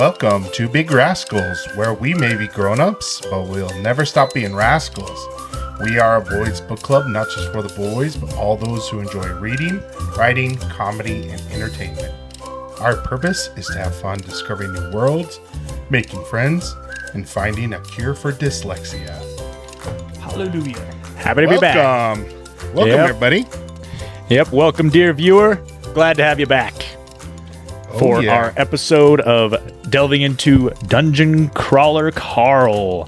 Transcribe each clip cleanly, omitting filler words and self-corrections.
Welcome to Big Rascals, where we may be grown-ups, but we'll never stop being rascals. We are a boys' book club, not just for the boys, but all those who enjoy reading, writing, comedy, and entertainment. Our purpose is to have fun discovering new worlds, making friends, and finding a cure for dyslexia. Hallelujah. Happy to be back. Welcome, everybody. Yep, welcome, dear viewer. Glad to have you back for our episode of delving into Dungeon Crawler Carl.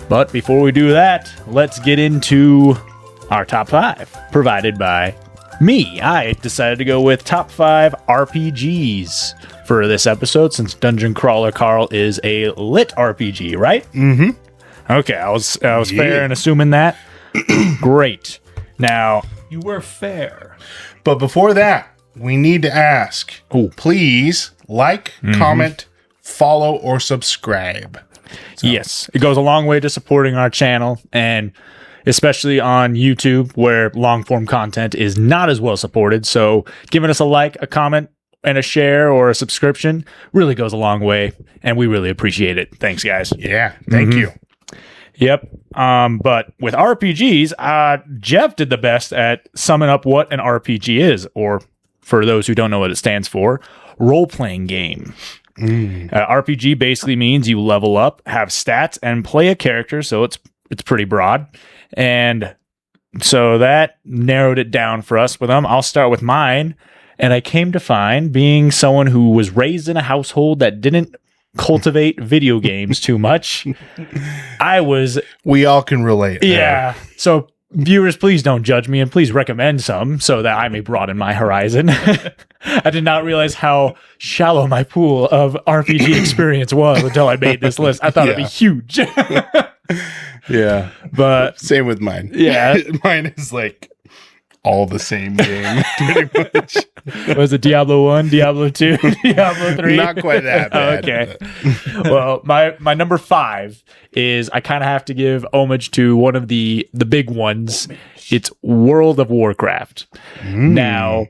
But before we do that, let's get into our top 5, provided by me. I decided to go with top 5 RPGs for this episode, since Dungeon Crawler Carl is a lit RPG, right? Mm-hmm. Okay, I was fair in assuming that. Great. Now, You were fair. But before that, we need to ask, please like, comment, follow, or subscribe. yes, it goes a long way to supporting our channel, and especially on YouTube, where long-form content is not as well supported. So giving us a like, a comment, and a share or a subscription really goes a long way, and we really appreciate it. Thanks, guys. Yeah, thank you. Yep. But with RPGs, Geoff did the best at summing up what an RPG is, or for those who don't know what it stands for, role-playing game. RPG basically means you level up, have stats, and play a character, so it's pretty broad. And so that narrowed it down for us with them. I'll start with mine, and I came to find, being someone who was raised in a household that didn't cultivate video games too much, We all can relate. yeah. So viewers, please don't judge me, and please recommend some so that I may broaden my horizon. I did not realize how shallow my pool of RPG experience was until I made this list. I thought it'd be huge. Yeah. But Same with mine. Yeah. Mine is like all the same game, pretty much. was it Diablo 1, Diablo 2, Diablo 3? Not quite that bad. Okay. Well, my number 5 is, I kind of have to give homage to one of the big ones. It's World of Warcraft. Now,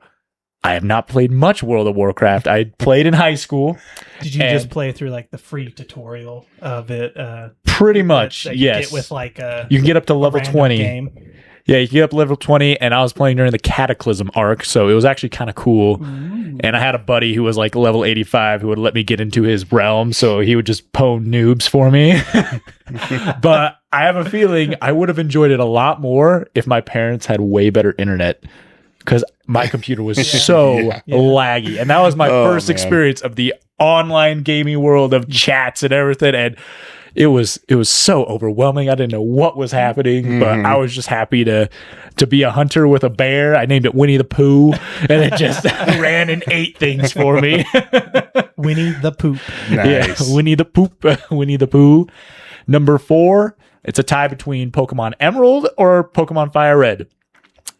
I have not played much World of Warcraft. I played in high school. Did you just play through like the free tutorial of it? Pretty much, that you yes. get with like You can get up to level random 20. game? Yeah, you can get up to level 20, and I was playing during the Cataclysm arc, so it was actually kind of cool. And I had a buddy who was like level 85 who would let me get into his realm, so he would just pwn noobs for me. But I have a feeling I would have enjoyed it a lot more if my parents had way better internet, because my computer was so laggy. And that was my first experience of the online gaming world of chats and everything, and it was so overwhelming. I didn't know what was happening, but I was just happy to be a hunter with a bear. I named it Winnie the Pooh, and it just ran and ate things for me. Winnie the Poop. Nice. Yeah, Winnie the Poop, Winnie the Pooh. Number 4, it's a tie between Pokemon Emerald or Pokemon Fire Red.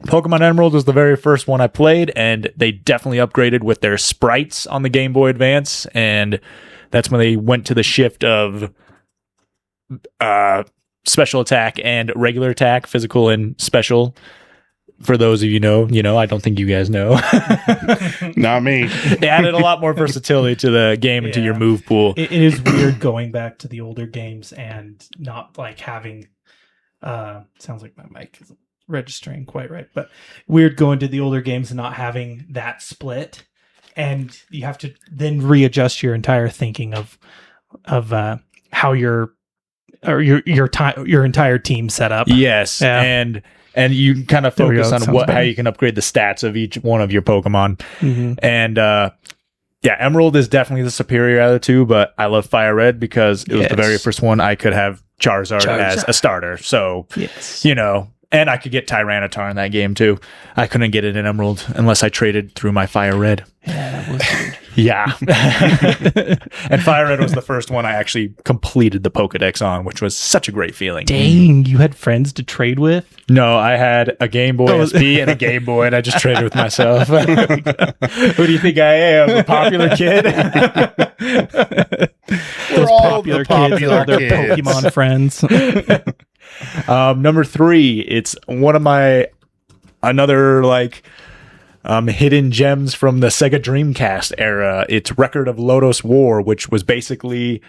Pokemon Emerald was the very first one I played, and they definitely upgraded with their sprites on the Game Boy Advance, and that's when they went to the shift of special attack and regular attack, physical and special. For those of you know, I don't think you guys know. Not me. They added a lot more versatility to the game and to your move pool. It is weird going back to the older games and not like having. Sounds like my mic isn't registering quite right, but weird going to the older games and not having that split, and you have to then readjust your entire thinking of how your entire team set up. Yes, Yeah. and you kind of focus on Sounds how bad. you can upgrade the stats of each one of your Pokemon. Mhm. And Emerald is definitely the superior out of the two, but I love Fire Red because it was the very first one I could have Charizard as a starter. So, Yes. and I could get Tyranitar in that game too. I couldn't get it in Emerald unless I traded through my Fire Red. Yeah, that was weird. Yeah. And Fire Red was the first one I actually completed the Pokedex on, which was such a great feeling. Dang, you had friends to trade with? No, I had a Game Boy SP and a Game Boy, and I just traded with myself. Who do you think I am? A popular kid? Those all the popular kids and all their kids. Pokemon friends. Number 3, it's one of my another like hidden gems from the Sega Dreamcast era. It's Record of Lodoss War, which was basically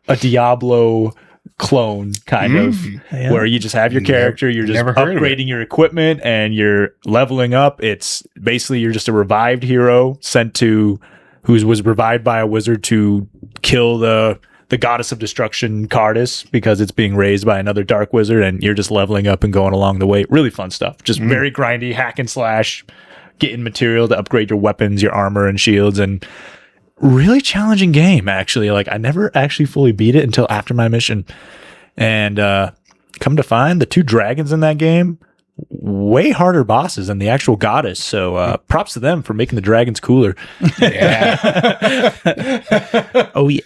a Diablo clone, kind of, where you just have your character, you're just upgrading your equipment, and you're leveling up. It's basically you're just a revived hero sent to who was revived by a wizard to kill the goddess of destruction, Cardis, because it's being raised by another dark wizard, and you're just leveling up and going along the way. Really fun stuff. Just very grindy, hack and slash, getting material to upgrade your weapons, your armor, and shields, and really challenging game, actually. Like, I never actually fully beat it until after my mission. And come to find, the 2 dragons in that game, way harder bosses than the actual goddess. So props to them for making the dragons cooler. Yeah. Oh, yeah.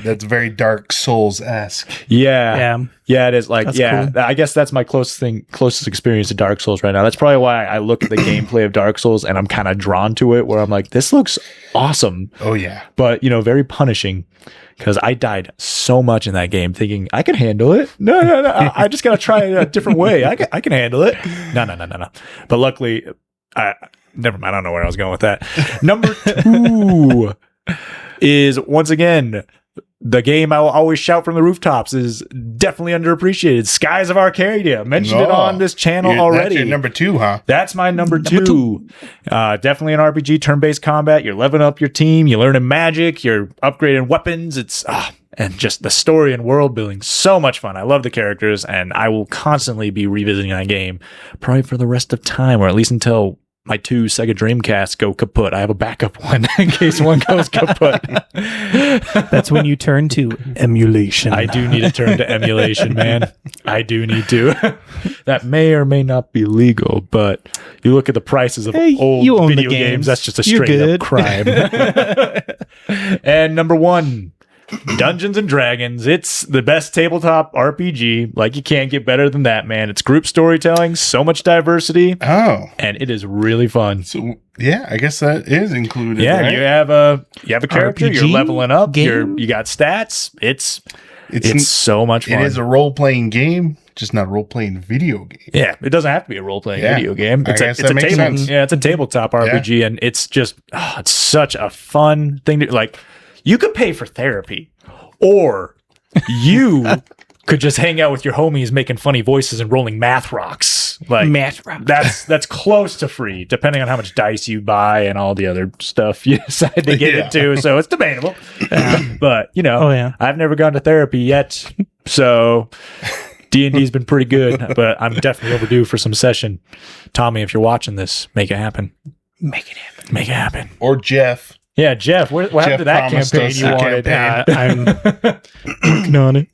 That's very Dark Souls-esque. Yeah, it is. Like, That's cool. I guess that's my closest experience to Dark Souls right now. That's probably why I look at the gameplay of Dark Souls and I'm kind of drawn to it, where I'm like, this looks awesome. Oh yeah, but very punishing, because I died so much in that game thinking I can handle it. No, I just gotta try it a different way. I can handle it. No. But luckily, never mind. I don't know where I was going with that. Number 2 is, once again, the game I will always shout from the rooftops, is definitely underappreciated. Skies of Arcadia. Mentioned it on this channel already. That's your number 2, huh? That's my number two. Definitely an RPG, turn-based combat. You're leveling up your team. You're learning magic. You're upgrading weapons. It's and just the story and world building, so much fun. I love the characters, and I will constantly be revisiting that game, probably for the rest of time, or at least until my 2 Sega Dreamcasts go kaput. I have a backup one in case one goes kaput. That's when you turn to emulation. I do need to turn to emulation, man. I do need to. That may or may not be legal, but you look at the prices of old video games, that's just a straight up crime. And number 1, Dungeons and Dragons. It's the best tabletop RPG. Like, you can't get better than that, man. It's group storytelling, so much diversity. Oh, and it is really fun. So yeah, I guess that is included. Yeah, right? you have a character. RPG you're leveling up. Game? You got stats. It's so much fun. It is a role playing game, just not a role playing video game. Yeah, it doesn't have to be a role playing video game. It's a tabletop RPG, and it's just it's such a fun thing to like. You could pay for therapy, or you could just hang out with your homies making funny voices and rolling math rocks. Like, math rocks. That's close to free, depending on how much dice you buy and all the other stuff you decide to get into. So it's debatable. But I've never gone to therapy yet, so D&D's been pretty good. But I'm definitely overdue for some session. Tommy, if you're watching this, make it happen. Make it happen. Make it happen. Or Geoff. Yeah, Jeff, what happened to that campaign you wanted? I'm working on it.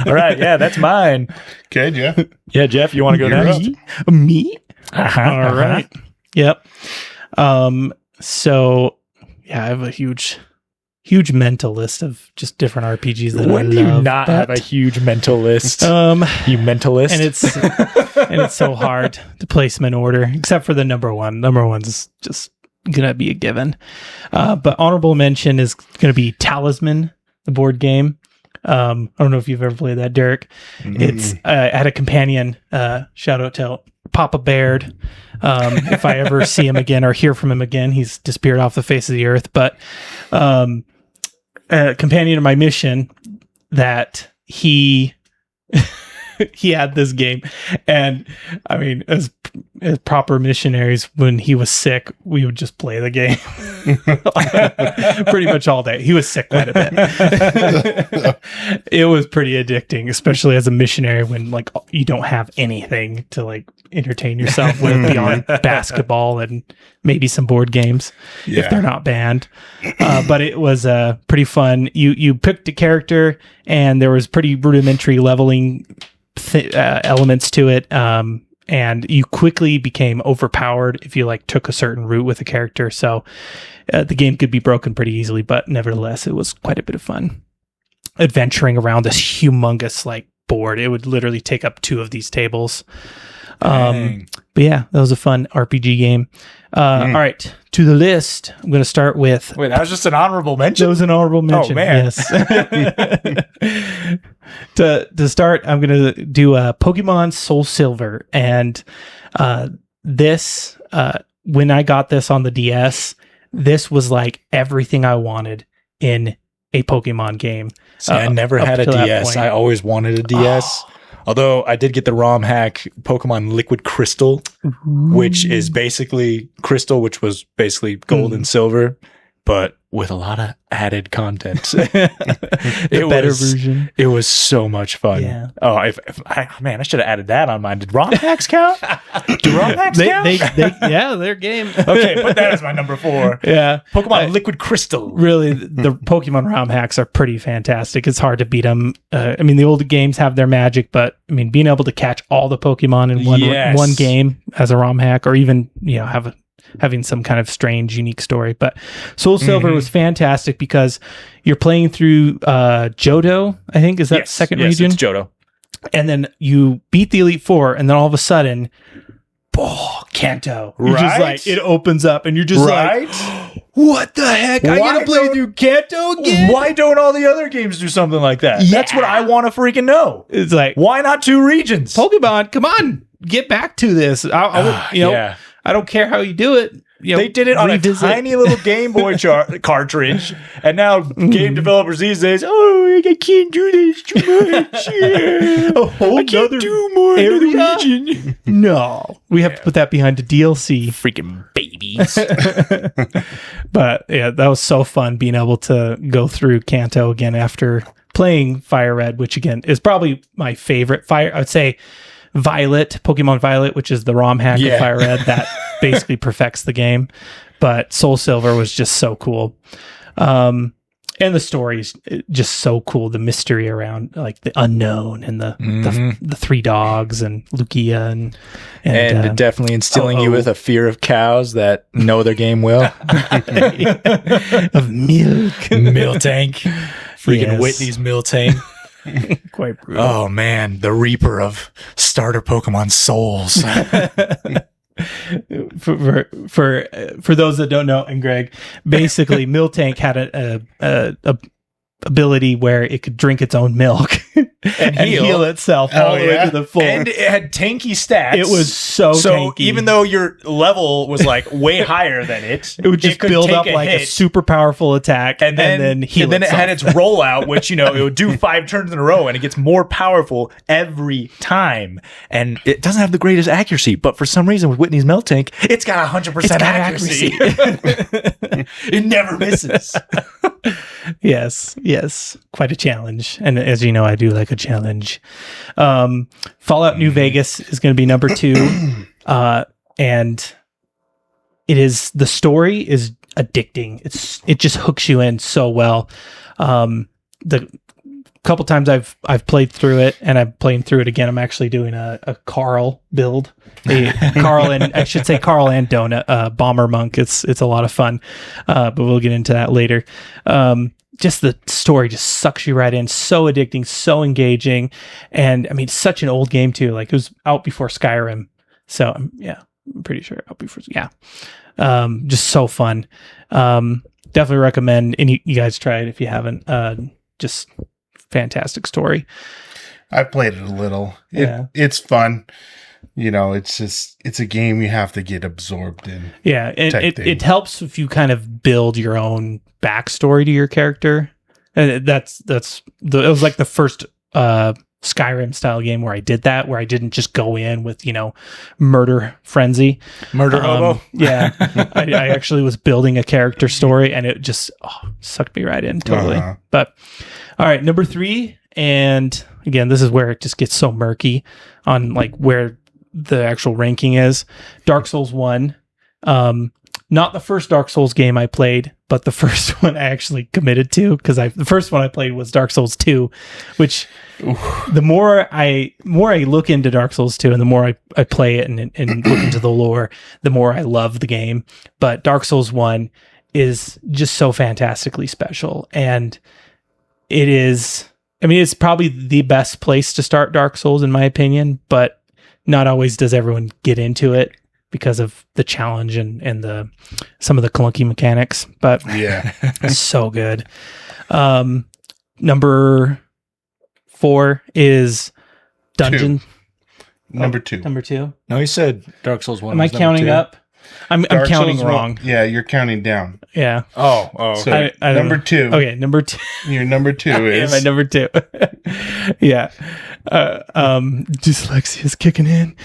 All right, yeah, that's mine. Okay, Jeff. Yeah, Jeff, you want to go next? Me? All right. Yep. So, yeah, I have a huge mental list of just different RPGs that when I do you love. not have a huge mental list? You mentalist. And it's so hard to place them in order, except for the number 1. Number 1's just gonna be a given, but honorable mention is gonna be Talisman, the board game. I don't know if you've ever played that, Derek. It's I had a companion, shout out to Papa Baird. If I ever see him again or hear from him again, he's disappeared off the face of the earth, but a companion of my mission that he had this game, and I mean, as proper missionaries, when he was sick, we would just play the game pretty much all day. He was sick quite a bit. It was pretty addicting, especially as a missionary when like you don't have anything to like entertain yourself with beyond basketball and maybe some board games if they're not banned. But it was pretty fun. You picked a character, and there was pretty rudimentary leveling elements to it, and you quickly became overpowered if you like took a certain route with a character. So the game could be broken pretty easily, but nevertheless, it was quite a bit of fun adventuring around this humongous like board. It would literally take up 2 of these tables. But yeah, that was a fun RPG game. All right, to the list. I'm going to start with. Wait, that was just an honorable mention? That was an honorable mention. Oh, man. Yes. To start, I'm going to do Pokemon Soul Silver. And this when I got this on the DS, this was like everything I wanted in a Pokemon game. See, I never up had a to that DS. point. I always wanted a DS. Although I did get the ROM hack Pokemon Liquid Crystal, which is basically Crystal, which was basically gold and silver, but with a lot of added content. The better version. It was so much fun. Yeah. Oh, I should have added that on mine. Did ROM hacks count? Do ROM hacks count? Yeah, their game. Okay, put that as my number 4. Yeah. Pokemon Liquid Crystal. Really, the Pokemon ROM hacks are pretty fantastic. It's hard to beat them. I mean, the old games have their magic, but I mean, being able to catch all the Pokemon in one game as a ROM hack, or even having some kind of strange, unique story. But Soul Silver was fantastic because you're playing through Johto, I think, is that second region? It's Johto. And then you beat the Elite Four, and then all of a sudden, Kanto. You're just like, it opens up, and you're just like, what the heck? I gotta play through Kanto again? Why don't all the other games do something like that? Yeah. That's what I want to freaking know. It's like, why not 2 regions? Pokemon, come on, get back to this. I don't care how you do it. They did it on a tiny little Game Boy cartridge, and now game developers these days, I can't do this too much. I can't do more another region. No, we have to put that behind a DLC. Freaking babies. But yeah, that was so fun being able to go through Kanto again after playing Fire Red, which again is probably my favorite I would say Pokemon Violet, which is the ROM hack of Fire Red, that basically perfects the game. But Soul Silver was just so cool. And the story's just so cool. The mystery around like the unknown and the 3 dogs and Lugia and definitely instilling you with a fear of cows that know their game well. Of milk. Miltank. Freaking Whitney's Miltank. Quite brutal. Oh man, the Reaper of starter Pokemon souls. For those that don't know, and Greg, basically Miltank had a ability where it could drink its own milk and heal itself all the way to the full. And it had tanky stats. It was so tanky. Even though your level was like way higher than it would just build up like a super powerful attack and then heal and then itself. it had its rollout, which, it would do 5 turns in a row, and it gets more powerful every time. And it doesn't have the greatest accuracy, but for some reason with Whitney's Miltank, it's got 100% accuracy. It never misses. Yes, quite a challenge. And as you know, I do like a challenge. Fallout New Vegas is going to be number 2. And the story is addicting. It just hooks you in so well. The couple times I've played through it, and I'm playing through it again. I'm actually doing a Carl build. Carl and Donut, Bomber Monk. It's a lot of fun, but we'll get into that later. Just the story just sucks you right in. So addicting, so engaging, and I mean, such an old game too. Like it was out before Skyrim, so I'm pretty sure out before. Just so fun. Definitely recommend, and you guys try it if you haven't. Just fantastic story. I played it a little. It's fun. It's a game you have to get absorbed in. Yeah, and it helps if you kind of build your own backstory to your character. And it was like the first Skyrim style game where I did that, where I didn't just go in with murder frenzy, hobo. Yeah, I actually was building a character story, and it just sucked me right in totally. But all right, number 3, and again, this is where it just gets so murky on like where the actual ranking is. Dark Souls 1. Not the first Dark Souls game I played, but the first one I actually committed to, because the first one I played was Dark Souls 2, which the more I look into Dark Souls 2 and the more I play it and look into the lore, the more I love the game. But Dark Souls 1 is just so fantastically special, and it is, I mean, it's probably the best place to start Dark Souls in my opinion, but not always does everyone get into it because of the challenge and some of the clunky mechanics, but it's so good. Number 4 is Dungeon. Number 2. Number 2. No, he said Dark Souls 1. Am I counting up? I'm Dark counting Souls wrong. Yeah, you're counting down. Yeah. Oh. So Okay. I don't number know. 2. Okay, number 2. Your number 2 Yeah, is my number 2. Yeah. Dyslexia is kicking in.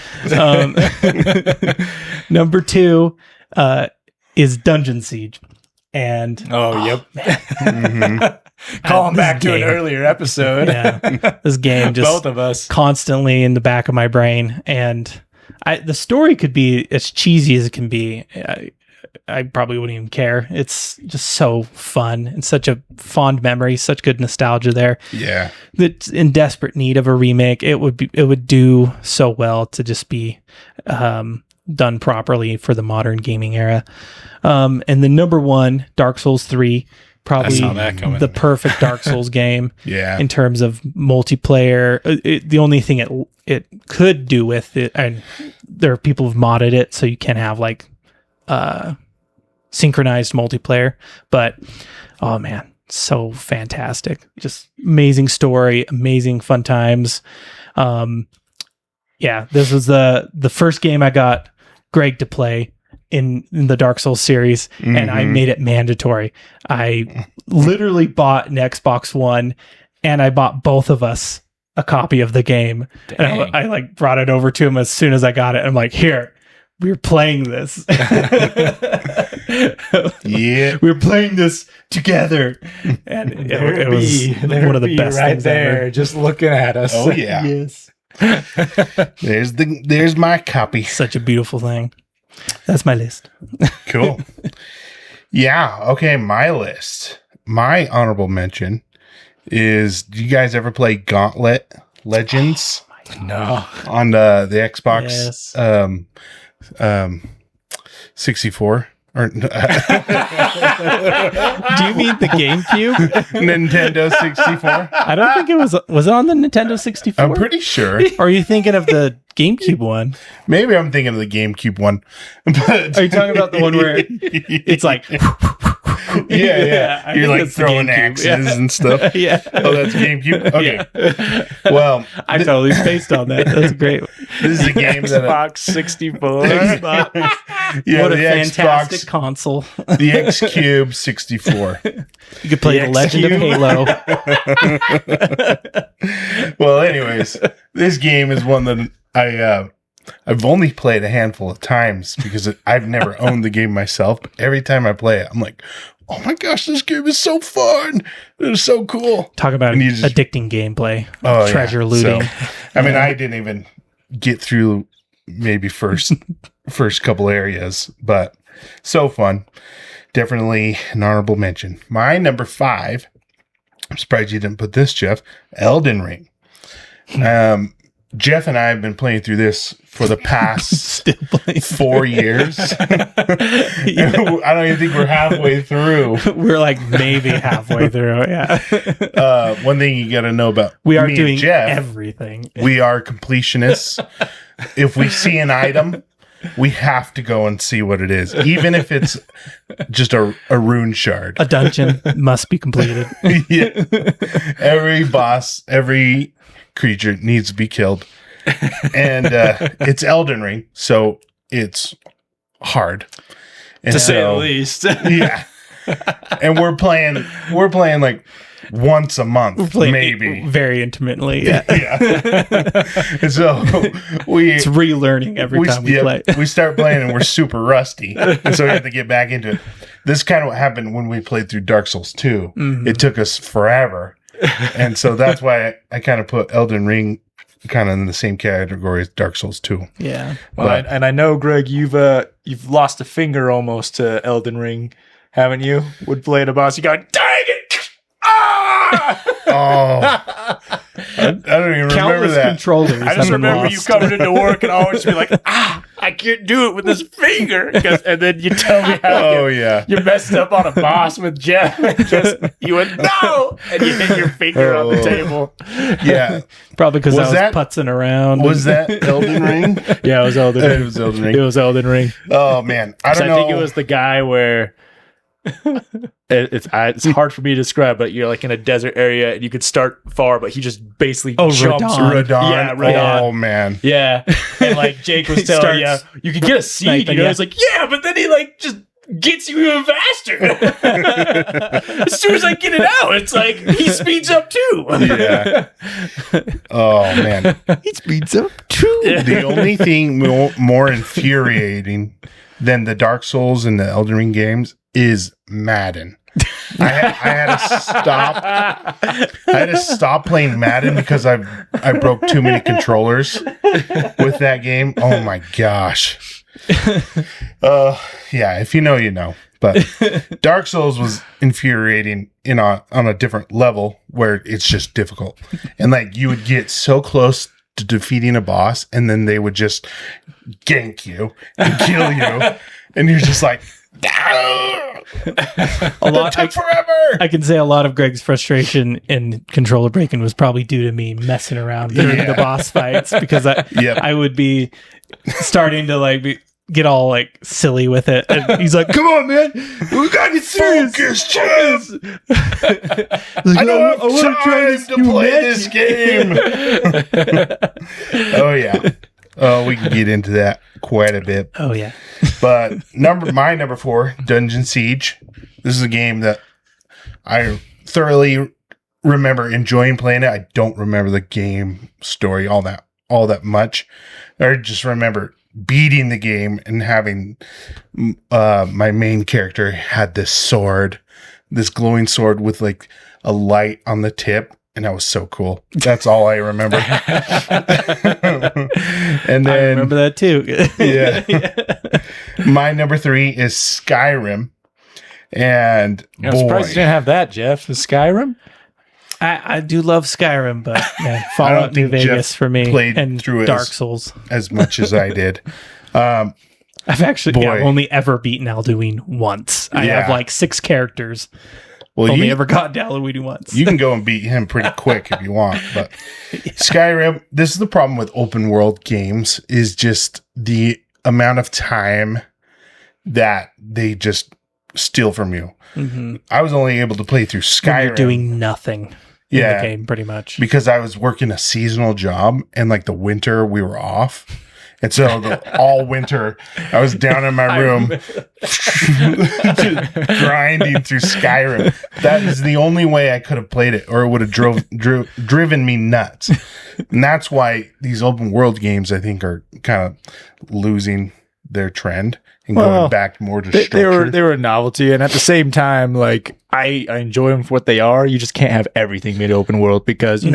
Number 2 is Dungeon Siege. And Yep. Mhm. Calling this back to an game- earlier episode. Yeah, this game just Both of us. constantly in the back of my brain, and the story could be as cheesy as it can be. I probably wouldn't even care. It's just so fun and such a fond memory, such good nostalgia there. Yeah. That's in desperate need of a remake. It would do so well to just be done properly for the modern gaming era. And the number 1, Dark Souls 3, probably saw that coming. the perfect Dark Souls game Yeah. in terms of multiplayer. The only thing it could do with it, and there are people who've modded it, so you can have like synchronized multiplayer. But oh man, so fantastic! Just amazing story, amazing fun times. Yeah, this was the first game I got Greg to play in the Dark Souls series, and I Mhm. made it mandatory. I literally bought an Xbox One, and I bought both of us a copy of the game. And Dang. I like brought it over to him as soon as I got it. I'm like, here, we're playing this. Yeah. We're playing this together, and it was one of the best right things there, ever. just looking at us. Oh yeah. Yes, There's my copy. such a beautiful thing. That's my list. Cool. Yeah. Okay. My list. My honorable mention is: do you guys ever play Gauntlet Legends No. on the Xbox Yes. 64? Or Do you mean the GameCube? Nintendo 64? I don't think it was it on the Nintendo 64? I'm pretty sure. Or are you thinking of the GameCube one? Maybe I'm thinking of the GameCube one. But Are you talking about the one where it's like yeah. I You're think like it's the throwing GameCube. axes Yeah. and stuff. Yeah. Oh, that's GameCube? Okay. Yeah. Well, I totally spaced on that. That's great. this is a game that Xbox 64. yeah, What a the fantastic Xbox, console. the X Cube 64. You could play The The Legend of Halo. Well, anyways, this game is one that I've only played a handful of times because I've never owned the game myself. But every time I play it, I'm like, oh my gosh, this game is so fun. It's so cool. Talk about And you just- addicting gameplay. Oh, Treasure yeah. looting. So, I mean, I didn't even get through maybe first couple areas, but so fun. Definitely an honorable mention. My number 5, I'm surprised you didn't put this, Geoff, Elden Ring. Geoff and I have been playing through this for the past Still playing. 4 years. I don't even think we're halfway through. We're like maybe halfway through. Yeah. One thing you got to know about We are me doing and Geoff, everything. we are completionists. If we see an item, we have to go and see what it is, even if it's just a rune shard. A dungeon must be completed. Yeah. Every boss, every creature needs to be killed. And it's Elden Ring, so it's hard. And To say the so- least. Yeah. And we're playing like once a month, Playing maybe. very intimately. Yeah. Yeah. And so we It's relearning every time we play. we start playing and we're super rusty. And so we have to get back into it. This is kind of what happened when we played through Dark Souls 2. Mhm. It took us forever. And so that's why I kind of put Elden Ring kind of in the same category as Dark Souls 2. Yeah. Well, But- and I know, Greg, you've lost a finger almost to Elden Ring, haven't you? Would play the boss, you go, dang it! Ah! Oh, I don't even remember Countless that. controllers. I just have been remember lost. you coming into work and always be like, I can't do it with this finger. And then you tell me how Oh, yeah. you messed up on a boss with Geoff. You went, no! And you hit your finger on the Oh. table. Yeah. Probably because I Was was that- putzing around. Was that Elden Ring? Yeah, it was Elden It Ring. was Elden Ring. It was Elden Ring. Oh, man. I So don't I know. think it was the guy where it's hard for me to describe, but you're like in a desert area and you could start far, but he just basically Oh, jumps. Radon. Radon. Yeah, Radon. Oh, man. Yeah, And like Jake was telling you, you could get a seed. sniping, You know, yeah. it's like, yeah, but then he like just gets you even faster. As soon as I get it out, it's like he speeds up too. Yeah. Oh man. He speeds up too. The only thing more infuriating than the Dark Souls and the Elden Ring games is Madden. I had to stop playing Madden because I broke too many controllers with that game. Oh my gosh. Yeah, if you know, you know. But Dark Souls was infuriating on a different level where it's just difficult. And like you would get so close to defeating a boss and then they would just gank you and kill you. And you're just like, it took forever. I can say a lot of Greg's frustration in controller breaking was probably due to me messing around during the boss fights because I would be starting to like get all like silly with it. And he's like, "Come on, man, we got to Focus, Geoff. I don't have time to play this game. Oh yeah. Oh, we can get into that quite a bit. Oh yeah. But my number 4, Dungeon Siege. This is a game that I thoroughly remember enjoying playing it. I don't remember the game story all that much. I just remember beating the game and having my main character had this sword, this glowing sword with like a light on the tip. And that was so cool. That's all I remember. And then I remember that too. Yeah. My number 3 is Skyrim. And I'm surprised you didn't have that, Geoff. The Skyrim? I do love Skyrim, but man, Fallout New Vegas Geoff for me played and through it Dark Souls. as much as I did. I've actually Boy. only ever beaten Alduin once. I have like 6 characters. Well, Only ever got to Alduin once. you can go and beat him pretty quick if you want. But Skyrim, this is the problem with open world games, is just the amount of time that they just steal from you. Mm-hmm. I was only able to play through When Skyrim. you're doing nothing in the game, pretty much. Because I was working a seasonal job and like the winter we were off. And so all winter I was down in my room grinding through Skyrim. That is the only way I could have played it, or it would have driven me nuts. And that's why these open world games, I think, are kind of losing their trend and going back more to structure. They were a novelty, and at the same time, like I enjoy them for what they are. You just can't have everything made open world because you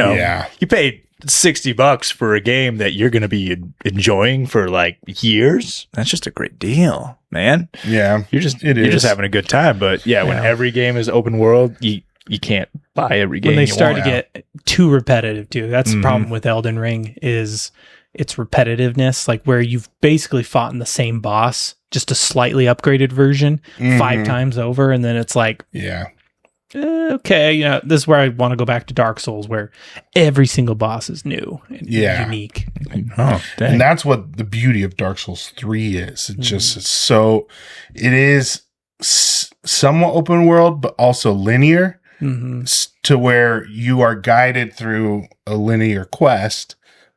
paid $60 for a game that you're going to be enjoying for like years. That's just a great deal, man. Yeah, you're just having a good time. But when every game is open world, you can't buy every game. When they start to get too repetitive, too. That's the problem with Elden Ring is its repetitiveness, like where you've basically fought in the same boss, just a slightly upgraded version 5 times over, and then it's like, okay, this is where I want to go back to Dark Souls, where every single boss is new and unique. Oh, dang. And that's what the beauty of Dark Souls 3 is. It just it is somewhat open world, but also linear to where you are guided through a linear quest,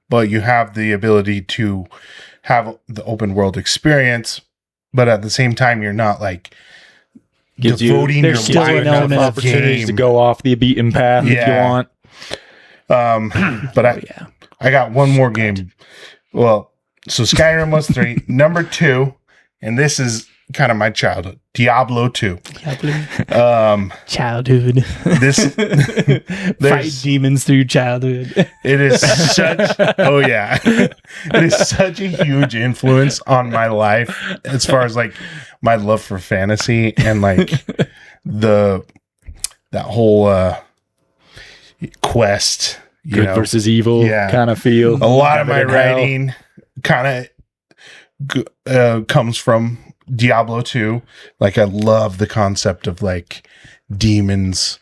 but you have the ability to have the open world experience, but at the same time, you're not like devoting your still life an element of opportunities to go off the beaten path if you want. But I got one more game. Well, so Skyrim was 3. Number 2, and this is kind of my childhood, Diablo 2. Childhood. Fight demons through childhood. It is such it is such a huge influence on my life as far as like my love for fantasy and like that whole quest, good versus evil kind of feel. A lot of my writing kind of comes from Diablo 2. Like I love the concept of like demons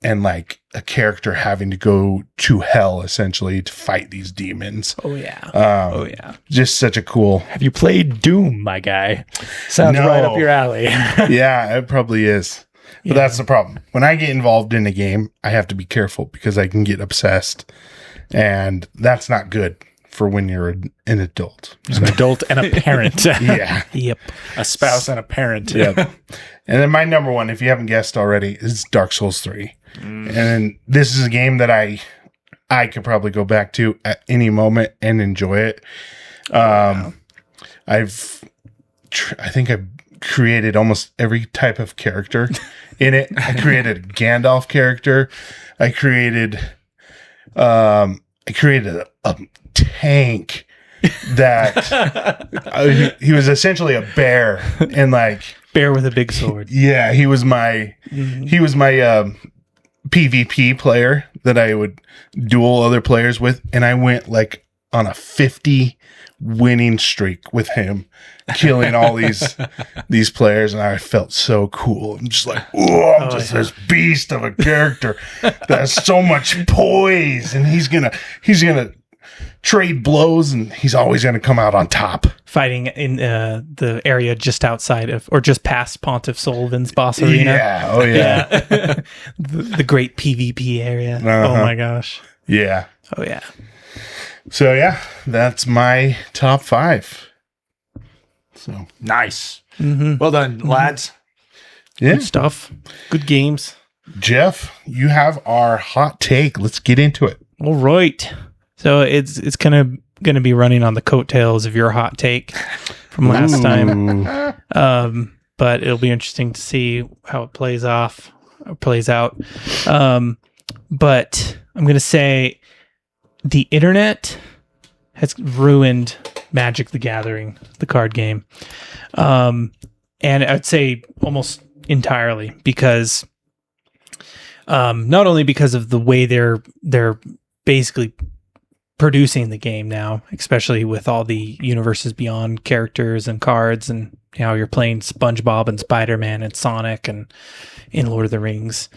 and like a character having to go to hell essentially to fight these demons. Just such a cool. Have you played Doom, my guy? Sounds right up your alley. Yeah, it probably is. But that's the problem. When I get involved in a game, I have to be careful because I can get obsessed, and that's not good for when you're an adult. An adult and a parent. Yeah. Yep. A spouse and a parent. Yep. And then my number one, if you haven't guessed already, is Dark Souls 3. And this is a game that I could probably go back to at any moment and enjoy it. I think I've created almost every type of character in it. I created a Gandalf character. I created a tank that he was essentially a bear, and like Bear with a big sword. yeah, he was my PvP player that I would duel other players with, and I went like on a 50 winning streak with him, killing all these players, and I felt so cool. I'm just like, oh, I'm just this beast of a character that has so much poise, and he's gonna trade blows, and he's always gonna come out on top. Fighting in the area just outside of, or just past Pontiff Sullivan's boss arena. Yeah, oh yeah, the great PvP area. Uh-huh. Oh my gosh. yeah. Oh yeah. So yeah, that's my top 5. So Nice. Well done, lads. yeah, Good stuff. Good games. Geoff, you have our hot take. Let's get into it. All right. So it's kind of going to be running on the coattails of your hot take from last time. But it'll be interesting to see how it plays out. But I'm going to say the internet has ruined Magic the Gathering, the card game. And I'd say almost entirely, because not only because of the way they're basically producing the game now, especially with all the Universes Beyond characters and cards, and you're playing SpongeBob and Spider-Man and Sonic and in Lord of the Rings.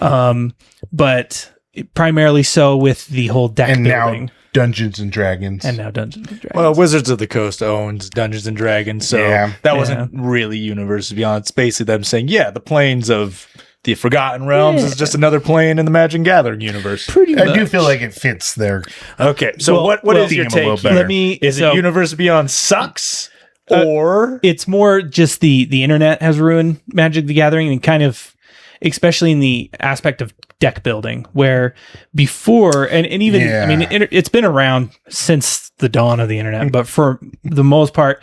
But primarily so with the whole deck And building. now Dungeons and Dragons. And now Dungeons and Dragons. Well, Wizards of the Coast owns Dungeons and Dragons, so Yeah. that wasn't really Universes Beyond. It's basically them saying, yeah, the planes of the Forgotten Realms is just another plane in the Magic and Gathering universe. Pretty much. I do feel like it fits there. Okay, so what is your theme a little take? better. Let me. Is so it Universe Beyond sucks, or it's more just the internet has ruined Magic the Gathering, and kind of, especially in the aspect of deck building, where before and even Yeah. I mean it's been around since the dawn of the internet, but for the most part,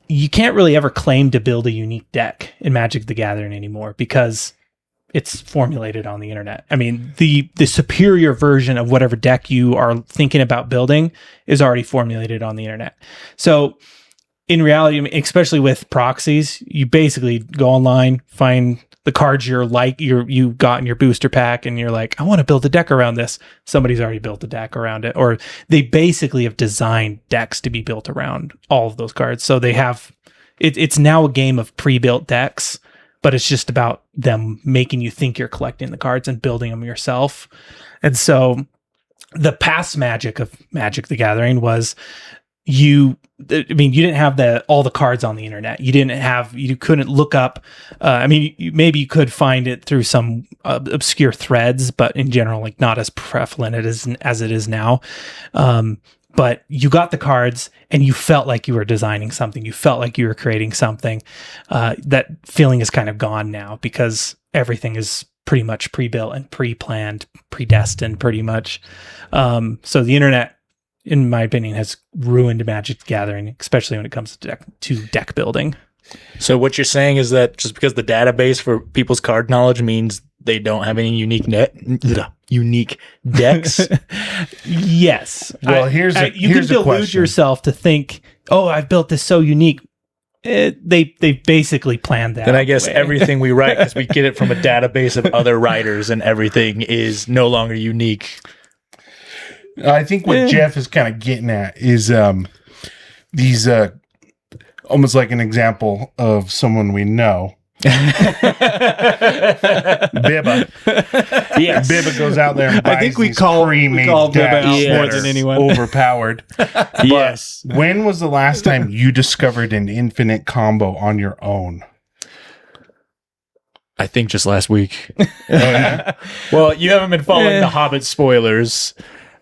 you can't really ever claim to build a unique deck in Magic the Gathering anymore, because it's formulated on the internet. I mean, the superior version of whatever deck you are thinking about building is already formulated on the internet. So in reality, I mean, especially with proxies, you basically go online, find the cards you got in your booster pack, and you're like, I want to build a deck around this. Somebody's already built a deck around it, or they basically have designed decks to be built around all of those cards. So they have it's now a game of pre-built decks, but it's just about them making you think you're collecting the cards and building them yourself. And so the past magic of Magic the Gathering was you didn't have all the cards on the internet. You couldn't look up. Maybe you could find it through some obscure threads, but in general, like not as prevalent as it is now. But you got the cards and you felt like you were designing something. You felt like you were creating something. That feeling is kind of gone now, because everything is pretty much pre-built and pre-planned, predestined pretty much. So the internet, in my opinion, has ruined Magic the Gathering, especially when it comes to deck building. So what you're saying is that just because the database for people's card knowledge means they don't have any unique decks? Yes. Well, you here's can a delude question. yourself to think, oh, I've built this so unique. They basically planned that. Then I guess way. everything we write, because we get it from a database of other writers, and everything is no longer unique. I think what Geoff is kind of getting at is these almost like an example of someone we know. Bibba. Yes. Bibba goes out there and buys I think we these call pre-made Bibba decks out that more are than anyone. overpowered. Yes. When was the last time you discovered an infinite combo on your own? I think just last week. Oh, yeah? Well, you haven't been following the Hobbit spoilers.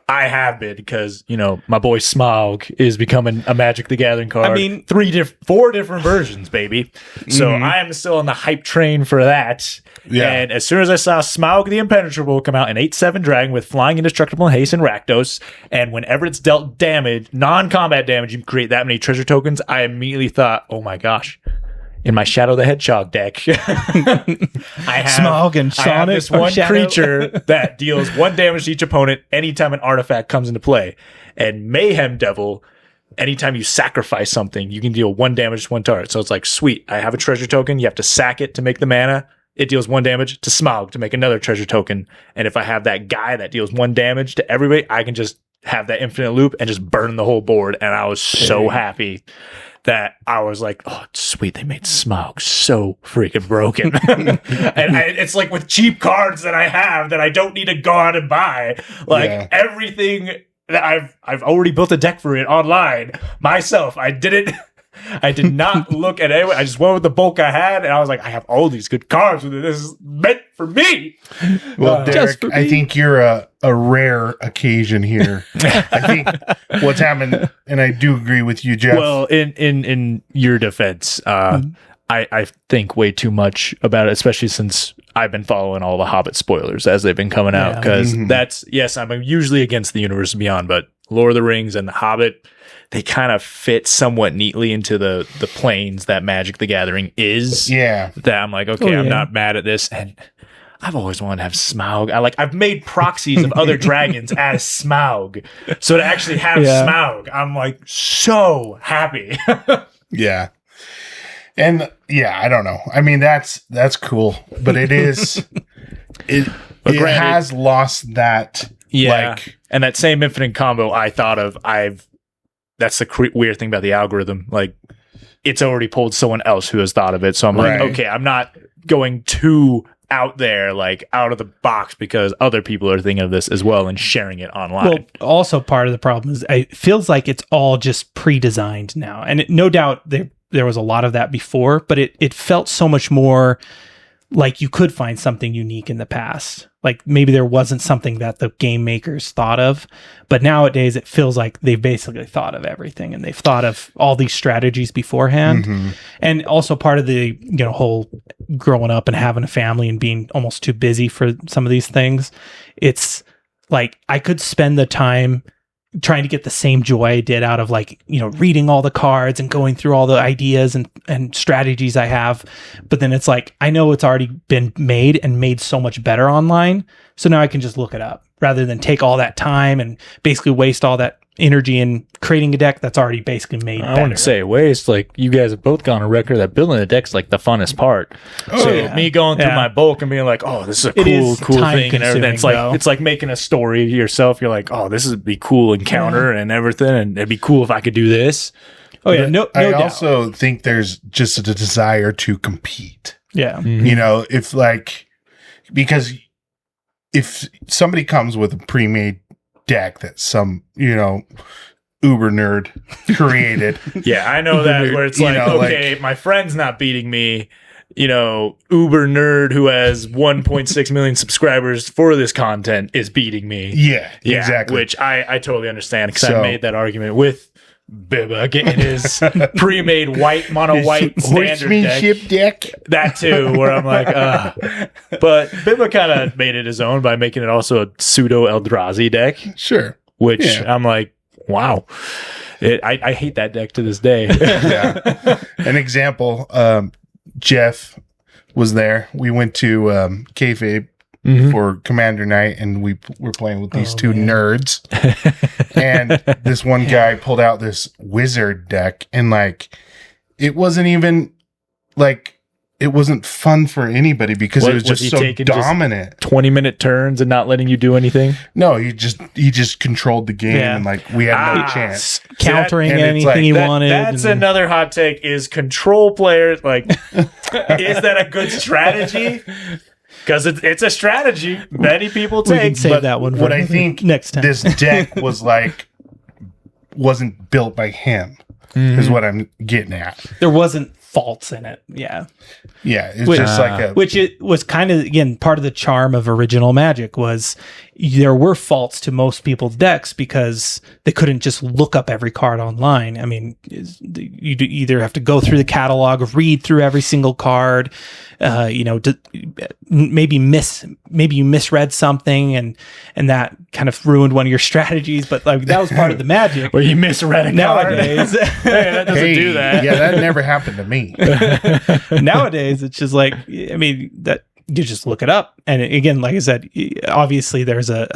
I have been because, my boy Smaug is becoming a Magic the Gathering card. I mean, 4 different versions, baby. So I am still on the hype train for that. Yeah. And as soon as I saw Smaug the Impenetrable come out in 8/7 Dragon with Flying, Indestructible, and Haste and Rakdos, and whenever it's dealt damage, non-combat damage, you can create that many treasure tokens, I immediately thought, oh my gosh. In my Shadow the Hedgehog deck, I have Smaug and I have Sonic this from one Shadow. creature that deals 1 damage to each opponent anytime an artifact comes into play. And Mayhem Devil, anytime you sacrifice something, you can deal 1 damage to 1 target. So it's like, sweet, I have a treasure token. You have to sack it to make the mana. It deals 1 damage to Smaug to make another treasure token. And if I have that guy that deals 1 damage to everybody, I can just have that infinite loop and just burn the whole board. And I was so happy that I was like, oh, sweet, they made Smaug so freaking broken. It's like with cheap cards that I have that I don't need to go out and buy. Like everything that I've already built a deck for it online myself. I did not look at anyone. I just went with the bulk I had, and I was like, I have all these good cards. This is meant for me. Well, Derek, I think you're a rare occasion here. I think what's happened, and I do agree with you, Geoff. Well, in your defense, I think way too much about it, especially since I've been following all the Hobbit spoilers as they've been coming out. Because I'm usually against the Universe Beyond, but Lord of the Rings and the Hobbit, they kind of fit somewhat neatly into the planes that Magic the Gathering is. Yeah. That I'm like, okay, I'm not mad at this. And I've always wanted to have Smaug. I've made proxies of other dragons as Smaug. So to actually have Smaug, I'm like so happy. Yeah. And I don't know. I mean, that's cool, but it is, it has lost that. Yeah. And that same infinite combo I thought of, that's the weird thing about the algorithm. Like, it's already pulled someone else who has thought of it. So I'm like, okay, I'm not going too out there, like out of the box, because other people are thinking of this as well and sharing it online. Well, also part of the problem is it feels like it's all just pre-designed now. And no doubt there was a lot of that before, but it felt so much more like you could find something unique in the past. Like maybe there wasn't something that the game makers thought of, but nowadays it feels like they've basically thought of everything and they've thought of all these strategies beforehand. Mm-hmm. And also part of the, whole growing up and having a family and being almost too busy for some of these things. It's like I could spend the time trying to get the same joy I did out of reading all the cards and going through all the ideas and strategies I have. But then it's like, I know it's already been made and made so much better online. So now I can just look it up rather than take all that time and basically waste all that energy in creating a deck that's already basically made better. I wouldn't say waste. Like, you guys have both gone on record that building a deck's like the funnest part. Me going through my bulk and being like, oh, this is a cool thing and everything. It's like making a story yourself. You're like, oh, this would be cool encounter and everything, and it'd be cool if I could do this. Oh yeah, no I doubt. also think there's just a desire to compete. Yeah. Mm-hmm. Because if somebody comes with a pre-made deck that some, uber nerd created. Yeah, I know that, where it's my friend's not beating me. Uber nerd who has 1.6 million subscribers for this content is beating me. Yeah, exactly. Which I totally understand, because I made that argument with Bibba getting his pre-made mono white standard deck. That too, where I'm like, but Bibba kind of made it his own by making it also a pseudo Eldrazi deck. Sure. Which I'm like, wow. I hate that deck to this day. Yeah. An example, Geoff was there. We went to Kayfabe for Commander Night, and we were playing with these two nerds. And this one guy pulled out this wizard deck, and it wasn't even it wasn't fun for anybody because it was just so dominant. 20-minute turns and not letting you do anything? No, he just controed the game, and we had no chance. Countering anything he wanted. That's another hot take, is control players. Is that a good strategy? Because it's a strategy many people take. We can save that one for what I think next time. This deck was wasn't built by him, is what I'm getting at. There wasn't faults in it. Yeah. Yeah. It's just which it was kind of, again, part of the charm of original Magic was there were faults to most people's decks because they couldn't just look up every card online. I mean, you either have to go through the catalog, read through every single card, maybe you misread something and that kind of ruined one of your strategies, but like that was part of the magic. Where you misread a nowadays. Hey, that doesn't do that. Yeah, that never happened to me. Nowadays, it's just like, I mean, that you just look it up. And again, like I said, obviously there's a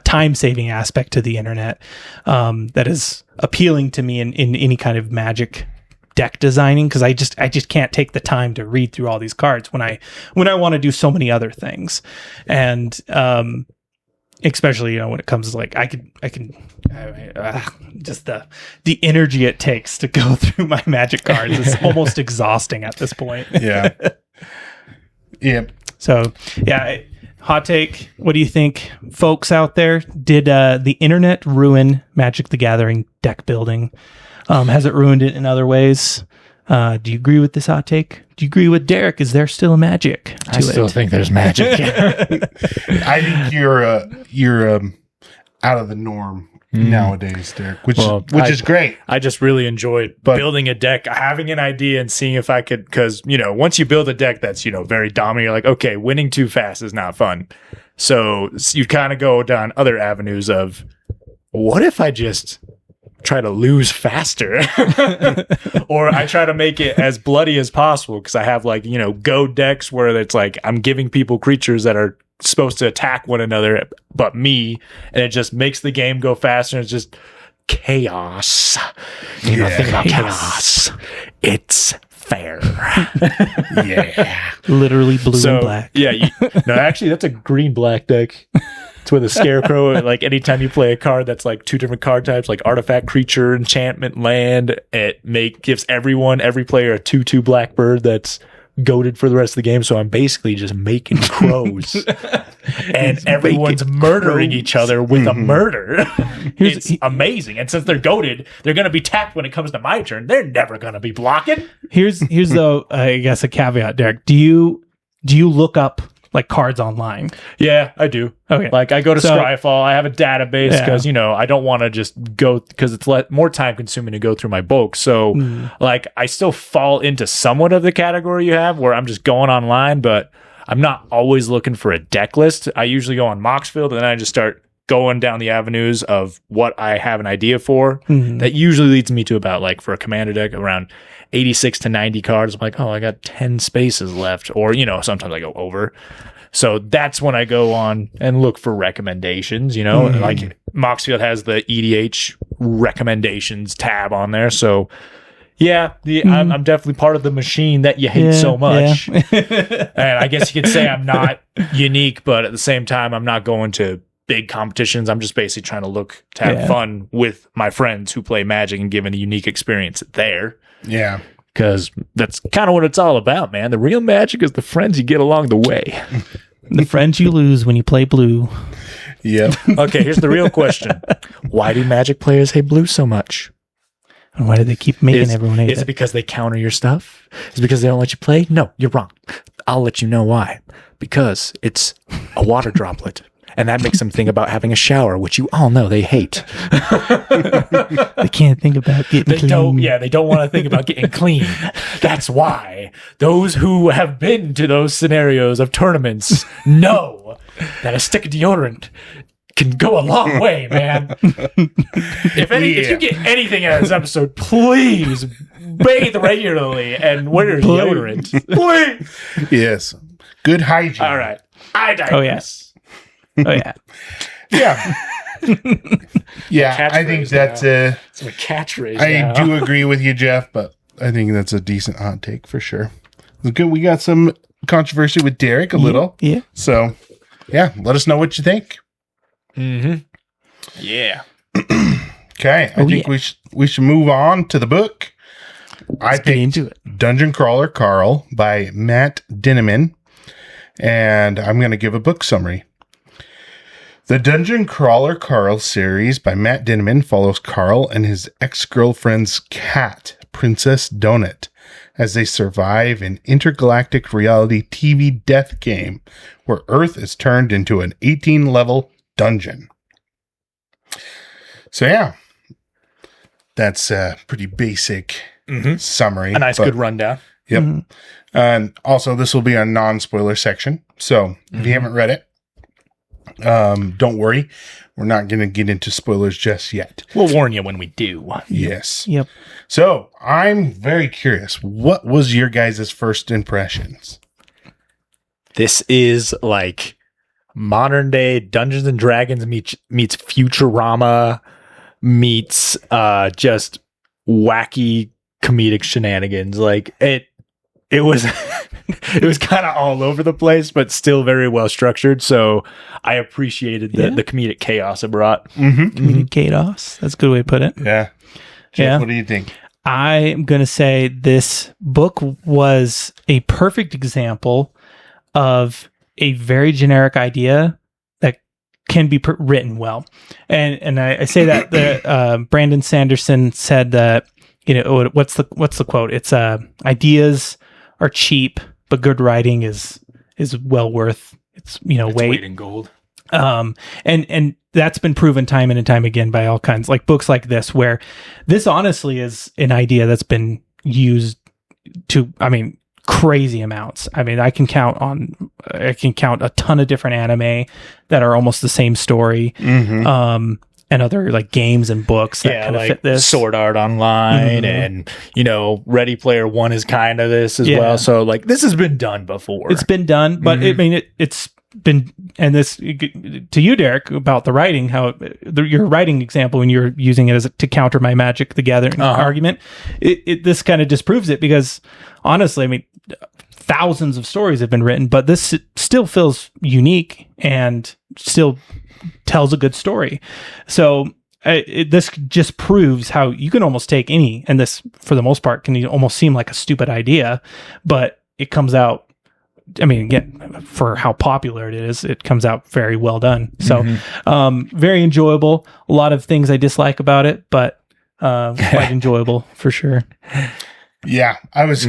time-saving aspect to the internet that is appealing to me in any kind of Magic deck designing, because I just can't take the time to read through all these cards when I want to do so many other things. And especially, when it comes to like, just the energy it takes to go through my Magic cards is almost exhausting at this point. Yeah. Yep. So, yeah, hot take. What do you think, folks out there? Did the internet ruin Magic the Gathering deck building? Has it ruined it in other ways? Do you agree with this hot take? Do you agree with Derek? Is there still magic to it? I still think there's magic. I think you're out of the norm nowadays, Derek, which is great. I just really enjoyed building a deck, having an idea and seeing if I could, because, once you build a deck that's, very dominant, you're like, okay, winning too fast is not fun. So you kind of go down other avenues of, what if I just try to lose faster? Or I try to make it as bloody as possible, because I have go decks where it's like I'm giving people creatures that are supposed to attack one another but me, and it just makes the game go faster, and it's just chaos. Think about chaos. It's fair. Yeah. Literally blue and black. Yeah. Actually, that's a green-black deck. It's with a scarecrow. Like anytime you play a card that's like two different card types, like artifact, creature, enchantment, land, it gives every player a 2/2 blackbird that's goated for the rest of the game. So I'm basically just making crows. And everyone's murdering each other with a murder. It's amazing. And since they're goated, they're going to be tapped when it comes to my turn. They're never going to be blocking. Here's though, I guess a caveat, Derek. Do you look up like cards online? Yeah, I do. Okay. Like I go to Scryfall. I have a database because, I don't want to just go, because it's more time consuming to go through my bulk. So like I still fall into somewhat of the category you have where I'm just going online, but I'm not always looking for a deck list. I usually go on Moxfield and then I just start going down the avenues of what I have an idea for. That usually leads me to about, like, for a commander deck, around 86 to 90 cards. I'm like, oh, I got 10 spaces left. Or, sometimes I go over. So that's when I go on and look for recommendations, like Moxfield has the EDH recommendations tab on there. So yeah, I'm definitely part of the machine that you hate so much. Yeah. And I guess you could say I'm not unique, but at the same time, I'm not going to big competitions. I'm just basically trying to have fun with my friends who play Magic and give a unique experience there. Yeah. Because that's kind of what it's all about, man. The real magic is the friends you get along the way. The friends you lose when you play blue. Yep. Okay, here's the real question. Why do Magic players hate blue so much? And why do they keep making everyone hate it? Is it because they counter your stuff? Is it because they don't let you play? No, you're wrong. I'll let you know why. Because it's a water droplet. And that makes them think about having a shower, which you all know they hate. They can't think about getting clean. They don't want to think about getting clean. That's why those who have been to those scenarios of tournaments know that a stick of deodorant can go a long way, man. If you get anything out of this episode, please bathe regularly and wear deodorant. Please. Yes. Good hygiene. All right. I digress. Oh, yes. Oh yeah, yeah. I think that's it's a catchphrase. I do agree with you, Geoff, but I think that's a decent hot take for sure. Good. We got some controversy with Derek a little. Yeah. So, yeah, let us know what you think. Mm-hmm. Yeah. Okay. I think we should move on to the book. Let's get into it. Dungeon Crawler Carl by Matt Dinniman, and I'm going to give a book summary. The Dungeon Crawler Carl series by Matt Dinniman follows Carl and his ex-girlfriend's cat, Princess Donut, as they survive an intergalactic reality TV death game where Earth is turned into an 18-level dungeon. So yeah, that's a pretty basic summary. A nice, good rundown. Yep. And also, this will be a non-spoiler section. So if you haven't read it, don't worry. We're not going to get into spoilers just yet. We'll warn you when we do. Yes. Yep. So I'm very curious. What was your guys' first impressions? This is like modern day Dungeons and Dragons meets Futurama meets just wacky comedic shenanigans. Like it was it was kind of all over the place, but still very well structured. So I appreciated the comedic chaos it brought. Comedic chaos. That's a good way to put it. Yeah. Geoff, what do you think? I'm going to say this book was a perfect example of a very generic idea that can be written well. And I say that Brandon Sanderson said that, what's the quote? It's ideas are cheap, but good writing is well worth its weight in gold. And that's been proven time and time again by all kinds, like books like this, where this honestly is an idea that's been used to, crazy amounts. I can count a ton of different anime that are almost the same story. And other like games and books that kind of fit this. Sword Art Online and Ready Player One is kind of this as well. So like this has been done before. It's been done, but it's been, and this to you, Derek, about the writing, how your writing example when you're using it to counter my Magic the Gathering argument, this kind of disproves it, because honestly, thousands of stories have been written, but this still feels unique and still tells a good story. So this just proves how you can almost take any, and this for the most part can almost seem like a stupid idea, but it comes out, again, for how popular it is, it comes out very well done. So very enjoyable. A lot of things I dislike about it, but quite enjoyable for sure. Yeah, I was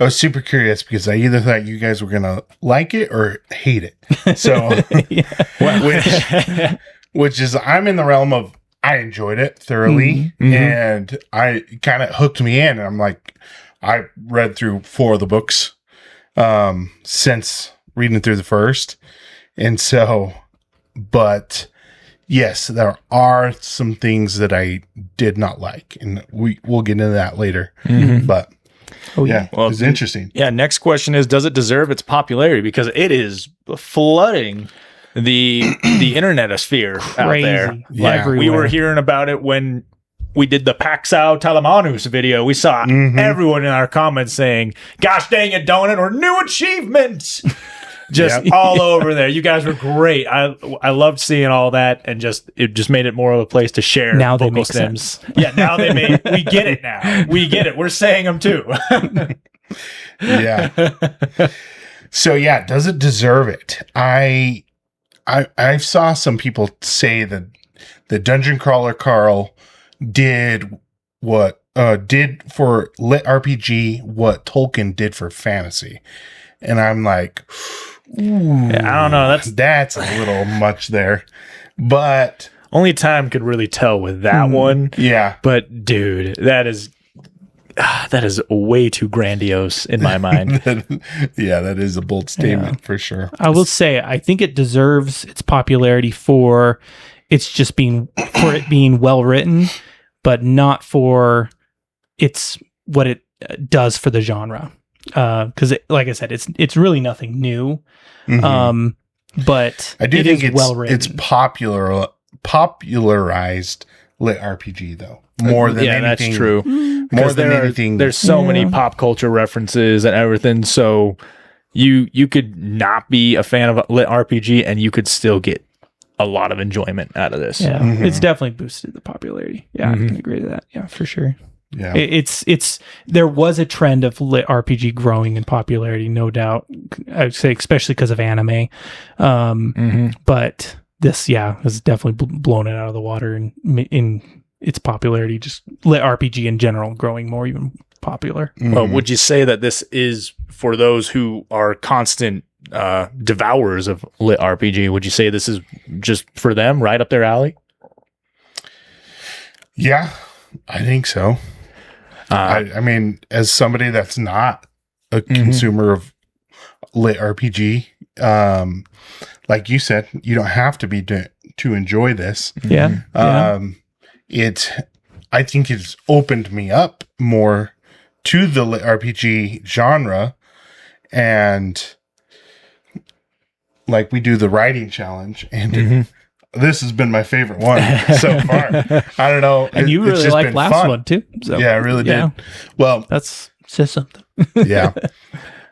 super curious because I either thought you guys were gonna like it or hate it. So, which is, I'm in the realm of I enjoyed it thoroughly, and I kind of hooked me in. And I'm like, I read through 4 of the books since reading through the first, and so, but yes, there are some things that I did not like, and we'll get into that later. But it was interesting. Yeah. Next question is, does it deserve its popularity? Because it is flooding the internetosphere out there. Yeah. Like, we were hearing about it when we did the Paxao Talamanus video. We saw everyone in our comments saying, "Gosh dang it, Donut," or "New achievements." Just all over there. You guys were great. I loved seeing all that, and it just made it more of a place to share. Now they vocal make stems. sense. Yeah, now we get it now. We get it. We're saying them too. Yeah. So yeah, does it deserve it? I saw some people say that the Dungeon Crawler Carl did what did for lit RPG what Tolkien did for fantasy. And I'm like, ooh, I don't know. That's a little much there. But only time could really tell with that one. Yeah. But dude, that is way too grandiose in my mind. Yeah, that is a bold statement for sure. I will say, I think it deserves its popularity for it being well written, but not for what it does for the genre. Because like I said, it's really nothing new. But I do think it's well written. It's popularized lit RPG though, more than anything. That's true. More than anything, there's so many pop culture references and everything. So you could not be a fan of lit RPG and you could still get a lot of enjoyment out of this. Yeah, it's definitely boosted the popularity. Yeah, I can agree to that. Yeah, for sure. Yeah, it's there was a trend of lit RPG growing in popularity, no doubt. I would say especially because of anime, but this has definitely blown it out of the water in its popularity. Just lit RPG in general growing more even popular. Well, would you say that this is for those who are constant devourers of lit RPG. Would you say this is just for them, right up their alley? Yeah, I think so. I mean, as somebody that's not a consumer of lit RPG, like you said, you don't have to be to enjoy this. Yeah. I think it's opened me up more to the lit RPG genre, and like we do the writing challenge, and this has been my favorite one so far. I don't know. And you really liked last fun. one too. So, Yeah, I really did. Well, that's says something. yeah.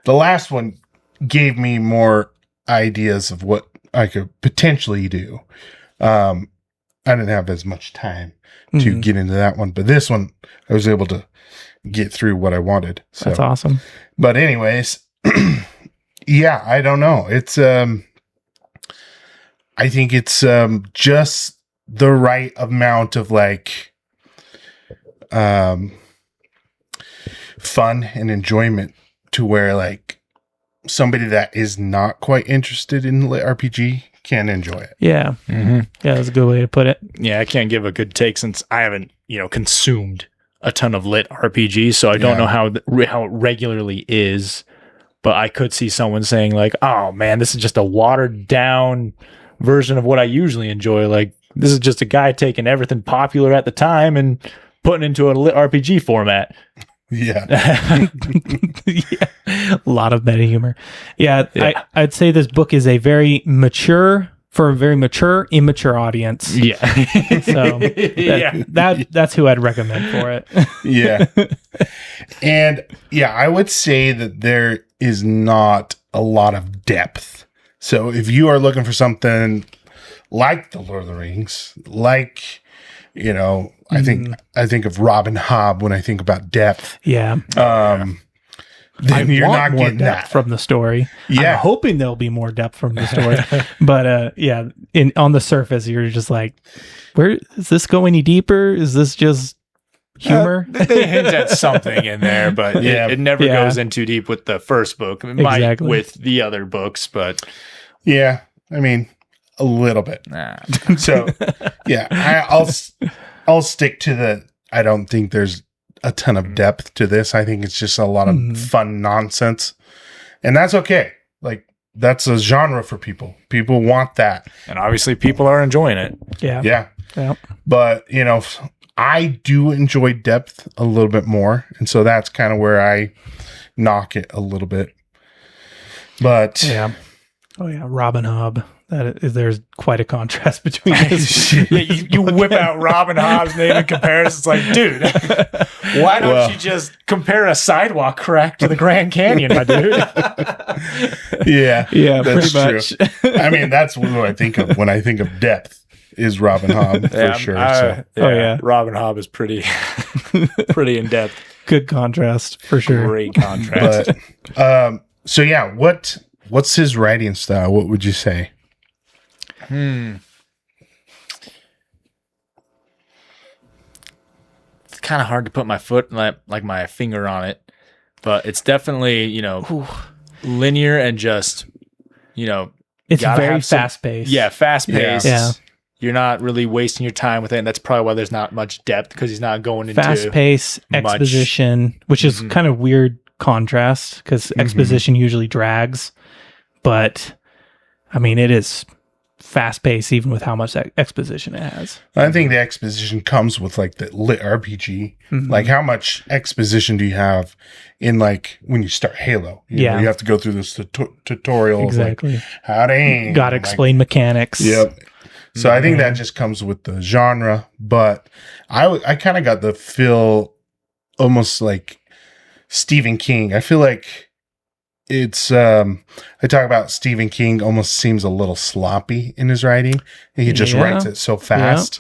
The last one gave me more ideas of what I could potentially do. I didn't have as much time to get into that one, but this one I was able to get through what I wanted. So. That's awesome. But anyways, yeah, I don't know. It's I think it's just the right amount of like fun and enjoyment to where like somebody that is not quite interested in lit RPG can enjoy it. Yeah. Yeah, that's a good way to put it. Yeah, I can't give a good take since I haven't, consumed a ton of lit RPGs, so I don't know how it regularly is. But I could see someone saying like, "Oh man, this is just a watered down version of what I usually enjoy. Like, this is just a guy taking everything popular at the time and putting it into a lit RPG format." Yeah. Yeah. A lot of meta humor. Yeah. I'd say this book is a very mature, immature audience. Yeah. So that's who I'd recommend for it. Yeah. And yeah, I would say that there is not a lot of depth. So if you are looking for something like The Lord of the Rings, like, I think of Robin Hobb when I think about depth. Yeah. Then you're not more getting depth that from the story. Yeah. I'm hoping there'll be more depth from the story. But yeah, on the surface, you're just like, where is this go any deeper? Is this just humor? They hint at something in there, but it never goes in too deep with the first book. It might with the other books, but yeah, I mean, a little bit. Nah. So yeah, I'll stick to the. I don't think there's a ton of depth to this. I think it's just a lot of fun nonsense, and that's okay. Like that's a genre for people. People want that, and obviously people are enjoying it. Yeah. But I do enjoy depth a little bit more, and so that's kind of where I knock it a little bit. But Robin Hobb. There's quite a contrast between this. You whip out Robin Hobb's name in comparison. It's like, dude, why don't you just compare a sidewalk crack to the Grand Canyon, my dude? Yeah, that's pretty much. True. I mean, that's what I think of when I think of depth is Robin Hobb for sure. Robin Hobb is pretty in depth. Good contrast for sure. Great contrast. But, so yeah, what's his writing style? What would you say? It's kind of hard to put my foot, like my finger on it, but it's definitely, linear and just, it's very fast paced. Yeah, fast paced. Yeah. You're not really wasting your time with it, and that's probably why there's not much depth, because he's not going into fast pace exposition, which is kind of weird contrast because exposition usually drags, but I mean it is fast paced even with how much exposition it has. I think the exposition comes with like the lit RPG. Like how much exposition do you have in like when you start Halo? You know, you have to go through this tutorial. Exactly. Of like, how to got to explain mechanics. Yep. So I think that just comes with the genre, but I kind of got the feel almost like Stephen King. I feel like it's I talk about Stephen King almost seems a little sloppy in his writing. He just writes it so fast,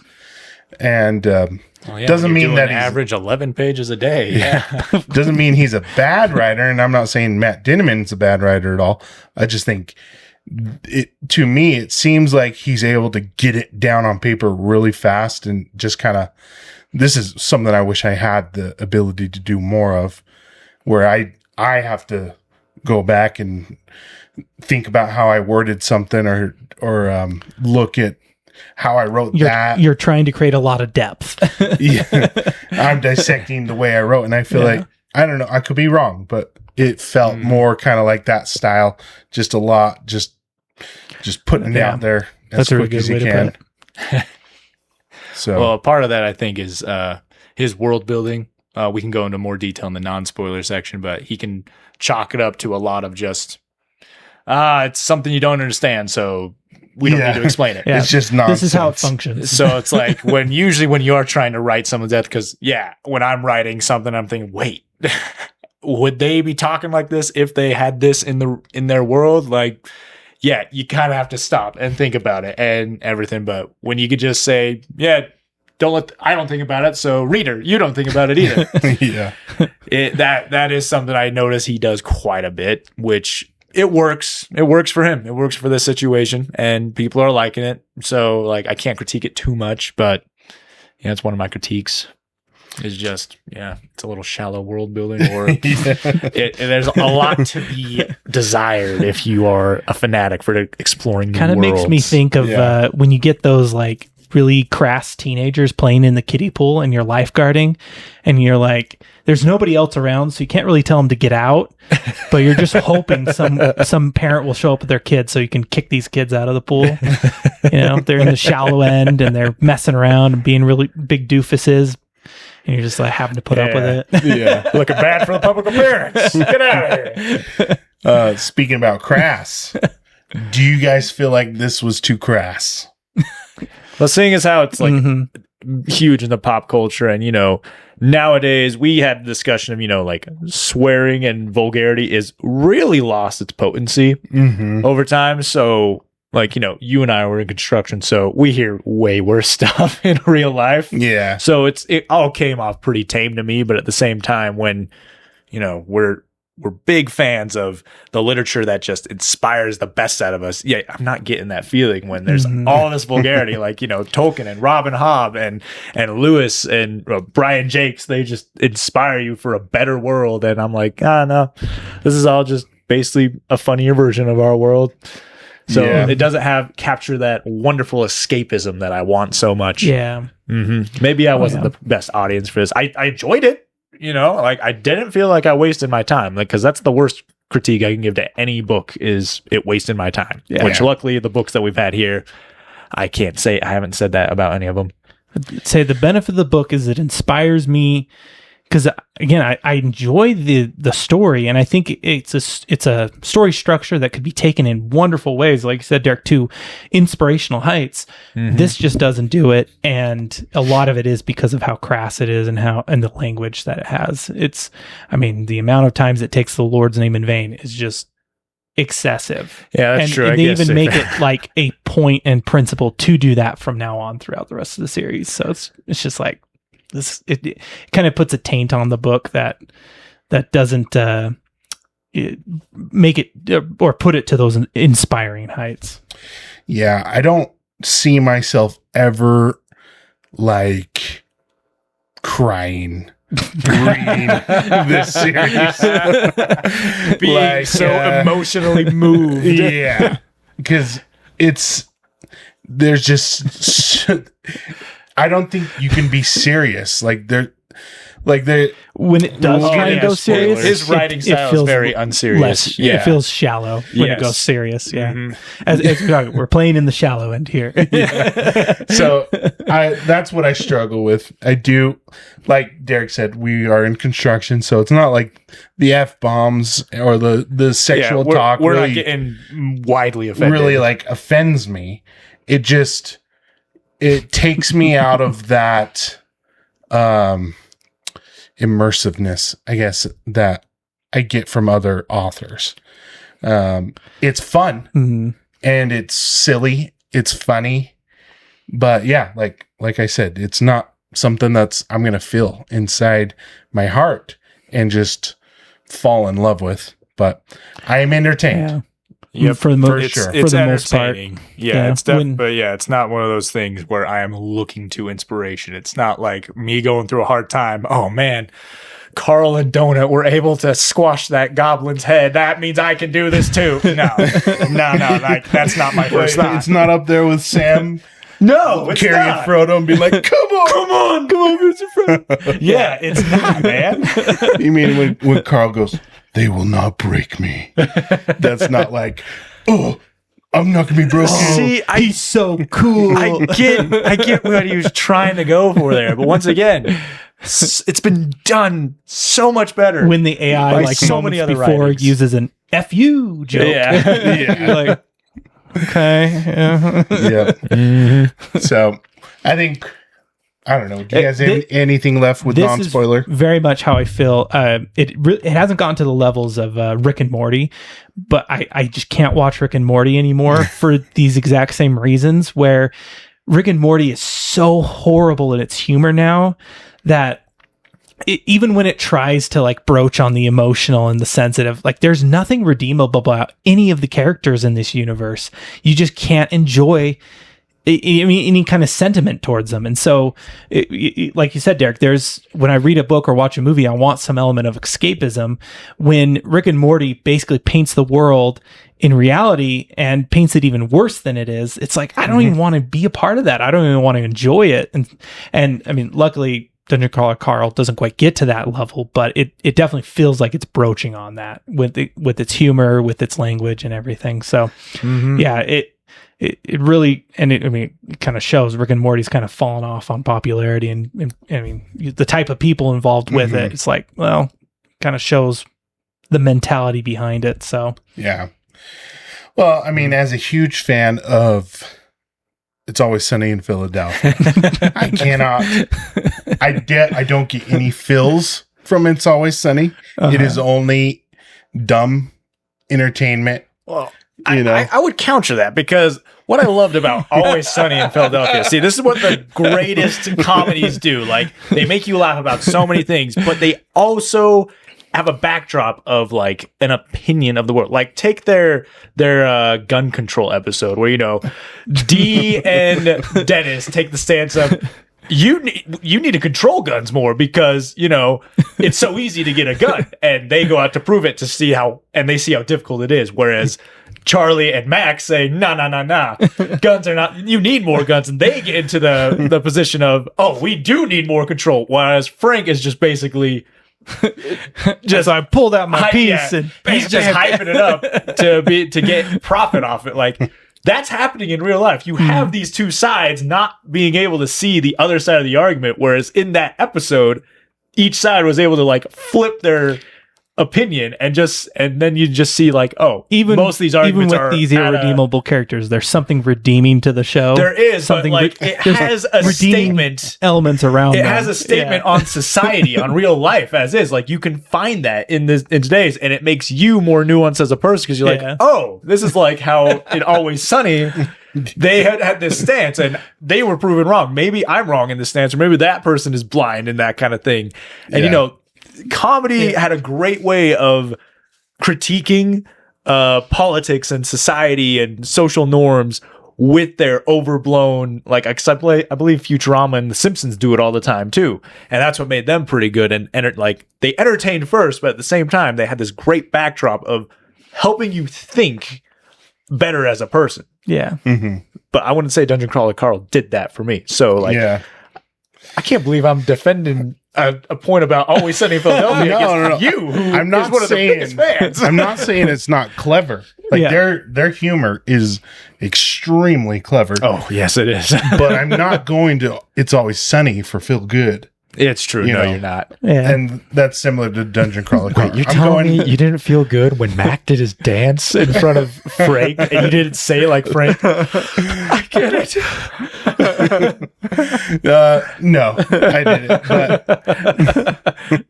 and doesn't mean that he's average 11 pages a day. Doesn't mean he's a bad writer, and I'm not saying Matt Dinniman's a bad writer at all. I just think to me it seems like he's able to get it down on paper really fast, and just kind of this is something I wish I had the ability to do more of, where I have to go back and think about how I worded something or look at how I wrote that. You're trying to create a lot of depth. Yeah. I'm dissecting the way I wrote, and I feel like, I don't know, I could be wrong, but it felt more kind of like that style. Just a lot, just putting it out there as quick as you can. So, well, part of that I think is his world building. We can go into more detail in the non-spoiler section, but he can chalk it up to a lot of just, it's something you don't understand, so we don't need to explain it. Yeah. It's just nonsense. This is how it functions. So it's like when you are trying to write someone's death, because when I'm writing something, I'm thinking, wait, would they be talking like this if they had this in their world? Like, you kind of have to stop and think about it and everything. But when you could just say, I don't think about it. So reader, you don't think about it either. That is something I notice he does quite a bit, which it works. It works for him. It works for this situation, and people are liking it. So like, I can't critique it too much, but it's one of my critiques. It's just, it's a little shallow world building, or there's a lot to be desired if you are a fanatic for exploring new Kind of makes me think of when you get those like really crass teenagers playing in the kiddie pool and you're lifeguarding, and you're like, there's nobody else around, so you can't really tell them to get out, but you're just hoping some parent will show up with their kids so you can kick these kids out of the pool. They're in the shallow end and they're messing around and being really big doofuses. And you're just like having to put up with it. Yeah. Looking bad for the public appearance. Get out of here. Speaking about crass, do you guys feel like this was too crass? Well, seeing as how it's like huge in the pop culture, and nowadays we had a discussion of like swearing and vulgarity is really lost its potency over time. So like, you and I were in construction, so we hear way worse stuff in real life. Yeah. So it all came off pretty tame to me, but at the same time, when, we're big fans of the literature that just inspires the best out of us. I'm not getting that feeling when there's all this vulgarity, like, Tolkien and Robin Hobb and Lewis and Brian Jakes, they just inspire you for a better world. And I'm like, no, this is all just basically a funnier version of our world. So it doesn't capture that wonderful escapism that I want so much. Yeah. Maybe I wasn't the best audience for this. I enjoyed it. Like I didn't feel like I wasted my time, like, because that's the worst critique I can give to any book is it wasted my time. Which luckily the books that we've had here, I haven't said that about any of them. I'd say the benefit of the book is it inspires me because, again, I enjoy the story, and I think it's a story structure that could be taken in wonderful ways, like you said, Derek, to inspirational heights. This just doesn't do it, and a lot of it is because of how crass it is and the language that it has. The amount of times it takes the Lord's name in vain is just excessive. Yeah, that's true. And they even make it like a point and principle to do that from now on throughout the rest of the series. So it's just like, it kind of puts a taint on the book that doesn't make it or put it to those inspiring heights. Yeah, I don't see myself ever like crying reading this series. Being like, so emotionally moved. Yeah, because there's just I don't think you can be serious. Like when it does try to go serious, his writing style is very unserious. It feels shallow when it goes serious. Yeah, as we're playing in the shallow end here. So that's what I struggle with. I do, like Derek said, we are in construction, so it's not like the F-bombs or the sexual talk. We're really, not getting widely offended. Really like offends me. It takes me out of that immersiveness, I guess, that I get from other authors. It's fun and it's silly. It's funny. But like I said, it's not something I'm going to feel inside my heart and just fall in love with. But I am entertained. Yeah. Yep, for the most part. Yeah, it's but it's not one of those things where I am looking to inspiration. It's not like me going through a hard time. Oh man, Carl and Donut were able to squash that goblin's head, that means I can do this too. No, like, that's not my first thought. It's not up there with Sam. No, it's carrying not. Frodo and be like, come on, Mr. Frodo. Yeah, it's not, man. You mean when Carl goes, they will not break me. That's not like, oh, I'm not gonna be broken. See, He's so cool. I get what he was trying to go for there, but once again, it's been done so much better. When the AI, By like so moments many other before, writings. uses an "fu" joke. Yeah. You're like, okay. Yeah. Yeah. So I think, I don't know. Do you guys have anything left with This non-spoiler? is very much how I feel. It hasn't gotten to the levels of Rick and Morty, but I just can't watch Rick and Morty anymore for these exact same reasons, where Rick and Morty is so horrible in its humor now that even when it tries to like broach on the emotional and the sensitive, like there's nothing redeemable about any of the characters in this universe. You just can't enjoy any kind of sentiment towards them. And so, like you said, Derek, when I read a book or watch a movie, I want some element of escapism. When Rick and Morty basically paints the world in reality and paints it even worse than it is, it's like, I don't even want to be a part of that. I don't even want to enjoy it. And I mean, luckily, Dungeon Crawler Carl doesn't quite get to that level, but it definitely feels like it's broaching on that with its humor, with its language and everything. So yeah, it really, and it kind of shows Rick and Morty's kind of fallen off on popularity, and I mean, the type of people involved with it, it's like, well, kind of shows the mentality behind it. So Yeah. Well, I mean, as a huge fan of It's Always Sunny in Philadelphia, I cannot, I don't get any feels from It's Always Sunny. It is only dumb entertainment. Well, You know? I would counter that, because what I loved about Always Sunny in Philadelphia, see, this is what the greatest comedies do. Like, they make you laugh about so many things, but they also have a backdrop of like an opinion of the world. Like, take their gun control episode where, you know, Dee and Dennis take the stance of, you need to control guns more because, you know, it's so easy to get a gun, and they go out to prove it and they see how difficult it is. Whereas Charlie and Max say, nah, guns are not, you need more guns. And they get into the position of, oh, we do need more control. Whereas Frank is just basically just I pulled out my piece and he's just hyping it up to get profit off it. Like, that's happening in real life. You have these two sides not being able to see the other side of the argument. Whereas in that episode, each side was able to like flip their opinion and then you just see like, oh, even most of these arguments even with these irredeemable characters, there's something redeeming to the show. There is something, but like it has a statement elements around it them. has a statement on society, on real life as is. Like, you can find that in today's, and it makes you more nuanced as a person, because you're like, oh, this is like how in Always Sunny they had this stance and they were proven wrong. Maybe I'm wrong in this stance, or maybe that person is blind and that kind of thing. And you know, comedy had a great way of critiquing politics and society and social norms with their overblown, like, I believe Futurama and The Simpsons do it all the time too, and that's what made them pretty good. And like, they entertained first, but at the same time they had this great backdrop of helping you think better as a person. Yeah. But I wouldn't say Dungeon Crawler Carl did that for me. So like, I can't believe I'm defending a point about Always Sunny in Philadelphia against you, who I'm not is one of the biggest fans. I'm not saying it's not clever. Like, their humor is extremely clever. Oh, yes, it is. But I'm not going to It's Always Sunny for feel good. It's true. You know, you're not. Yeah. And that's similar to Dungeon Crawler. Wait, you're telling me you didn't feel good when Mac did his dance in front of Frank and you didn't say like Frank? I get it. No, I didn't. But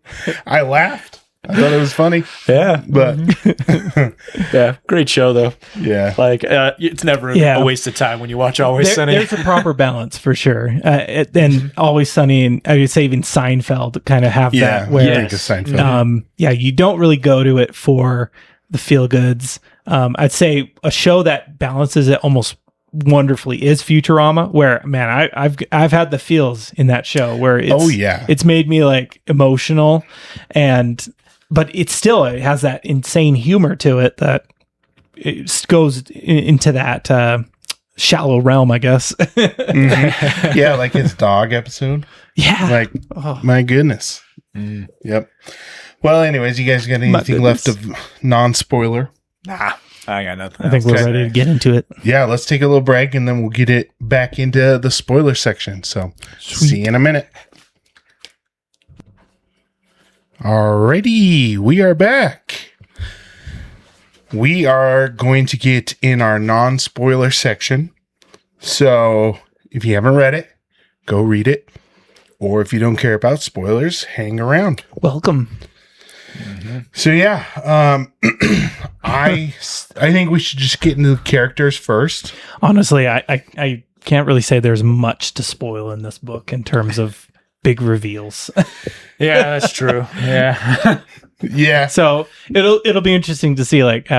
I laughed. I thought it was funny. Yeah. But yeah, great show though. Yeah. Like, it's never a waste of time when you watch Always Sunny. There's a proper balance for sure. And Always Sunny, and I would say even Seinfeld kind of have that, where I think of Seinfeld. you don't really go to it for the feel goods. I'd say a show that balances it almost wonderfully is Futurama, where man, I've had the feels in that show where it's made me like emotional, but it has that insane humor to it that it goes into that shallow realm, I guess. Mm-hmm. Yeah, like his dog episode. Yeah, like my goodness. Yep. Well, anyways, you guys got anything left of non-spoiler? Nah, I got nothing. I think we're ready to get into it. Yeah, let's take a little break and then we'll get it back into the spoiler section. So, see you in a minute. Alrighty, we are back. We are going to get in our non-spoiler section. So, if you haven't read it, go read it. Or if you don't care about spoilers, hang around. Welcome. Mm-hmm. So yeah, I think we should just get into the characters first. Honestly, I can't really say there's much to spoil in this book in terms of big reveals. Yeah, that's true. Yeah. Yeah. So it'll be interesting to see like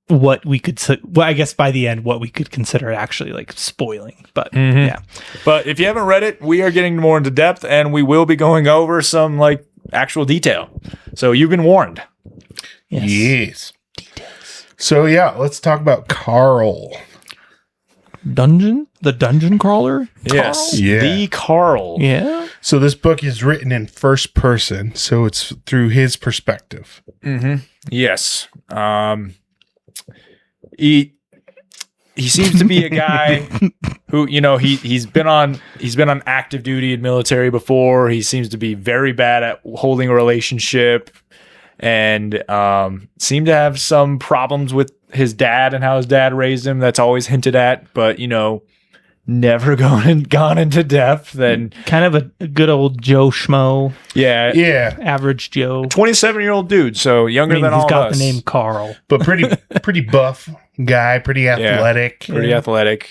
what we could, I guess by the end, what we could consider actually like spoiling. But yeah. But if you haven't read it, we are getting more into depth and we will be going over some like actual detail. So you've been warned. Yes. Details. So yeah, let's talk about Carl. The dungeon crawler? Yes. Carl? Yeah. The Carl. Yeah. So this book is written in first person, so it's through his perspective. Mm-hmm. Yes. He seems to be a guy who, you know, he's been on active duty in military before. He seems to be very bad at holding a relationship and seemed to have some problems with his dad and how his dad raised him. That's always hinted at, but you know, never gone into depth. And kind of a good old Joe Schmo. Yeah. Average Joe. 27-year-old dude, so younger than all of us. He's got the name Carl. But pretty buff guy, pretty athletic. Pretty athletic.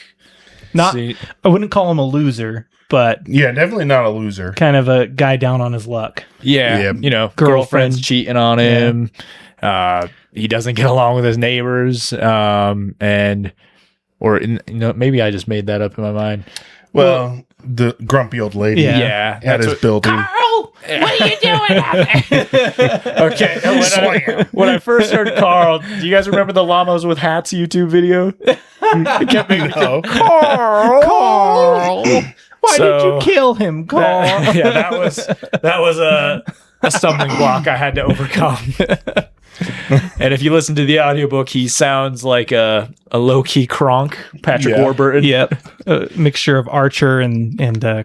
I wouldn't call him a loser, but yeah, definitely not a loser. Kind of a guy down on his luck. Yeah. You know, girlfriend's cheating on him. Yeah. He doesn't get along with his neighbors. Maybe I just made that up in my mind. Well, the grumpy old lady at his building. Carl, what are you doing out there? Okay. When I first heard Carl, do you guys remember the Llamas with Hats YouTube video? It kept making Carl. Why did you kill him, Carl? That was a stumbling block I had to overcome. And if you listen to the audiobook, he sounds like a low-key Kronk, Patrick Warburton. Yep. A mixture of Archer and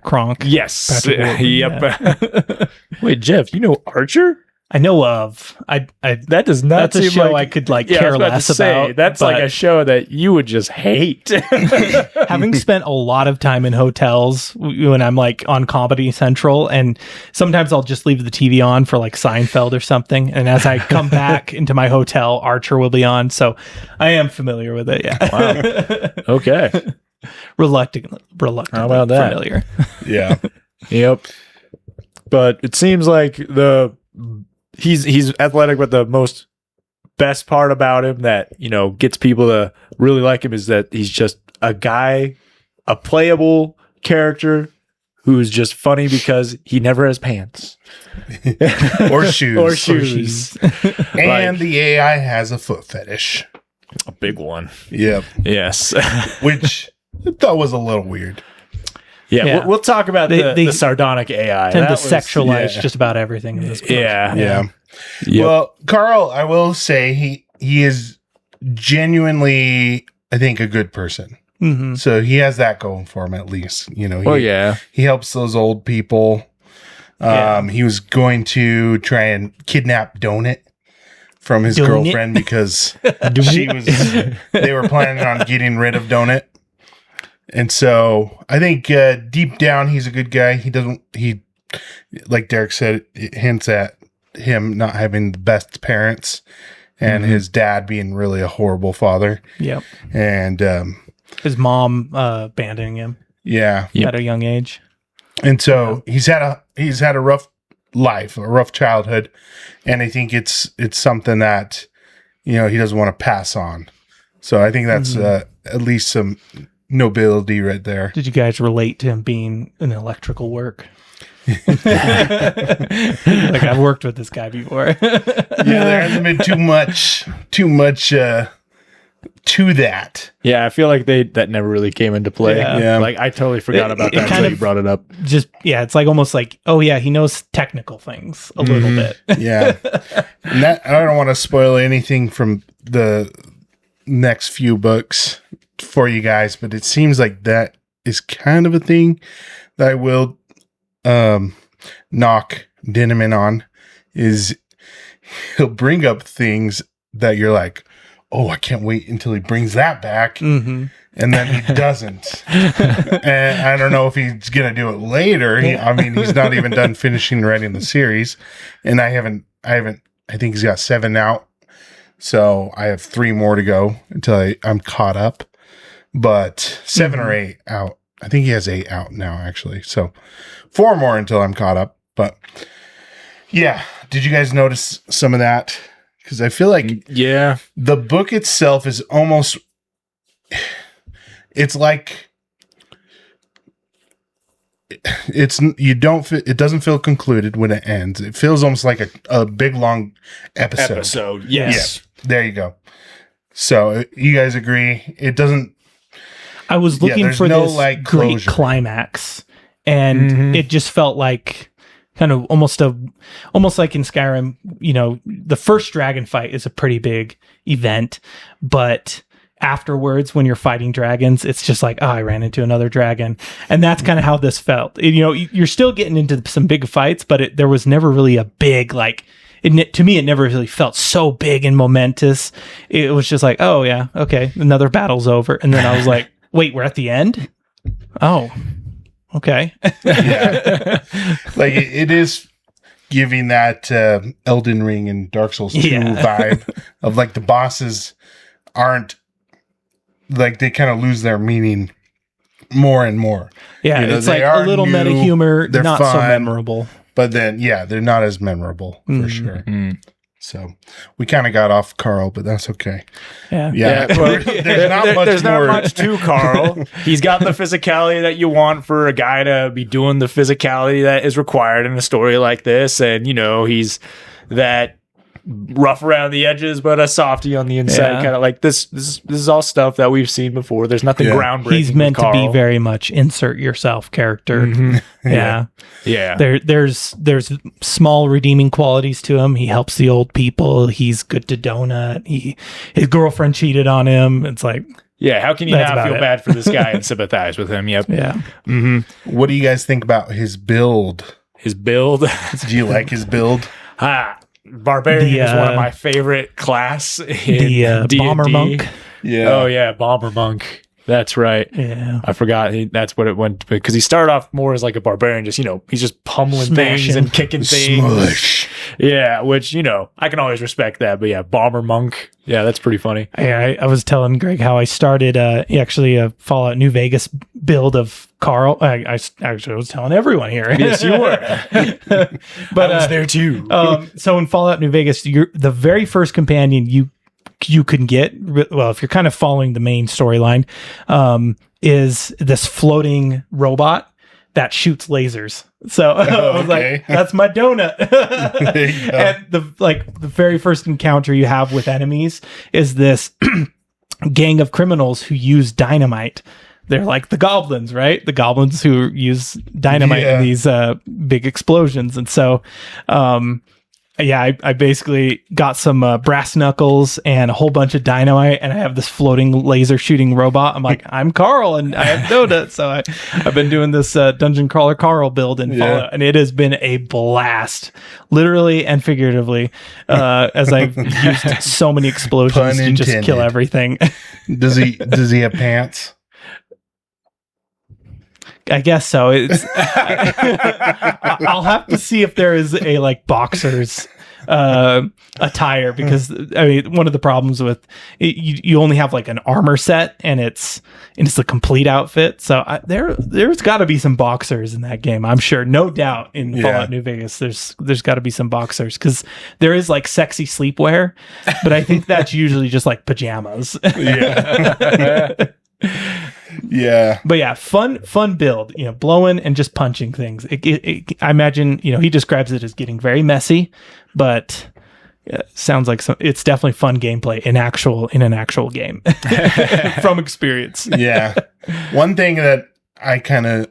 Kronk. Yes. Yep. Yeah. Wait, Geoff, you know Archer? I know of. That does not that's a seem show like, I could care less about. That's like a show that you would just hate. Having spent a lot of time in hotels when I'm like on Comedy Central, and sometimes I'll just leave the TV on for like Seinfeld or something, and as I come back into my hotel, Archer will be on. So I am familiar with it. Yeah. Wow. Okay. Reluctantly. How about that? Familiar. Yeah. Yep. But it seems like he's athletic, but the most best part about him that, you know, gets people to really like him is that he's just a guy, a playable character who's just funny because he never has pants. Or shoes. Or shoes. And the AI has a foot fetish. A big one. Yep. Yes. Which I thought was a little weird. Yeah. We'll talk about the sardonic AI. Tend to sexualize just about everything in this book. Yeah. Yep. Well, Carl, I will say he is genuinely, I think, a good person. Mm-hmm. So he has that going for him, at least. You know. He helps those old people. He was going to try and kidnap Donut from his girlfriend because they were planning on getting rid of Donut. And so I think deep down, he's a good guy. He, like Derek said, it hints at him not having the best parents and his dad being really a horrible father. Yep. And his mom abandoning him. Yeah. At a young age. And so he's had a rough life, a rough childhood. And I think it's something that, you know, he doesn't want to pass on. So I think that's at least some nobility right there. Did you guys relate to him being an electrical work? Like, I've worked with this guy before. There hasn't been too much to that. Yeah, I feel like that never really came into play. Yeah. Like I totally forgot about that until you brought it up. It's like almost like, oh yeah, he knows technical things a little bit. Yeah. And that, I don't want to spoil anything from the next few books for you guys, but it seems like that is kind of a thing that I will knock Dinniman on, is he'll bring up things that you're like, oh, I can't wait until he brings that back. Mm-hmm. And then he doesn't. And I don't know if he's going to do it later. I mean, he's not even done finishing writing the series. And I think he's got 7 out. So I have 3 more to go until I'm caught up. But 7 or 8 out. I think he has 8 out now, actually. So 4 more until I'm caught up. But yeah, did you guys notice some of that? Because I feel like the book itself is almost, it's like, it doesn't feel concluded when it ends. It feels almost like a big long episode. Yes. Yeah, there you go. So you guys agree? It doesn't. I was looking for this great closure. climax, and it just felt like kind of almost like in Skyrim, the first dragon fight is a pretty big event, but afterwards when you're fighting dragons, it's just like, oh, I ran into another dragon. And that's kind of how this felt. You're still getting into some big fights, but there was never really a big, to me, it never really felt so big and momentous. It was just like, oh yeah, okay, another battle's over. And then I was like, wait, we're at the end? Oh, okay. Yeah. Like it is giving that Elden Ring and Dark Souls 2 vibe of like the bosses aren't, like, they kind of lose their meaning more and more. Yeah, it's like a little meta humor, not fun, so memorable. But then, they're not as memorable for sure. So we kind of got off Carl, but that's okay. Yeah. But there's not much to Carl. He's got the physicality that you want for a guy to be doing the physicality that is required in a story like this. And, he's that rough around the edges, but a softy on the inside. Kind of like this is all stuff that we've seen before. There's nothing groundbreaking. He's meant to be very much insert yourself character. Yeah. There's small redeeming qualities to him. He helps the old people. He's good to Donut. His girlfriend cheated on him. It's like, how can you not feel bad for this guy and sympathize with him? Yep. Yeah. What do you guys think about his build? His build? Do you like his build? Barbarian is one of my favorite class in D&D. Bomber Monk. Yeah. Oh yeah, Bomber Monk. That's right. Yeah. I forgot. That's what it went, because he started off more as like a barbarian, just, he's just pummeling things and kicking things. Smush. Yeah, which, I can always respect that. But yeah, Bomber Monk. Yeah, that's pretty funny. I was telling Greg how I started actually a Fallout New Vegas build of Carl. I actually was telling everyone here. Yes, you were. But I was there too. So in Fallout New Vegas, the very first companion you can get, well, if you're kind of following the main storyline, is this floating robot that shoots lasers. So I was like, that's my donut. And the very first encounter you have with enemies is this gang of criminals who use dynamite. They're like the goblins, right? The goblins who use dynamite in these big explosions. And so I basically got some brass knuckles and a whole bunch of dynamite, and I have this floating laser shooting robot. I'm like, I'm Carl, and I have Donut. So I've been doing this dungeon crawler Carl build in Fallout, and it has been a blast, literally and figuratively, as I've used so many explosions to just kill everything. Does he have pants? I guess so. It's I'll have to see if there is a boxers attire, because I mean, one of the problems with it, you only have like an armor set, and it's a complete outfit. So there's got to be some boxers in that game, I'm sure, no doubt. In Fallout New Vegas, there's got to be some boxers, because there is like sexy sleepwear, but I think that's usually just like pajamas. Yeah. But yeah, fun build, blowing and just punching things. I imagine, he describes it as getting very messy, but sounds like it's definitely fun gameplay in an actual game from experience. Yeah. One thing that I kind of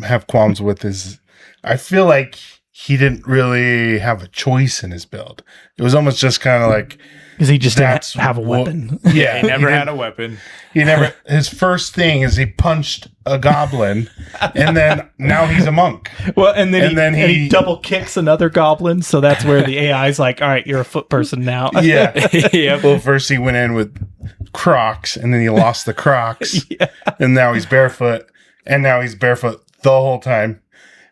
have qualms with is I feel like he didn't really have a choice in his build. It was almost just kind of like, because he just didn't have a weapon. Yeah, he never had a weapon. His first thing is he punched a goblin, and then now he's a monk. Well, and then he double kicks another goblin, so that's where the AI's like, all right, you're a foot person now. Yeah. Yep. Well, first he went in with Crocs, and then he lost the Crocs, and now he's barefoot, and now he's barefoot the whole time.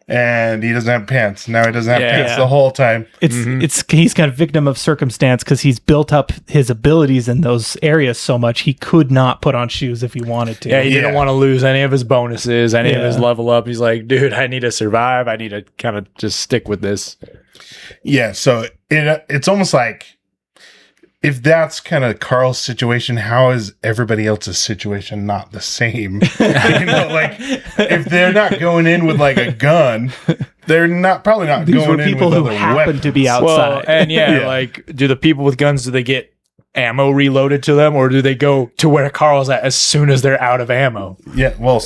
And he doesn't have pants. Now he doesn't have pants the whole time. He's kind of victim of circumstance, because he's built up his abilities in those areas so much he could not put on shoes if he wanted to. Yeah, he didn't want to lose any of his bonuses, any of his level up. He's like, dude, I need to survive. I need to kind of just stick with this. Yeah, so it's almost like, if that's kind of Carl's situation, how is everybody else's situation not the same? Like, if they're not going in with like a gun, they're probably not These going were in people with who other happen weapons. to be outside. Well, and like, do the people with guns, do they get ammo reloaded to them, or do they go to where Carl's at as soon as they're out of ammo? Yeah, well,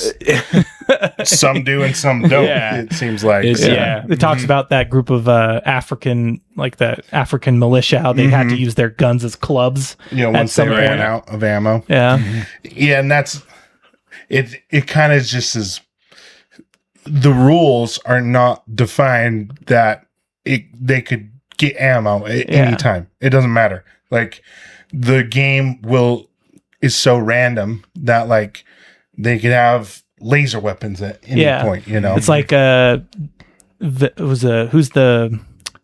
some do and some don't. Yeah. It seems like. It talks about that group of African, like the African militia, how they had to use their guns as clubs. Once they ran out of ammo. Yeah. Yeah, and that's it. It kind of just is. The rules are not defined that they could get ammo at any time. It doesn't matter. Like, the game is so random that like they could have laser weapons at any point. It's like who's the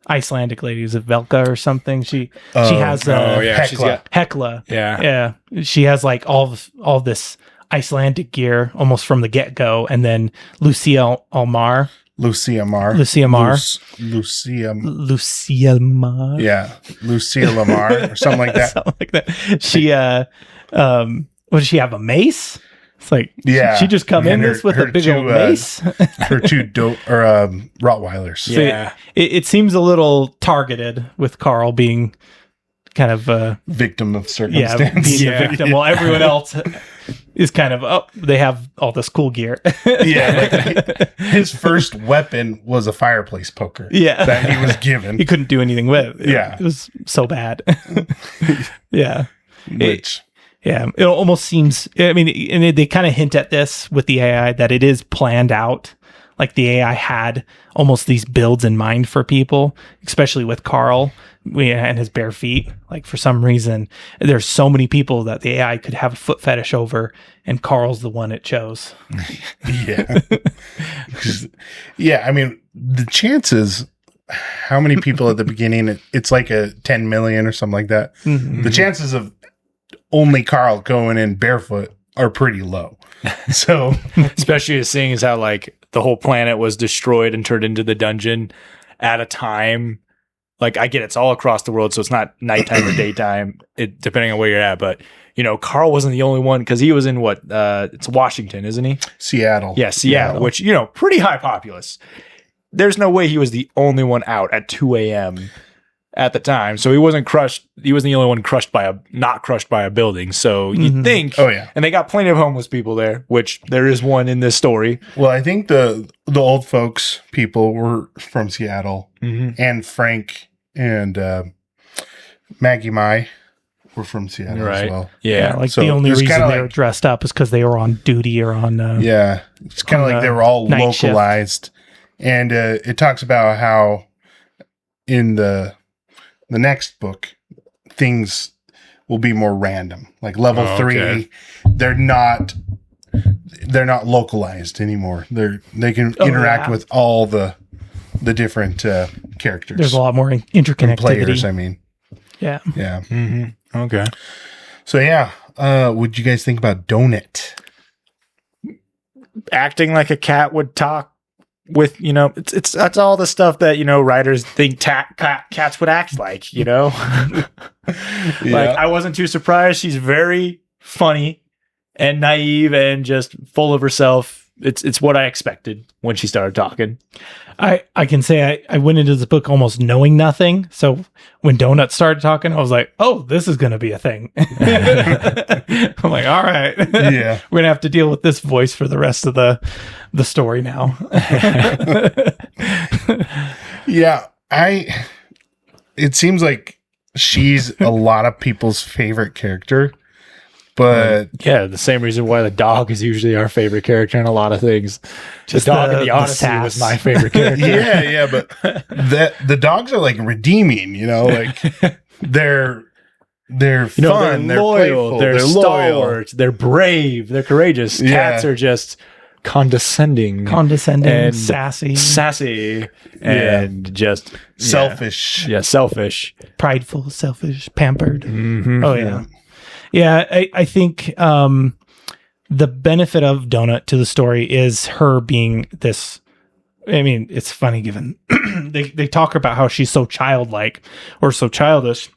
Icelandic lady? Is it Velka or something? She has Hekla. She's got Hekla. Yeah. She has like all this Icelandic gear almost from the get go, and then Lucia Mar. Lucia Mar. Yeah, Lucia Lamar or something like that. Something like that. She what does she have, a mace? It's like she just come in this with a big old mace. Her two Rottweilers. So it seems a little targeted with Carl being kind of a victim of circumstance. Being a victim. Well, everyone else is kind of, they have all this cool gear. Like his first weapon was a fireplace poker. That he was given. He couldn't do anything with. It Yeah. was so bad. Yeah. Which It almost seems, I mean, and they kind of hint at this with the AI, that it is planned out. Like, the AI had almost these builds in mind for people, especially with Carl and his bare feet. Like, for some reason, there's so many people that the AI could have a foot fetish over, and Carl's the one it chose. I mean, the chances, how many people at the beginning, it's like a 10 million or something like that. Mm-hmm. The chances of only Carl going in barefoot are pretty low. So, especially seeing as how like the whole planet was destroyed and turned into the dungeon at a time. Like, I get it's all across the world, so it's not nighttime or daytime, depending on where you're at. But Carl wasn't the only one, because he was in it's Washington, isn't he? Seattle. Yeah, Seattle, which pretty high populace. There's no way he was the only one out at 2 a.m. at the time, so he wasn't crushed. He wasn't the only one not crushed by a building. So you'd think, and they got plenty of homeless people there, which there is one in this story. Well, I think the old folks people were from Seattle, and Frank and Maggie Mai were from Seattle as well. Yeah, like, so the only reason they were dressed up is because they were on duty or on. It's kind of like they were all localized, and it talks about how in the next book things will be more random. Like level 3, they're not localized anymore. They can interact with all the the different characters. There's a lot more and interconnectivity. players, I mean. Yeah. Yeah. Mm-hmm. Okay. So, yeah. What'd you guys think about Donut? Acting like a cat would talk with, it's that's all the stuff that, writers think cats would act like, Like, I wasn't too surprised. She's very funny and naive and just full of herself. It's what I expected when she started talking. I can say I went into this book almost knowing nothing. So when Donut started talking, I was like, oh, this is going to be a thing. I'm like, all right. Yeah. We're going to have to deal with this voice for the rest of the story now. Yeah. It seems like she's a lot of people's favorite character. But yeah, the same reason why the dog is usually our favorite character in a lot of things. Just the dog in the the Odyssey sass. was my favorite character. yeah, but the dogs are like redeeming, like they're fun, they're loyal, playful, they're loyal. stalwart, they're brave, they're courageous. Yeah. Cats are just condescending, sassy, and just selfish. Yeah, selfish, prideful, selfish, pampered. Mm-hmm. Oh yeah. Yeah, I think the benefit of Donut to the story is her being this. I mean, it's funny given they talk about how she's so childlike or so childish,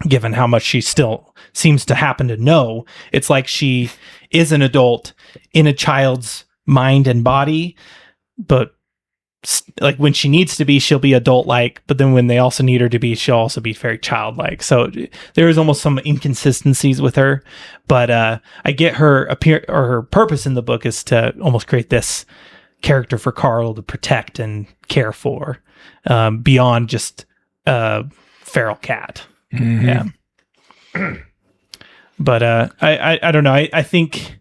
given how much she still seems to happen to know. It's like she is an adult in a child's mind and body, but like when she needs to be, she'll be adult-like, but then when they also need her to be, she'll also be very childlike. So there is almost some inconsistencies with her, but I get her her purpose in the book is to almost create this character for Carl to protect and care for, beyond just a feral cat. Mm-hmm. Yeah. But I don't know. I think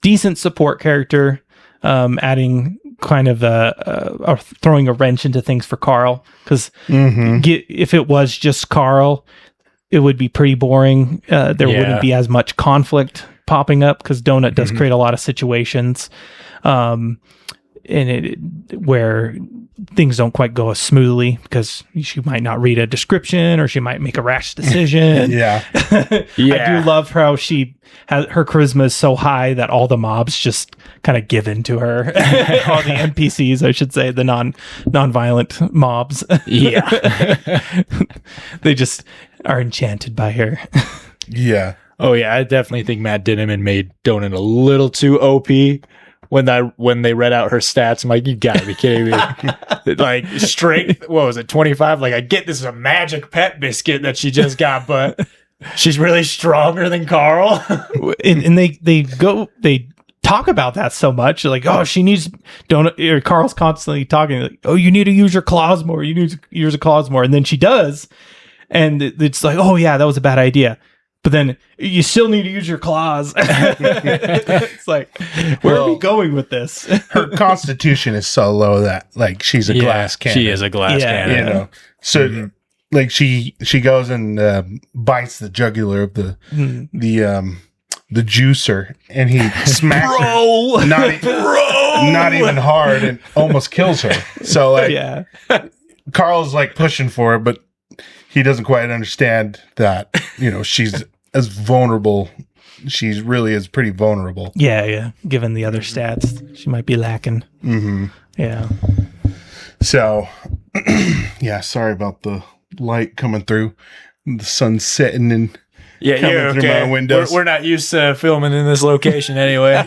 decent support character, adding kind of or throwing a wrench into things for Carl, because if it was just Carl, it would be pretty boring. There wouldn't be as much conflict popping up, because Donut does create a lot of situations where things don't quite go as smoothly, because she might not read a description or she might make a rash decision. Yeah. I do love how her charisma is so high that all the mobs just kind of give in to her. All the NPCs, I should say, the non-violent mobs. Yeah. They just are enchanted by her. Yeah. Oh yeah, I definitely think Matt Dinniman made Donut a little too OP. When they read out her stats, I'm like, you gotta be kidding me. Like, strength, what was it, 25? Like, I get this is a magic pet biscuit that she just got, but she's really stronger than Carl. and they talk about that so much. Like, oh, she needs Donut. Or Carl's constantly talking like, oh, you need to use your claws more. You need to use your claws more. And then she does. And it's like, oh yeah, that was a bad idea. But then you still need to use your claws. It's like, where are we going with this? Her constitution is so low that like she's a glass cannon. She is a glass cannon. So like she goes and bites the jugular of the juicer, and he smacks her. Not even hard, and almost kills her. So like Carl's like pushing for her, but he doesn't quite understand that, she's as vulnerable. She really is pretty vulnerable. Yeah. Given the other stats, she might be lacking. Mm-hmm. Yeah. So, sorry about the light coming through. The sun's setting and coming through my windows. We're not used to filming in this location anyway.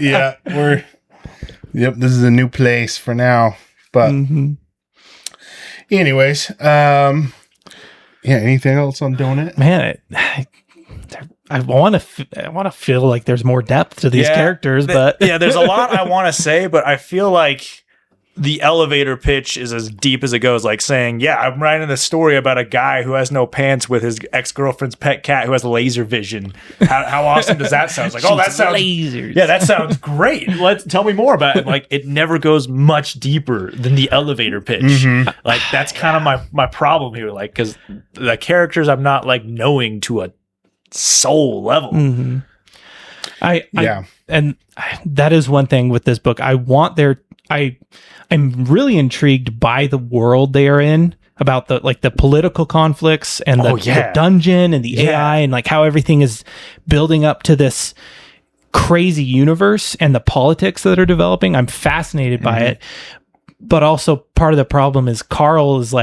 This is a new place for now. But anyways, anything else on Donut? Man, I want to feel like there's more depth to these characters, but there's a lot I want to say, but I feel like the elevator pitch is as deep as it goes, like saying, I'm writing this story about a guy who has no pants with his ex-girlfriend's pet cat who has laser vision. How awesome does that sound? It's like, that sounds lasers. Yeah, that sounds great. Tell me more about it. Like, it never goes much deeper than the elevator pitch. Like, that's kind of my problem here. Like, because the characters I'm not like knowing to a soul level. And that is one thing with this book. I want I'm really intrigued by the world they are in, about the political conflicts and the dungeon and the AI and like how everything is building up to this crazy universe and the politics that are developing. I'm fascinated by it. But also part of the problem is Carl is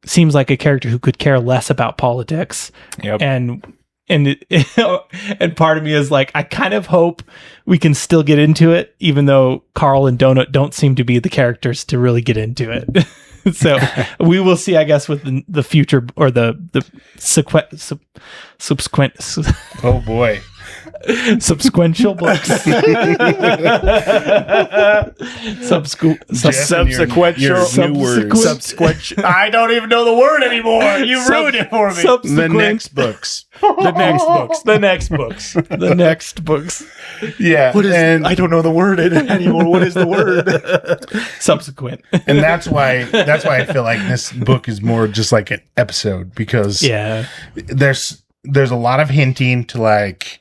seems like a character who could care less about politics. Yep. And part of me is like, I kind of hope we can still get into it, even though Carl and Donut don't seem to be the characters to really get into it. So we will see, I guess, with the future or the subsequent. Oh boy. Subsequential books. Subsequent. I don't even know the word anymore. You ruined it for me. The next books. The next books. Yeah. I don't know the word anymore. What is the word? Subsequent. And that's why I feel like this book is more just like an episode, because there's a lot of hinting to like,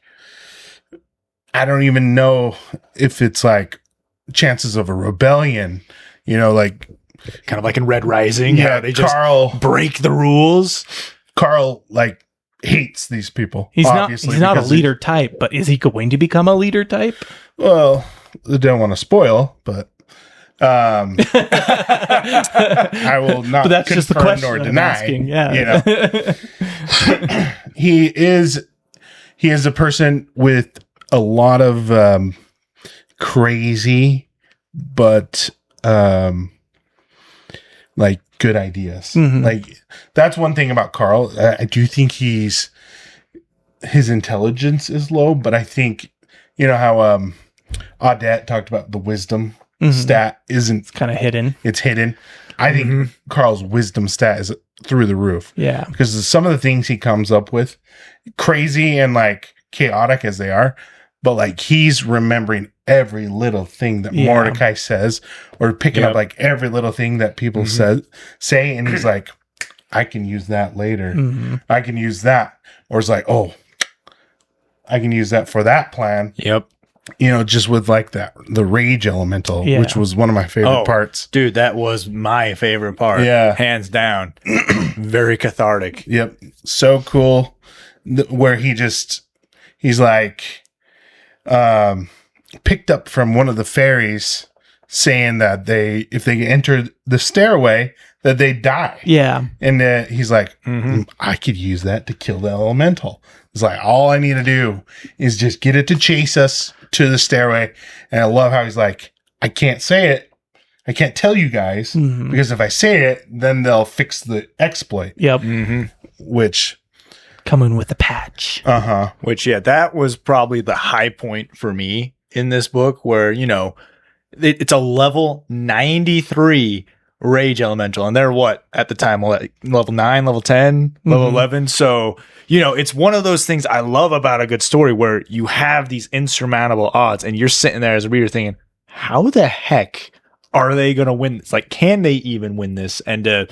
I don't even know if it's like chances of a rebellion, like kind of like in Red Rising. Yeah, they Carl just break the rules. Carl hates these people. He's not a leader type, but is he going to become a leader type? Well, I don't want to spoil, but I will not. But that's just the question or I'm deny. asking. Yeah, he is a person with a lot of crazy, but good ideas. Mm-hmm. That's one thing about Carl. I do think his intelligence is low, but I think how Audette talked about the wisdom stat isn't kind of hidden. It's hidden. I think Carl's wisdom stat is through the roof. Yeah, because some of the things he comes up with, crazy and chaotic as they are, but he's remembering every little thing that Mordecai says, or picking up every little thing that people say, and he's like, I can use that later. I can use that, or it's I can use that for that plan. Yep. Just with the rage elemental, which was one of my favorite parts. Dude, that was my favorite part. Yeah, hands down. Very cathartic. Yep, so cool. Where he's picked up from one of the fairies saying that if they enter the stairway, that they die. Yeah. And he's like, I could use that to kill the elemental. It's all I need to do is just get it to chase us to the stairway. And I love how he's like, I can't say it. I can't tell you guys because if I say it, then they'll fix the exploit. Yep. Which... coming with a patch. Which, that was probably the high point for me in this book, where, it's a level 93 rage elemental, and they're at the time, level 9, level 10, level 11. So, it's one of those things I love about a good story where you have these insurmountable odds, and you're sitting there as a reader thinking, how the heck are they going to win this? Can they even win this? And to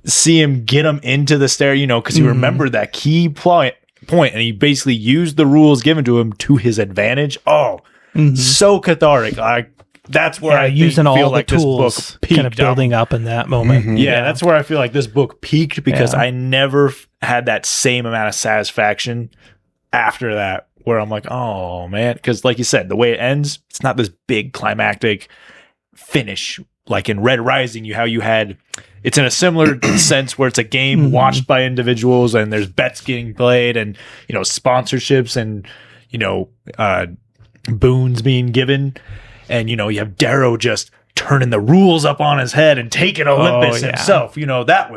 see him get him into the stair, because he remembered that key point, and he basically used the rules given to him to his advantage. So cathartic. That's where I using all the tools, this book peaked, kind of building up in that moment. That's where I feel like this book peaked, because I never had that same amount of satisfaction after that, where I'm like, oh man, because like you said, the way it ends, it's not this big climactic finish like in Red Rising. It's in a similar sense where it's a game watched by individuals, and there's bets getting played, and sponsorships, and boons being given, and you have Darrow just turning the rules up on his head and taking Olympus himself. That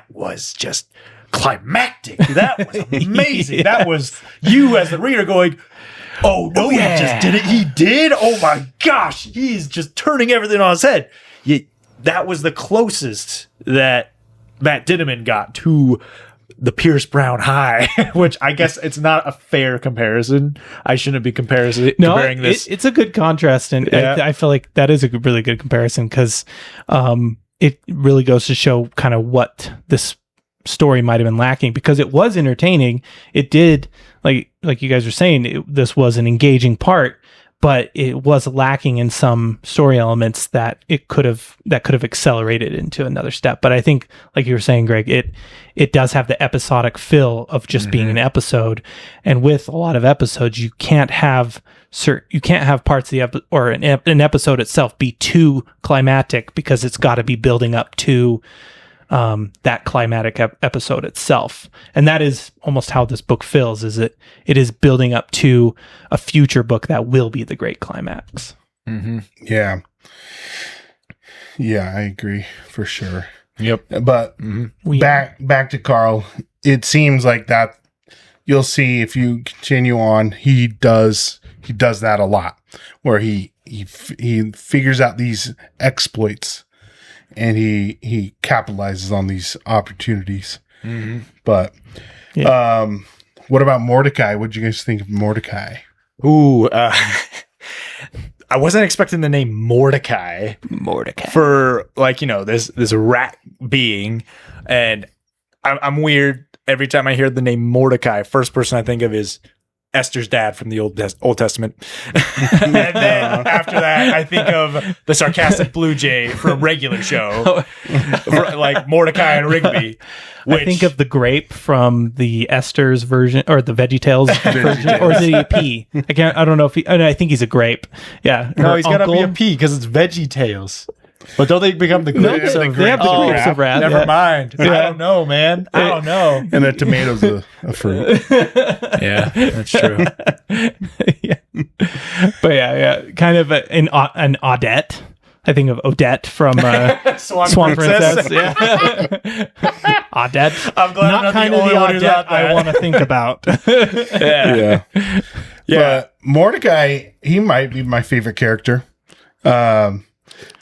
was just climactic. That was amazing. That was you as the reader going, oh no, he just did it. He did. Oh my gosh, he's just turning everything on his head. That was the closest that Matt Dinniman got to the Pierce Brown high, which I guess it's not a fair comparison. I shouldn't be comparing this. It's a good contrast, and I feel like that is a really good comparison, because it really goes to show kind of what this story might have been lacking, because it was entertaining. It did, like you guys were saying, this was an engaging part, but it was lacking in some story elements that could have accelerated into another step. But I think, like you were saying, Greg, it does have the episodic feel of just being an episode. And with a lot of episodes, you can't have parts of the or an episode itself be too climactic, because it's got to be building up to that climatic episode itself. And that is almost how this book feels, is it is building up to a future book that will be the great climax. Yeah, I agree for sure. Yep. But back to Carl, it seems like that you'll see if you continue on, he does that a lot, where he figures out these exploits and he capitalizes on these opportunities. But what about Mordecai? What did you guys think of Mordecai? Ooh, I wasn't expecting the name Mordecai for, like, you know, this rat being, and I'm weird. Every time I hear the name Mordecai, first person I think of is Esther's dad from the Old Testament. And then after that, I think of the sarcastic Blue Jay from regular show, like Mordecai and Rigby. I think of the grape from the Esther's version, or the VeggieTales version, or the pea. I don't know if I think he's a grape. Yeah. No, he's got to be a pea because it's VeggieTales. But don't they become the grapes? They have the grapes of wrath. Never mind. I don't know, man. I don't know. And the tomato's a fruit. Yeah, that's true. But yeah, kind of an Odette. I think of Odette from Swan Princess. Yeah. Odette. I'm glad not I'm not kind the of only the one who's Odette out there. I want to think about. Yeah. But Mordecai, he might be my favorite character.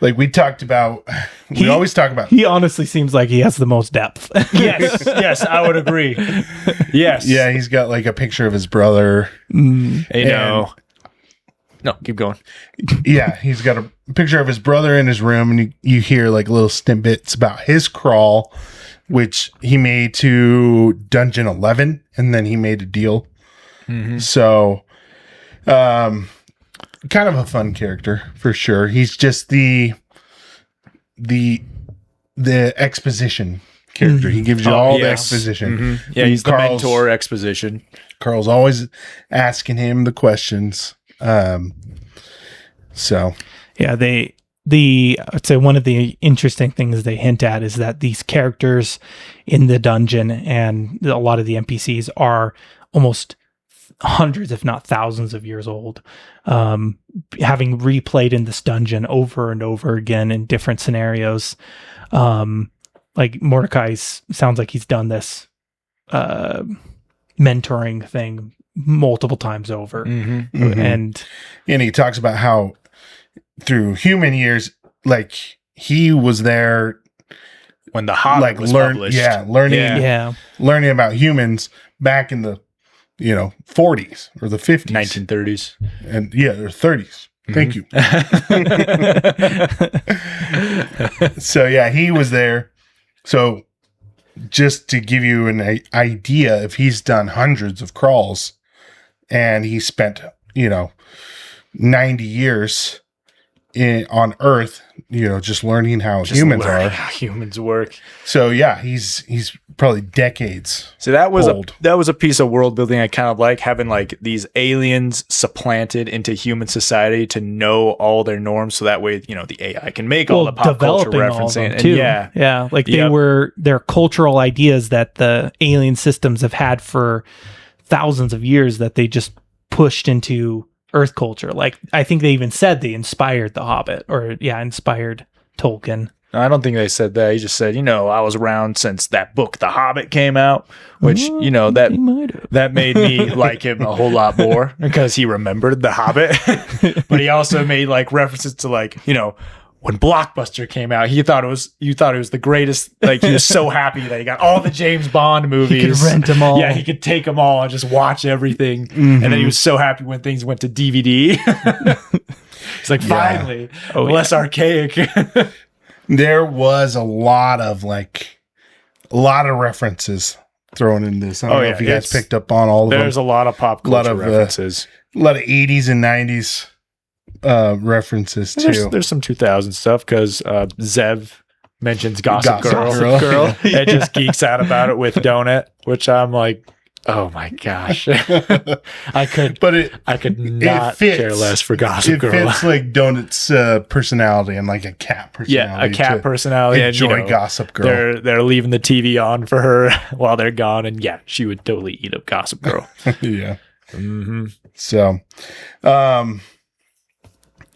Like we talked about, we always talk about. He honestly seems like he has the most depth. Yes, I would agree. Yes. Yeah, he's got like a picture of his brother. You know. No, keep going. Yeah, he's got a picture of his brother in his room, and you hear like little snippets about his crawl, which he made to Dungeon 11, and then he made a deal. So, kind of a fun character for sure. He's just the exposition character. He gives you all the exposition. Yeah, he's the mentor exposition. Carl's always asking him the questions. So yeah, I'd say one of the interesting things they hint at is that these characters in the dungeon and a lot of the NPCs are almost hundreds, if not thousands of years old, having replayed in this dungeon over and over again in different scenarios. Like Mordecai sounds like he's done this mentoring thing multiple times over. And he talks about how through human years, like he was there when the Hobbit was published. Learning about humans back in the 40s or the 50s, 1930s, and or 30s. Thank you. So yeah, he was there. So just to give you an idea, if he's done hundreds of crawls and he spent 90 years on Earth, just learning how humans work. So yeah, he's probably decades. So that was old. that was a piece of world building I kind of like, having like these aliens supplanted into human society to know all their norms, so that way the AI can make all the pop culture referencing. Too. Like they were their cultural ideas that the alien systems have had for thousands of years that they just pushed into Earth culture. Like I think they even said they inspired The Hobbit, or inspired Tolkien. I don't think they said that. He just said, I was around since that book, The Hobbit, came out, which, that made me like him a whole lot more because he remembered The Hobbit. But he also made like references to like, when Blockbuster came out, you thought it was the greatest. Like he was so happy that he got all the James Bond movies. He could rent them all. Yeah, he could take them all and just watch everything. And then he was so happy when things went to DVD. It's like, finally, less archaic. There was a lot of references thrown in this. I don't know if you guys picked up on all of them. There's a lot of pop culture references. A lot of 80s and 90s references too. There's some 2000 stuff because Zev mentions Gossip Girl. Gossip Girl. It just geeks out about it with Donut, which I'm like, oh my gosh. I could not care less for Gossip Girl. It fits like Donut's personality and like a cat personality. Yeah, a cat personality. Enjoy and, Gossip Girl. They're leaving the TV on for her while they're gone, and yeah, she would totally eat up Gossip Girl. Yeah. Mm-hmm. So,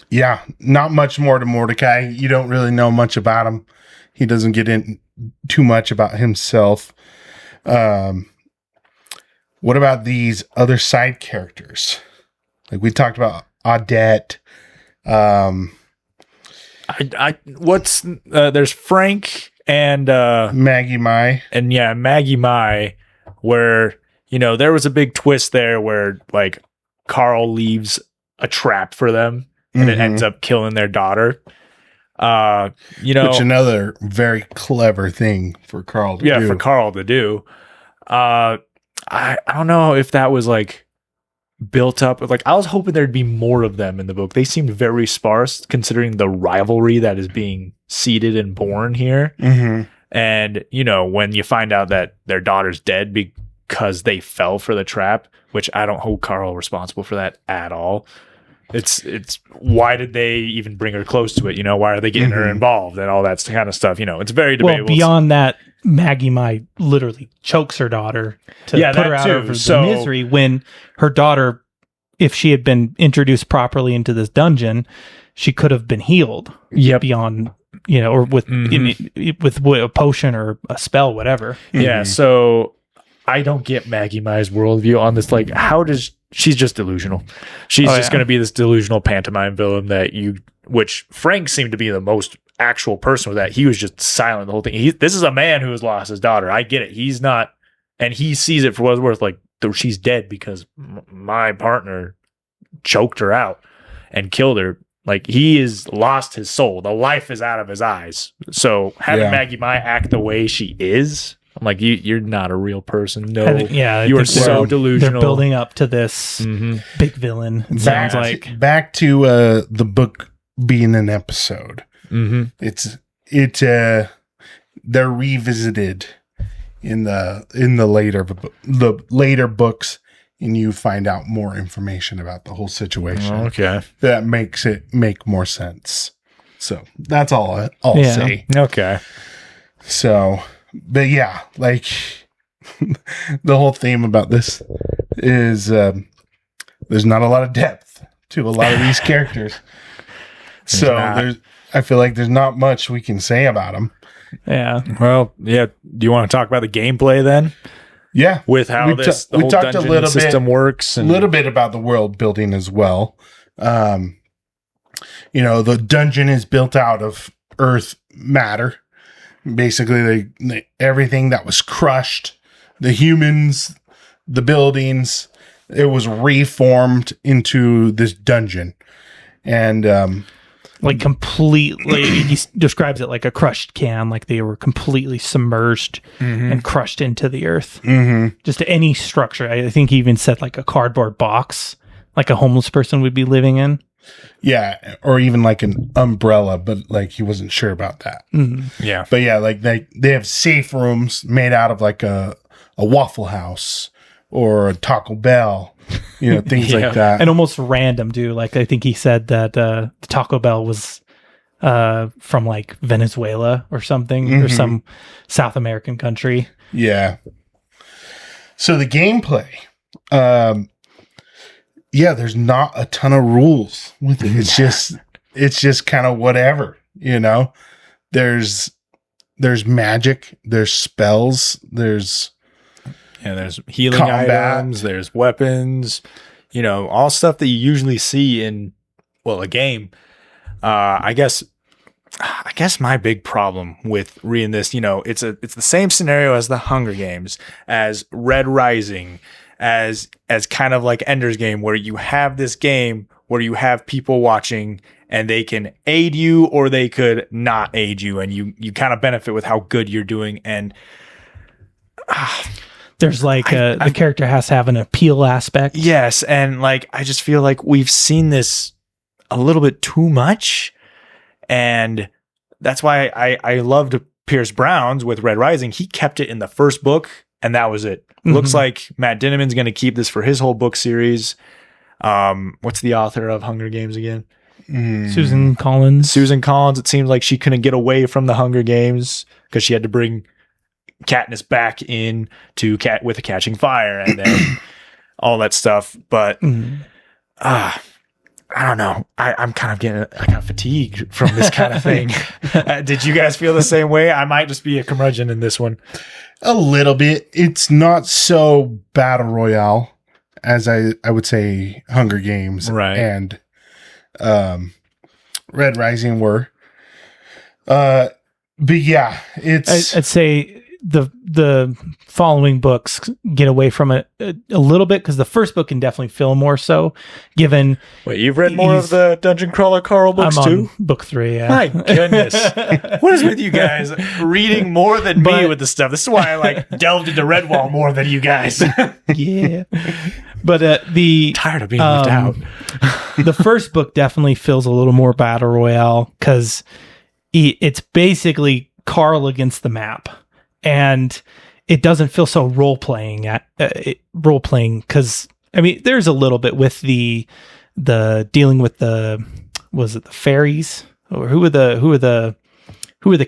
yeah, not much more to Mordecai. You don't really know much about him. He doesn't get in too much about himself. What about these other side characters? Like we talked about Odette. There's Frank and Maggie Mai. And yeah, Maggie Mai, where, there was a big twist there where like Carl leaves a trap for them and it ends up killing their daughter. Which another very clever thing for Carl to do. Yeah, for Carl to do. I don't know if that was like built up. Like I was hoping there'd be more of them in the book. They seemed very sparse considering the rivalry that is being seeded and born here. Mm-hmm. And when you find out that their daughter's dead because they fell for the trap, which I don't hold Carl responsible for that at all. It's why did they even bring her close to it? Why are they getting her involved and all that kind of stuff? It's very debatable. Well, beyond that, Maggie Mai literally chokes her daughter to put her out of the misery when her daughter, if she had been introduced properly into this dungeon, she could have been healed. Yep. Beyond, or with a potion or a spell, whatever. Yeah. So I don't get Maggie Mai's worldview on this. Like, she's just delusional. She's just going to be this delusional pantomime villain which Frank seemed to be the most actual person with that. He was just silent the whole thing. This is a man who has lost his daughter. I get it. He's not, and he sees it for what it's worth. Like, she's dead because my partner choked her out and killed her. Like, he has lost his soul. The life is out of his eyes. So having Maggie Mai act the way she is, I'm like, you're not a real person. No, you are so delusional. They're building up to this big villain. It sounds like back to the book being an episode. Mm-hmm. They're revisited in the later books, and you find out more information about the whole situation. Okay, that makes it make more sense. So that's all I'll say. Okay, so. But yeah, like the whole theme about this is there's not a lot of depth to a lot of these characters. I feel like there's not much we can say about them. Yeah. Well, yeah. Do you want to talk about the gameplay then? Yeah. With how the whole dungeon system works. A little bit about the world building as well. The dungeon is built out of earth matter. Basically, everything that was crushed, the humans, the buildings, it was reformed into this dungeon. And like completely, he describes it like a crushed can, like they were completely submerged and crushed into the earth. Mm-hmm. Just any structure. I think he even said like a cardboard box, like a homeless person would be living in. Yeah, or even like an umbrella, but like he wasn't sure about that. Mm-hmm. Yeah, but yeah, like they have safe rooms made out of like a Waffle House or a Taco Bell, things like that, and almost random, dude. Like I think he said that the Taco Bell was from like Venezuela or something, or some South American country. Yeah. So the gameplay. Yeah, there's not a ton of rules with it. It's just kind of whatever, There's magic, there's spells, there's healing items, there's weapons, all stuff that you usually see in a game. I guess my big problem with reading this, it's the same scenario as the Hunger Games, as Red Rising, as kind of like Ender's Game, where you have this game where you have people watching and they can aid you or they could not aid you, and you kind of benefit with how good you're doing. And there's like the character has to have an appeal aspect. Yes, and like I just feel like we've seen this a little bit too much. And that's why I loved Pierce Brown's with Red Rising. He kept it in the first book, and that was it. Looks like Matt Dinniman's going to keep this for his whole book series. What's the author of Hunger Games again? Susan Collins. Susan Collins. It seems like she couldn't get away from the Hunger Games because she had to bring Katniss back in to with a Catching Fire and then all that stuff. But I don't know. I'm kind of getting fatigued from this kind of thing. Did you guys feel the same way? I might just be a curmudgeon in this one. A little bit. It's not so battle royale as I would say Hunger Games and Red Rising were. But yeah, I'd say the following books get away from it a little bit because the first book can definitely feel more so. Given wait, you've read more of the Dungeon Crawler Carl books too? Book 3. Yeah. My goodness, what is with you guys reading more than me with the stuff? This is why I delved into Redwall more than you guys. Yeah, but tired of being left out. The first book definitely feels a little more battle royale because it's basically Carl against the map. And it doesn't feel so role playing because I mean there's a little bit with the dealing with the fairies or who are the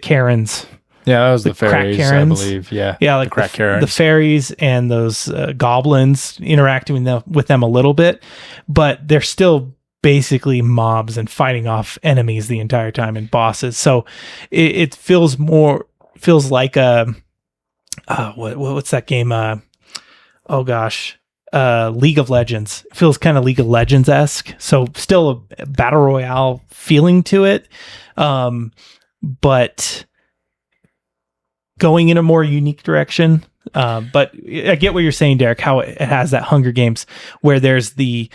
Karens? Yeah, that was the fairies, crack Karens. I believe. Yeah, like the crack Karens, the fairies and those goblins interacting with them a little bit, but they're still basically mobs and fighting off enemies the entire time and bosses. So it feels like a what's that game? League of Legends. It feels kind of League of Legends-esque. So still a battle royale feeling to it, but going in a more unique direction. But I get what you're saying, Derek. How it has that Hunger Games where there's the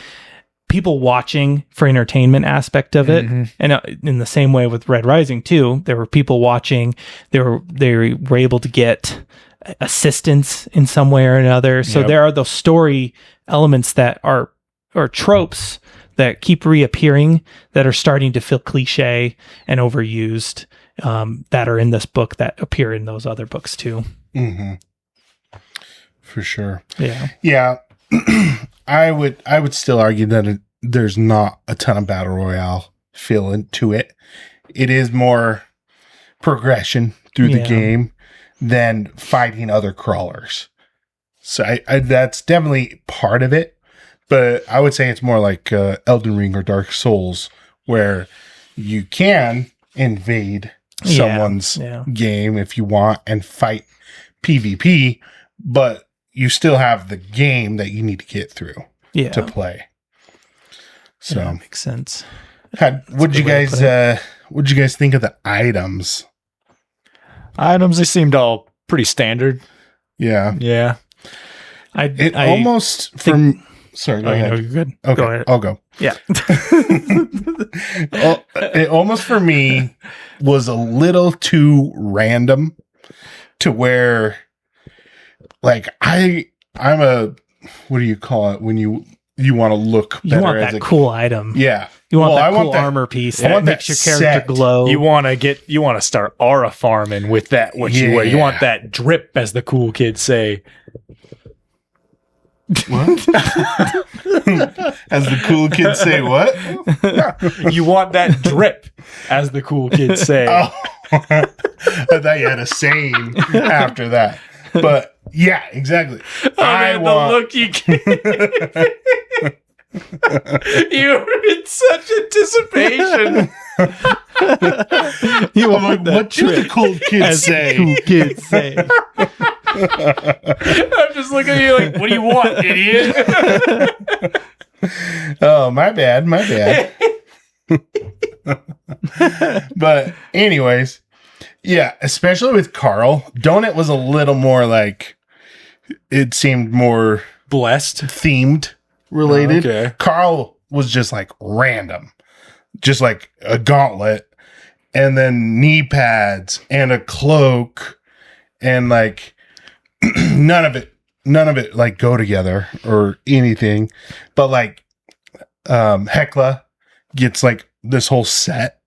people watching for entertainment aspect of it. And in the same way with Red Rising too, there were people watching, they were able to get assistance in some way or another. So there are those story elements that are tropes that keep reappearing that are starting to feel cliche and overused, that are in this book that appear in those other books too. For sure. Yeah. I would still argue that there's not a ton of battle royale feel to it. It is more progression through the game than fighting other crawlers. So I that's definitely part of it, but I would say it's more like Elden Ring or Dark Souls, where you can invade someone's game if you want and fight PvP, but you still have the game that you need to get through to play. So that makes sense. What'd you guys think of the items? Items, they seemed all pretty standard. Yeah. I almost think, sorry, go ahead. ahead. No, you're good. Okay, go ahead. I'll go. Yeah. It almost for me was a little too random to where, like, I'm a, what do you call it when you want to look better? You want that cool item. Yeah. You want that cool armor piece that makes your character glow. You want to start aura farming with that, what you wear. You want that drip, as the cool kids say. What? As the cool kids say, what? You want that drip, as the cool kids say. Oh. I thought you had a saying after that. But yeah, exactly. The look you gave. You were in such anticipation. I'm like, what should the cool kids say? Cool kids say. I'm just looking at you like, what do you want, idiot? Oh, my bad. But anyways, yeah, especially with Carl, Donut was a little more like, it seemed more blessed, themed related. Okay. Carl was just like random, just like a gauntlet and then knee pads and a cloak and like none of it like go together or anything. But like Hecla gets like this whole set.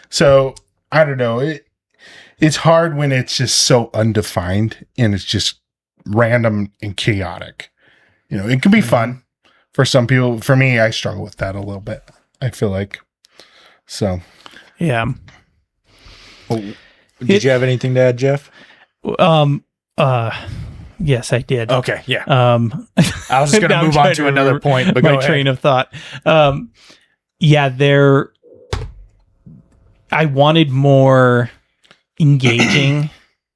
So I don't know. It's hard when it's just so undefined and it's just random and chaotic. You know, it can be fun for some people. For me, I struggle with that a little bit, I feel like. So, Yeah. Did you have anything to add, Geoff? Yes, I did. Okay, yeah. I was just going to move on to another point, but my go ahead. train of thought. I wanted more engaging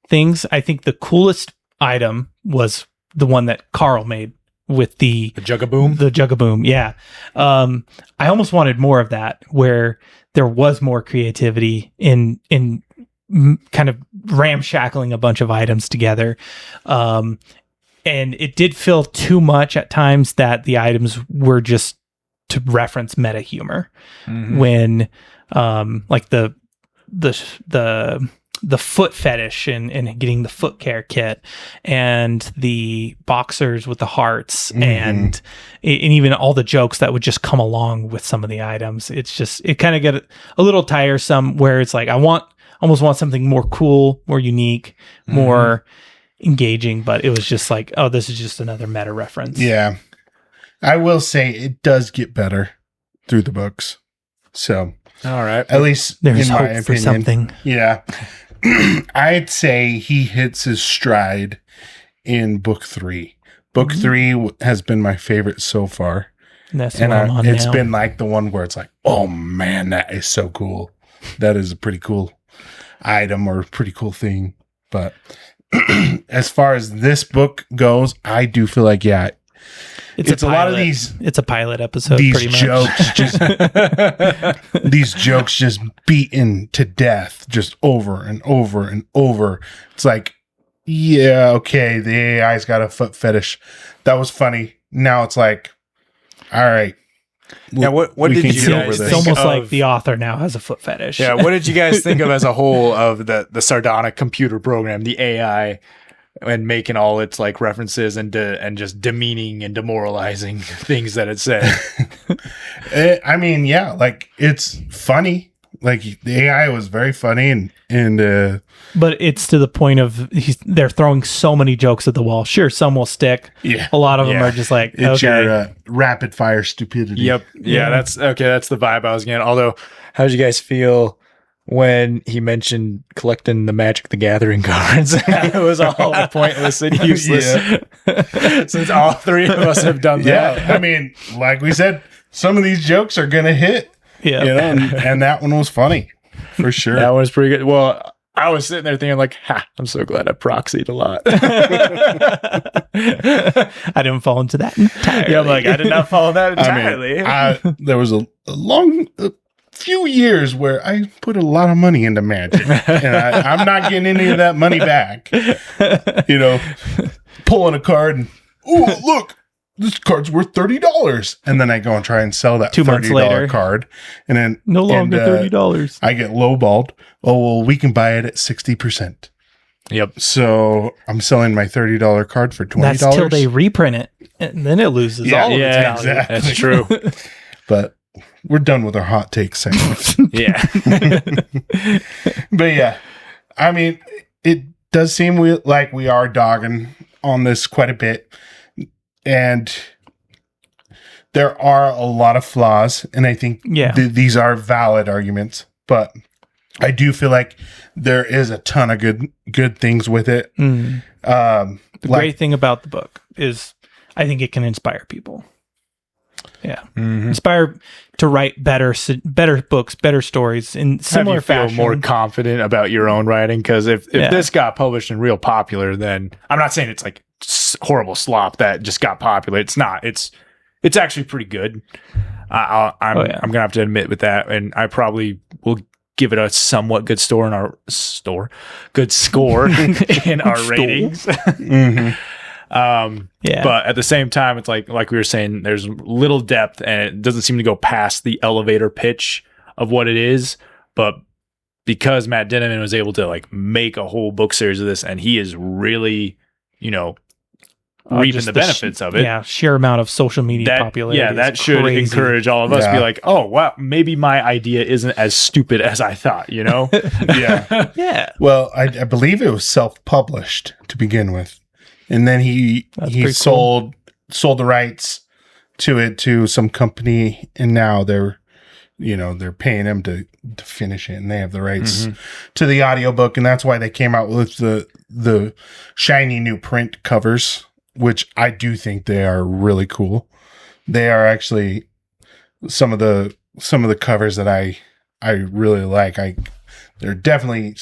things. I think the coolest item was the one that Carl made with the Jugaboom? The Jugaboom, yeah. I almost wanted more of that, where there was more creativity in kind of ramshackling a bunch of items together. And it did feel too much at times that the items were just to reference meta humor when like the foot fetish and getting the foot care kit and the boxers with the hearts and even all the jokes that would just come along with some of the items. It kind of get a little tiresome where it's like, I almost want something more cool, more unique, more engaging, but it was just like, oh, this is just another meta reference. Yeah. I will say it does get better through the books. So, all right. At least there's in my hope opinion. for something. Yeah. I'd say he hits his stride in book 3. Book 3 has been my favorite so far. And that's what I'm on it's now. been like the one where it's like, oh man, that is so cool. That is a pretty cool item or pretty cool thing. But as far as this book goes, I do feel like, yeah, it's a lot of these. It's a pilot episode. These pretty much. jokes just these jokes just beaten to death, just over and over and over. It's like, yeah, okay, the AI's got a foot fetish. That was funny. Now it's like, all right. Now, what did you guys It's almost like the author now has a foot fetish. Yeah, what did you guys think of as a whole of the sardonic computer program, the AI, and making all its like references and just demeaning and demoralizing things that it said? I mean, yeah, like it's funny. Like the AI was very funny and but it's to the point of they're throwing so many jokes at the wall. Sure, some will stick. Yeah, a lot of them are just like, it's okay. your rapid fire stupidity. Yep. Yeah, that's okay. That's the vibe I was getting. Although, how did you guys feel when he mentioned collecting the Magic the Gathering cards? It was all pointless and useless. Since all three of us have done that. Yeah, I mean, like we said, some of these jokes are gonna hit. Yeah, you know, and that one was funny for sure. That one was pretty good. Well, I was sitting there thinking like, I'm so glad I proxied a lot. I didn't fall into that entirely. Yeah, I'm like, I did not follow that entirely. I mean, there was a few years where I put a lot of money into Magic, and I'm not getting any of that money back. You know, pulling a card and, oh, look, this card's worth $30, and then I go and try and sell that 2 months later card, and then no longer $30. I get lowballed. Oh well, we can buy it at 60%. Yep. So I'm selling my $30 card for $20. That's till they reprint it, and then it loses all of its value. Exactly. That's true. But we're done with our hot take segment. Yeah. But yeah, I mean, it does seem like we are dogging on this quite a bit. And there are a lot of flaws, and I think these are valid arguments. But I do feel like there is a ton of good things with it. The great thing about the book is I think it can inspire people. Yeah, inspire to write better books, better stories in similar fashion. Feel more confident about your own writing, because if this got published and real popular, then I'm not saying it's like horrible slop that just got popular. It's not. It's actually pretty good. I'm gonna have to admit with that, and I probably will give it a somewhat good score in our in our ratings. But at the same time, it's like we were saying, there's little depth, and it doesn't seem to go past the elevator pitch of what it is. But because Matt Dinniman was able to like make a whole book series of this, and he is really, reaping just the benefits of it. Yeah, sheer amount of social media popularity. Yeah, that is should crazy. encourage all of us to be Yeah. like, oh, wow, maybe my idea isn't as stupid as I thought, you know? Yeah. Yeah, Well, I believe it was self-published to begin with, and then he pretty sold the rights to it to some company, and now they're paying him to finish it, and they have the rights to the audiobook, and that's why they came out with the shiny new print covers, which I do think they are really cool. They are actually some of the covers that I really like. They're definitely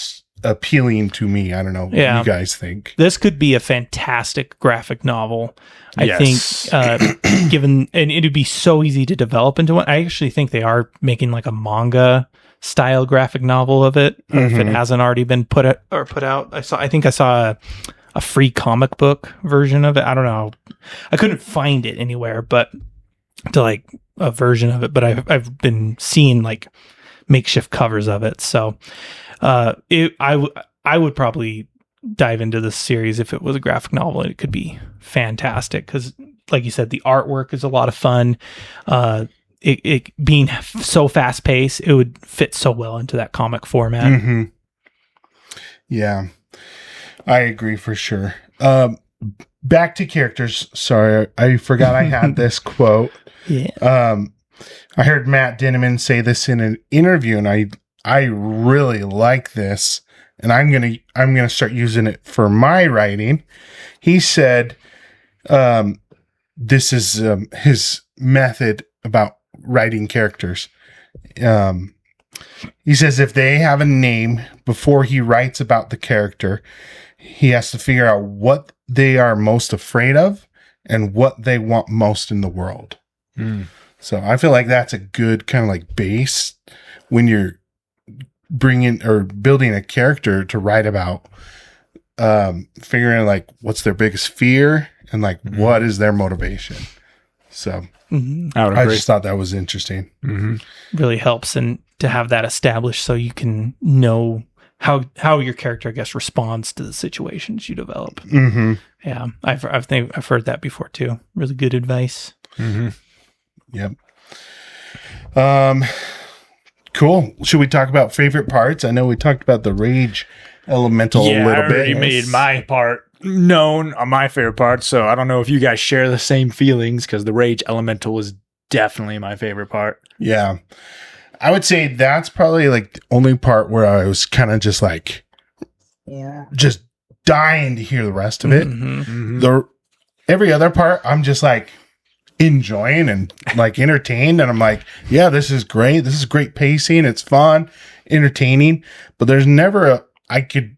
appealing to me. I don't know what you guys think. this could be a fantastic graphic novel. I Yes. think, given, and it'd be so easy to develop into one. I actually think they are making like a manga style graphic novel of it, if it hasn't already been put out. I think I saw a free comic book version of it. I don't know. I couldn't find it anywhere, but to like a version of it. But I've been seeing like makeshift covers of it. So I would probably dive into this series if it was a graphic novel. It could be fantastic because, like you said, the artwork is a lot of fun. It being so fast paced, it would fit so well into that comic format. Mm-hmm. Yeah, I agree for sure. Back to characters. Sorry, I forgot I had this quote. Yeah. I heard Matt Dinniman say this in an interview, and I really like this, and I'm gonna start using it for my writing. He said, "This is his method about writing characters." He says if they have a name before he writes about the character, he has to figure out what they are most afraid of and what they want most in the world. So I feel like that's a good kind of like base when you're bringing or building a character to write about, figuring like what's their biggest fear and like what is their motivation. So I would I agree. just thought that was interesting. Really helps, and to have that established so you can know how your character, I guess, responds to the situations you develop. Mm-hmm. Yeah, I've heard that before too. Really good advice. Yep. Cool. Should we talk about favorite parts? I know we talked about the rage elemental a I little already bit. made my part known on my favorite part, so I don't know if you guys share the same feelings because the rage elemental was definitely my favorite part. Yeah. I would say that's probably like the only part where I was kind of just like, just dying to hear the rest of it. Every other part, I'm just like enjoying and like entertained. And I'm like, yeah, this is great. This is great pacing. It's fun, entertaining, but there's never I could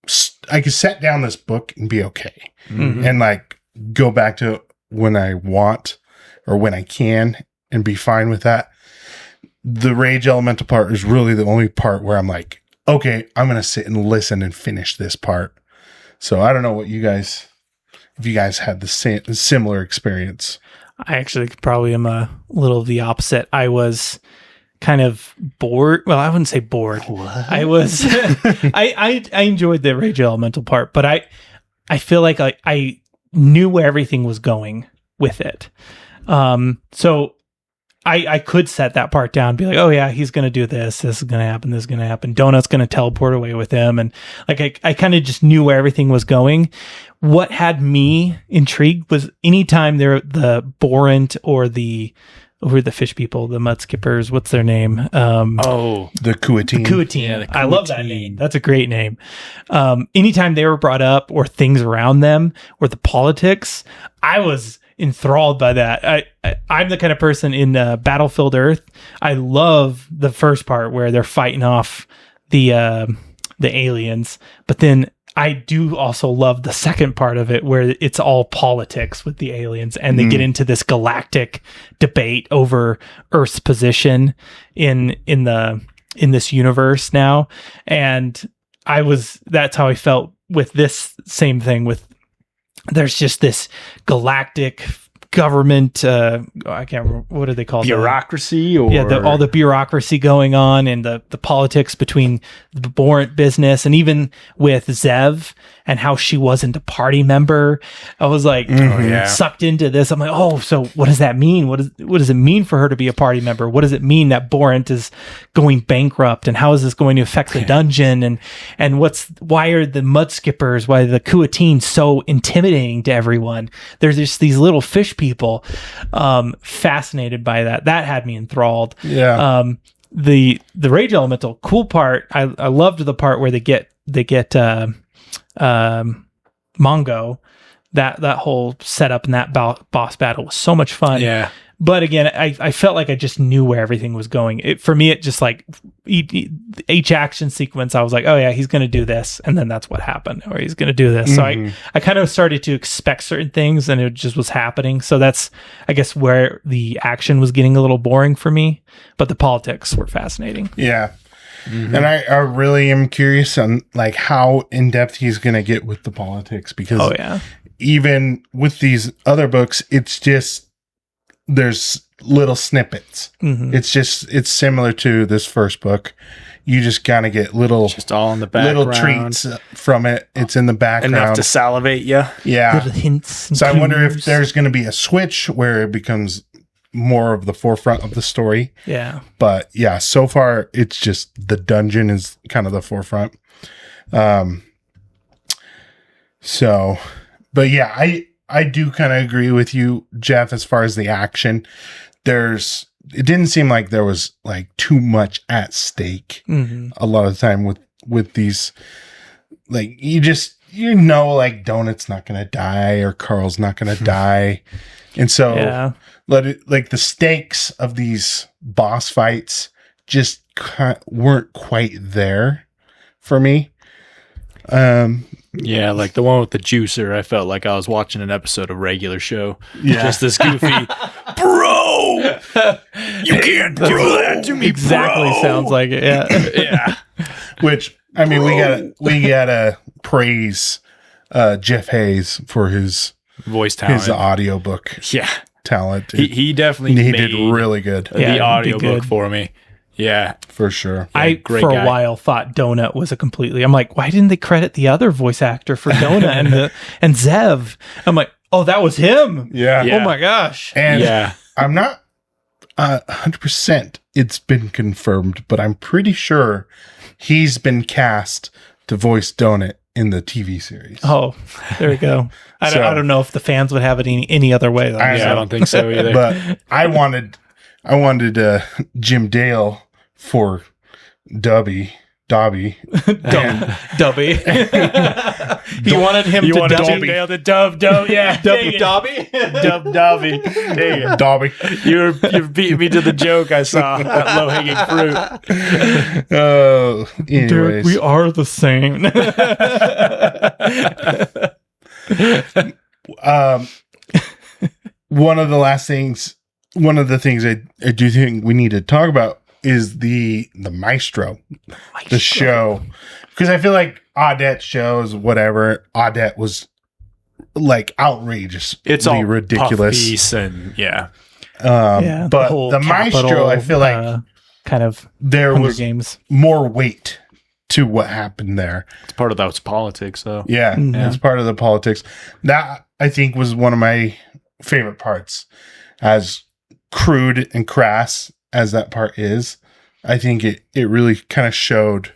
set down this book and be okay. And like go back to when I want or when I can and be fine with that. The rage elemental part is really the only part where I'm like, okay, I'm going to sit and listen and finish this part. So I don't know what if you guys had the similar experience. I actually probably am a little of the opposite. I was kind of bored. Well, I wouldn't say bored. I was. I enjoyed the rage elemental part, but I feel like I knew where everything was going with it. So I could set that part down and be like, oh yeah, he's going to do this. This is going to happen. This is going to happen. Donut's going to teleport away with him. And like, I kind of just knew where everything was going. What had me intrigued was anytime the Borant or the fish people, the mud skippers, what's their name? The Kuatine. Kuatine. Yeah, the I love that Kuatine. name. That's a great name. Anytime they were brought up or things around them or the politics, I was enthralled by that. I'm the kind of person in Battlefield Earth. I love the first part where they're fighting off the aliens, but then I do also love the second part of it where it's all politics with the aliens and they get into this galactic debate over Earth's position in this universe now. And that's how I felt with this same thing with there's just this galactic government, I can't remember, what do they call it? Bureaucracy, or All the bureaucracy going on, and the politics between the Borant business, and even with Zev and how she wasn't a party member. I was like sucked into this. I'm like, oh, so what does that mean? What does it mean for her to be a party member? What does it mean that Borant is going bankrupt, and how is this going to affect the dungeon? And why are the mud skippers, why are the Kuatine so intimidating to everyone? There's just these little fish people. Fascinated by that. That had me enthralled. Yeah. The Rage Elemental, cool part. I loved the part where they get Mongo. That whole setup and that boss battle was so much fun. Yeah. But again, I felt like I just knew where everything was going. For me, it just like each action sequence, I was like, oh yeah, he's going to do this. And then that's what happened, or he's going to do this. So I kind of started to expect certain things, and it just was happening. So that's, I guess, where the action was getting a little boring for me, but the politics were fascinating. Yeah. And I really am curious on like how in depth he's going to get with the politics, because even with these other books, it's just, there's little snippets. It's similar to this first book. You just kind of get just all in the background, little treats from it. It's in the background, enough to salivate you. Yeah. Little hints. So I wonder if there's going to be a switch where it becomes more of the forefront of the story. Yeah. But yeah, so far it's just the dungeon is kind of the forefront. But yeah, I do kind of agree with you, Geoff, as far as the action. It didn't seem like there was like too much at stake a lot of the time with these, like like Donut's not going to die or Carl's not going to die. And so like the stakes of these boss fights just weren't quite there for me. Yeah, like the one with the juicer, I felt like I was watching an episode of Regular Show. Yeah. Just this goofy, bro, you can't do that to me, exactly bro. Sounds like it. Yeah. Yeah. Which, I mean, we gotta praise Jeff Hayes for his voice talent, his audiobook talent. He definitely did really good. The audiobook for me. Yeah, for sure. I, for a while, thought Donut was I'm like, why didn't they credit the other voice actor for Donut and Zev? I'm like, oh, that was him. Yeah. Oh my gosh. And I'm not 100% it's been confirmed, but I'm pretty sure he's been cast to voice Donut in the TV series. Oh, there we go. I don't know if the fans would have it any other way. I don't think so either. But I wanted Jim Dale for Dobby. Dubby. He wanted him to Dobby. Nail the dub, yeah. Dobby. Dub Dobby. There you go. Dobby. You're beating me to the joke I saw. That low-hanging fruit. Oh, anyways. Dude, we are the same. One of the things I do think we need to talk about is the Maestro, the show, because I feel like Audette shows, whatever, Audette was like outrageously it's all ridiculous. Puff piece and but the Maestro, I feel like kind of there Hunger was Games. more weight to what happened there. It's part of those politics, though. Yeah, it's part of the politics. That I think was one of my favorite parts, as crude and crass as that part is. I think it really kind of showed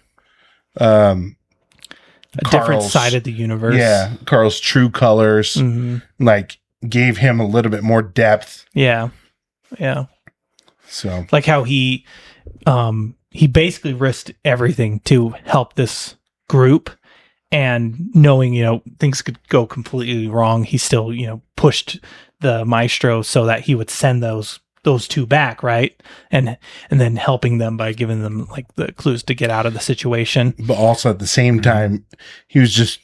a different side of the universe. Yeah, Carl's true colors, like gave him a little bit more depth. Yeah. So like how he basically risked everything to help this group, and knowing, things could go completely wrong, he still, pushed the Maestro so that he would send those two back, right? And then helping them by giving them like the clues to get out of the situation. But also at the same time, he was just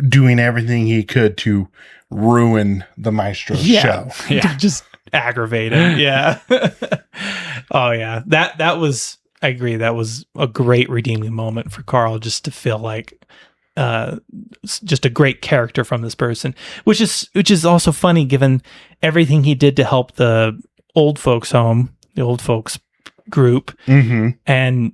doing everything he could to ruin the Maestro's show. Yeah. Just aggravate him. Yeah. Oh yeah. That was, I agree. That was a great redeeming moment for Carl, just to feel like just a great character from this person, which is also funny given everything he did to help the old folks home, the old folks group. Mm-hmm. And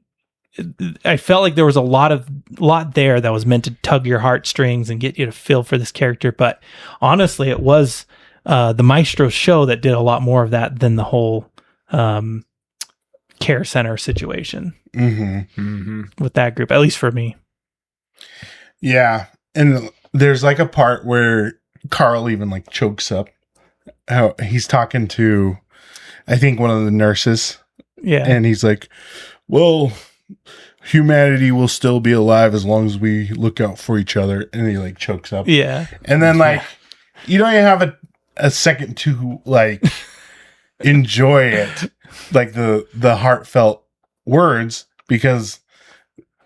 I felt like there was a lot there that was meant to tug your heartstrings and get you to feel for this character. But honestly, it was the Maestro show that did a lot more of that than the whole care center situation with that group, at least for me. Yeah. And there's like a part where Carl even like chokes up. How he's talking to, I think, one of the nurses. Yeah. And he's like, well, humanity will still be alive as long as we look out for each other. And he like chokes up. Yeah. And then like, you don't even have a second to like enjoy it. Like the heartfelt words, because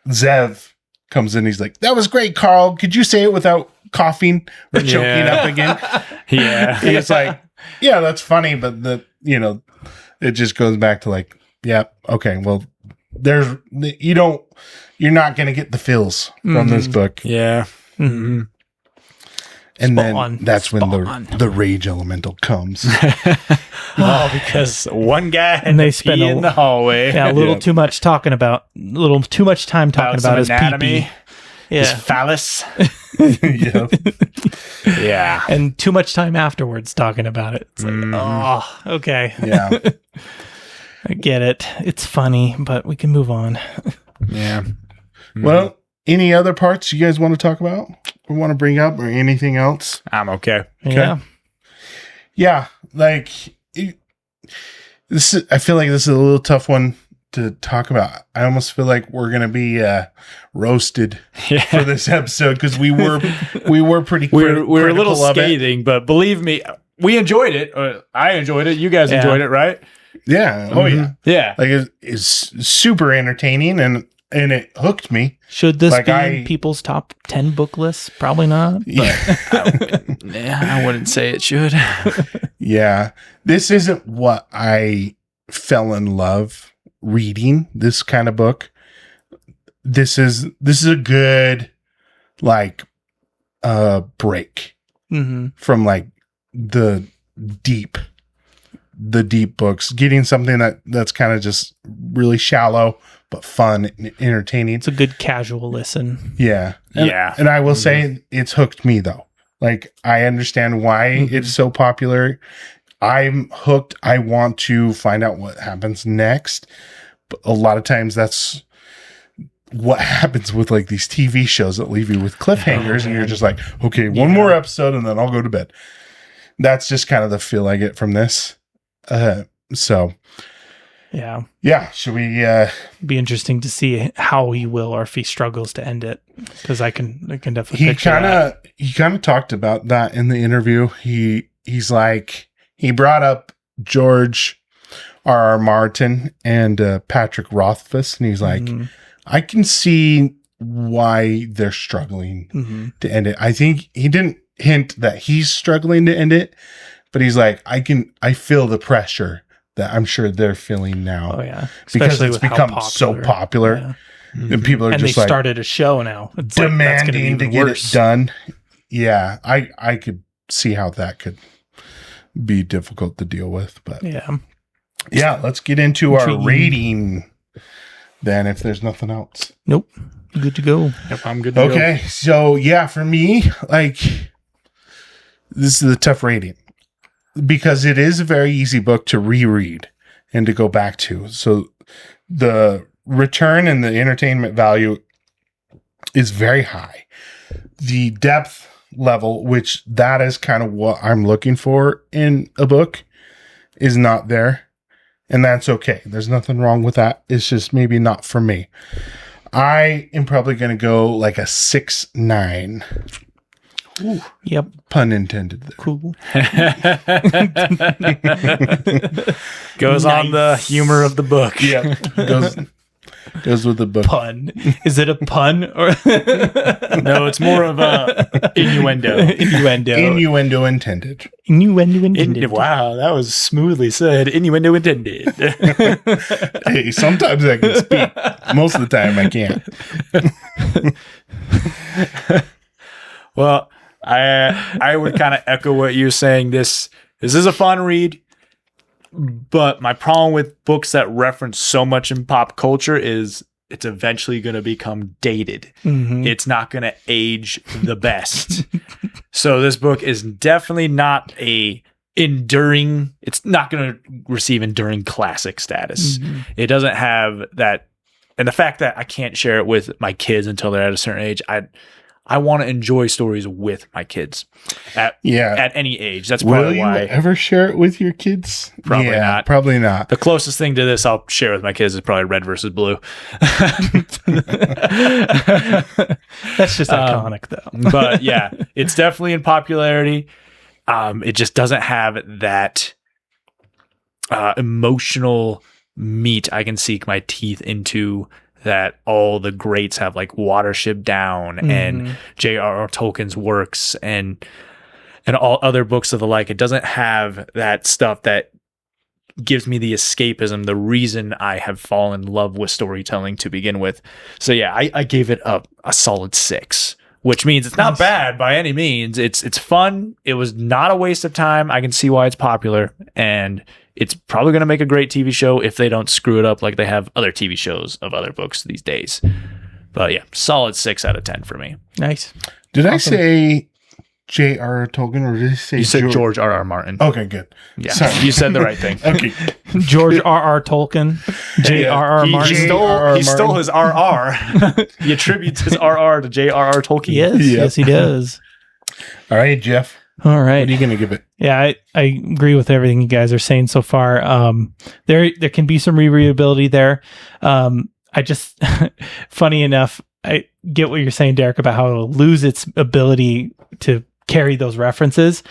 Zev comes in. He's like, that was great, Carl. Could you say it without coughing or choking up again? Yeah. He's like, yeah, that's funny. But it just goes back to like, yeah, okay, well, you're not going to get the feels from this book. Yeah. Mm-hmm. And Spot then on. that's when Spot on. the rage elemental comes. Oh, because one guy And they spend in the hallway. Yeah, a little Yeah. too much time talking about his anatomy, pee-pee. his Yeah. phallus. Yeah. Yeah. And too much time afterwards talking about it. It's like, oh, okay. Yeah. I get it. It's funny, but we can move on. Yeah. Well, any other parts you guys want to talk about or want to bring up or anything else? I'm okay. Yeah. Yeah. Like, I feel like this is a little tough one to talk about. I almost feel like we're going to be roasted for this episode because we were pretty We're a little critical of it. scathing, but believe me, we enjoyed it. I enjoyed it. You guys enjoyed it, right? Yeah. Oh, yeah. Yeah. Like, it's super entertaining and it hooked me. Should this Like be in people's top 10 book lists? Probably not. But Yeah, I wouldn't say it should. Yeah. This isn't what I fell in love reading, this kind of book. This is a good like break from like the deep books, getting something that's kind of just really shallow but fun and entertaining. it's a good casual listen. Yeah. And I will say it's hooked me though. Like, I understand why it's so popular. I'm hooked. I want to find out what happens next. But a lot of times that's what happens with like these TV shows that leave you with cliffhangers and you're just like, okay, one more episode and then I'll go to bed. That's just kind of the feel I get from this. So yeah, should we be interesting to see how he will or if he struggles to end it, because I can definitely he picture that. kind of talked about that in the interview. He's like, he brought up George R.R. Martin and Patrick Rothfuss, and he's like, I can see why they're struggling to end it. I think he didn't hint that he's struggling to end it, but he's like, I feel the pressure that I'm sure they're feeling now. Oh yeah, because especially it's with become how so popular, and people are and just they like started a show now. It's like, that's gonna be demanding to even get worse. it done. Yeah, I could see how that could be difficult to deal with, but yeah, let's get into our rating then, if there's nothing else. Nope, good to go. If I'm good to go. Okay, so yeah, for me, like, this is a tough rating because it is a very easy book to reread and to go back to. So the return and the entertainment value is very high. The depth level, which that is kind of what I'm looking for in a book, is not there. And that's okay. There's nothing wrong with that. It's just maybe not for me. I am probably going to go like a 6.9. Ooh, yep. Pun intended there. Cool. Goes on the humor of the book. Yeah. Goes with the book. Pun. Is it a pun or No, it's more of a innuendo. Innuendo intended. Innuendo intended. Wow, that was smoothly said. Innuendo intended. Hey, sometimes I can speak. Most of the time I can't. Well, I would kind of echo what you're saying. This is a fun read, but my problem with books that reference so much in pop culture is it's eventually going to become dated. Mm-hmm. It's not going to age the best. So this book is definitely not it's not going to receive enduring classic status. Mm-hmm. It doesn't have that. And the fact that I can't share it with my kids until they're at a certain age, I want to enjoy stories with my kids at any age. That's probably why. Will you ever share it with your kids? Probably not. Probably not. The closest thing to this I'll share with my kids is probably Red versus Blue. That's just iconic, though. But yeah, it's definitely in popularity. It just doesn't have that emotional meat I can sink my teeth into that all the greats have, like Watership Down and J.R.R. Tolkien's works and all other books of the like. It doesn't have that stuff that gives me the escapism, the reason I have fallen in love with storytelling to begin with. So yeah, I gave it a solid 6, which means it's not bad by any means. It's fun. It was not a waste of time. I can see why it's popular, and it's probably going to make a great TV show if they don't screw it up like they have other TV shows of other books these days. But yeah, solid 6 out of 10 for me. Nice. Did I say J.R.R. Tolkien, or did I say You said George R.R. Martin. Okay, good. Yeah, Sorry. you said the right thing. Okay. George R.R. Tolkien. J.R.R. Martin. He stole his R.R. He attributes his R.R. to J.R.R. Tolkien. Yes, he does. All right, Geoff. All right. What are you going to give it? Yeah, I agree with everything you guys are saying so far. There can be some rereadability there. I just, funny enough, I get what you're saying, Derek, about how it'll lose its ability to carry those references,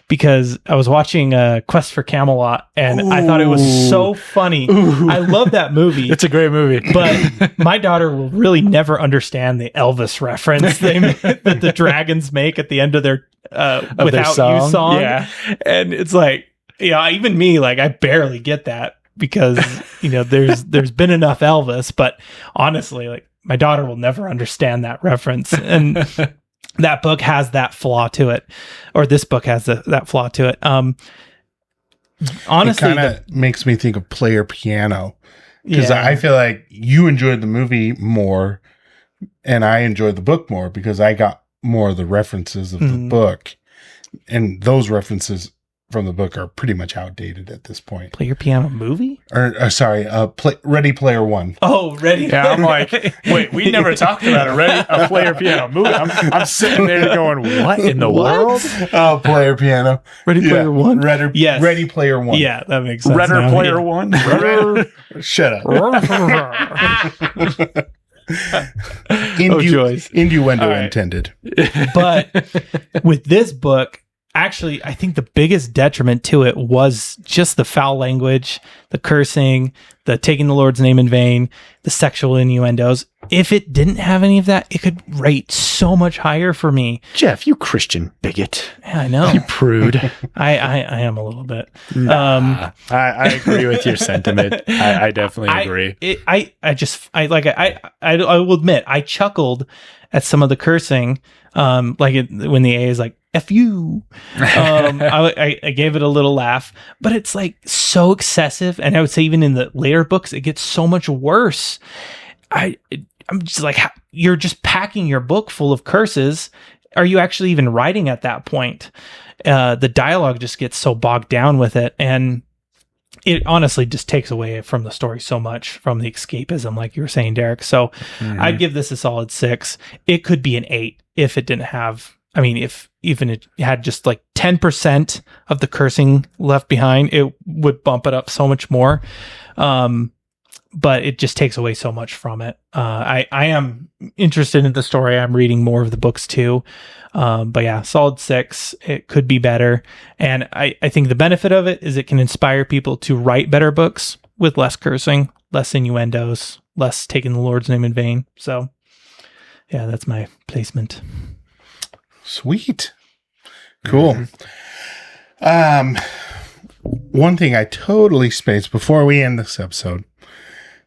because I was watching Quest for Camelot and I thought it was so funny. I love that movie. It's a great movie. But my daughter will really never understand the Elvis reference that the dragons make at the end of their Without You song. Yeah. And it's like, even me, like, I barely get that because, there's been enough Elvis, but honestly, like, my daughter will never understand that reference. And that book has that flaw to it, or this book has that flaw to it. Honestly, it kind of makes me think of Player Piano, because I feel like you enjoyed the movie more and I enjoyed the book more because I got more of the references of the book, and those references from the book are pretty much outdated at this point. Player Piano movie? Ready Player One. Oh, Ready. Yeah, I'm like, wait, we never talked about a Player Piano movie. I'm sitting there going, what in the world? Oh, Player Piano. Ready Player One? Yes. Ready Player One. Yeah, that makes sense. Redder Player One? Shut up. Joyce. Innuendo intended. But with this book, actually, I think the biggest detriment to it was just the foul language, the cursing, the taking the Lord's name in vain, the sexual innuendos. If it didn't have any of that, it could rate so much higher for me. Jeff, you Christian bigot. Yeah, I know. You prude. I am a little bit. Nah, I agree with your sentiment. I definitely agree. I will admit, I chuckled at some of the cursing, when the A is like, F you. I gave it a little laugh, but it's like so excessive. And I would say even in the later books, it gets so much worse. I'm just like, you're just packing your book full of curses. Are you actually even writing at that point? The dialogue just gets so bogged down with it. And it honestly just takes away from the story so much, from the escapism, like you were saying, Derek. So I'd give this a solid 6. It could be an 8 if it didn't have, if even it had just like 10% of the cursing left behind, it would bump it up so much more. But it just takes away so much from it. I am interested in the story. I'm reading more of the books too. But yeah, solid 6. It could be better. And I think the benefit of it is it can inspire people to write better books with less cursing, less innuendos, less taking the Lord's name in vain. So yeah, that's my placement. Sweet. Cool. One thing I totally spaced before we end this episode.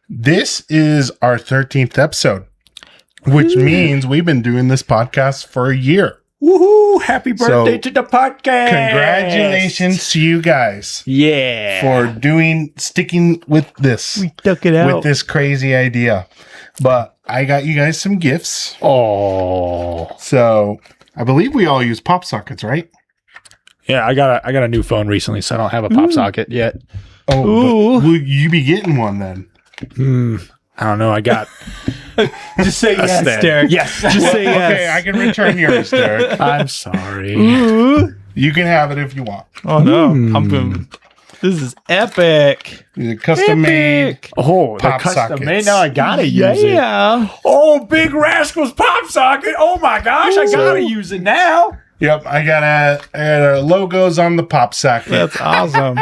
This is our 13th episode. which means we've been doing this podcast for a year. Woohoo! Happy birthday to the podcast! Congratulations to you guys. Yeah. For sticking with this. We took it out. With this crazy idea. But I got you guys some gifts. Oh. So I believe we all use pop sockets, right? Yeah, I got a new phone recently, so I don't have a pop socket yet. Oh, will you be getting one then? I don't know. I got Just say yes, stand. Derek. Yes. Just say yes. Okay, I can return yours, Derek. I'm sorry. Ooh. You can have it if you want. Oh no. This is epic. It's a custom made. Oh, the Pop custom made. sockets. Now I gotta use it. Yeah. Oh, Big Rascals pop socket. Oh my gosh, I gotta use it now. Yep, I got logos on the pop socket. That's awesome.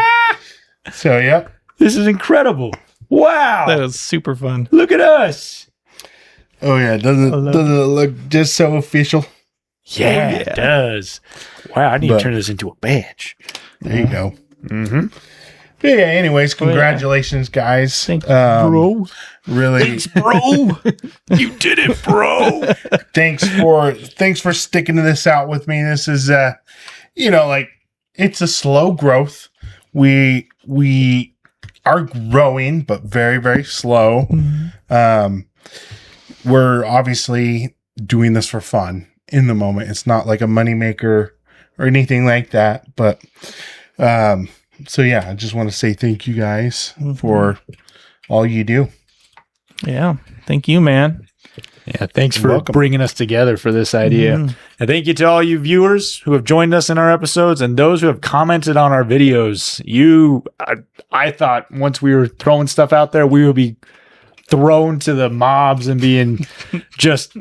So, yep. This is incredible. Wow. That is super fun. Look at us. Oh, yeah. Doesn't it look just so official? Yeah, it does. Wow, I need to But- turn this into a badge. There you go. Mm-hmm. Yeah, anyways, congratulations, guys. Thank you, bro. Really, Bro, you did it, bro. thanks for sticking to this out with me. This is it's a slow growth. We are growing, but very, very slow. We're obviously doing this for fun in the moment. It's not like a moneymaker or anything like that. But so yeah, I just want to say thank you guys for all you do. Yeah. Thank you, man. Yeah, thanks You're for welcome. bringing us together for this idea. And thank you to all you viewers who have joined us in our episodes and those who have commented on our videos. I thought once we were throwing stuff out there, we would be thrown to the mobs and being just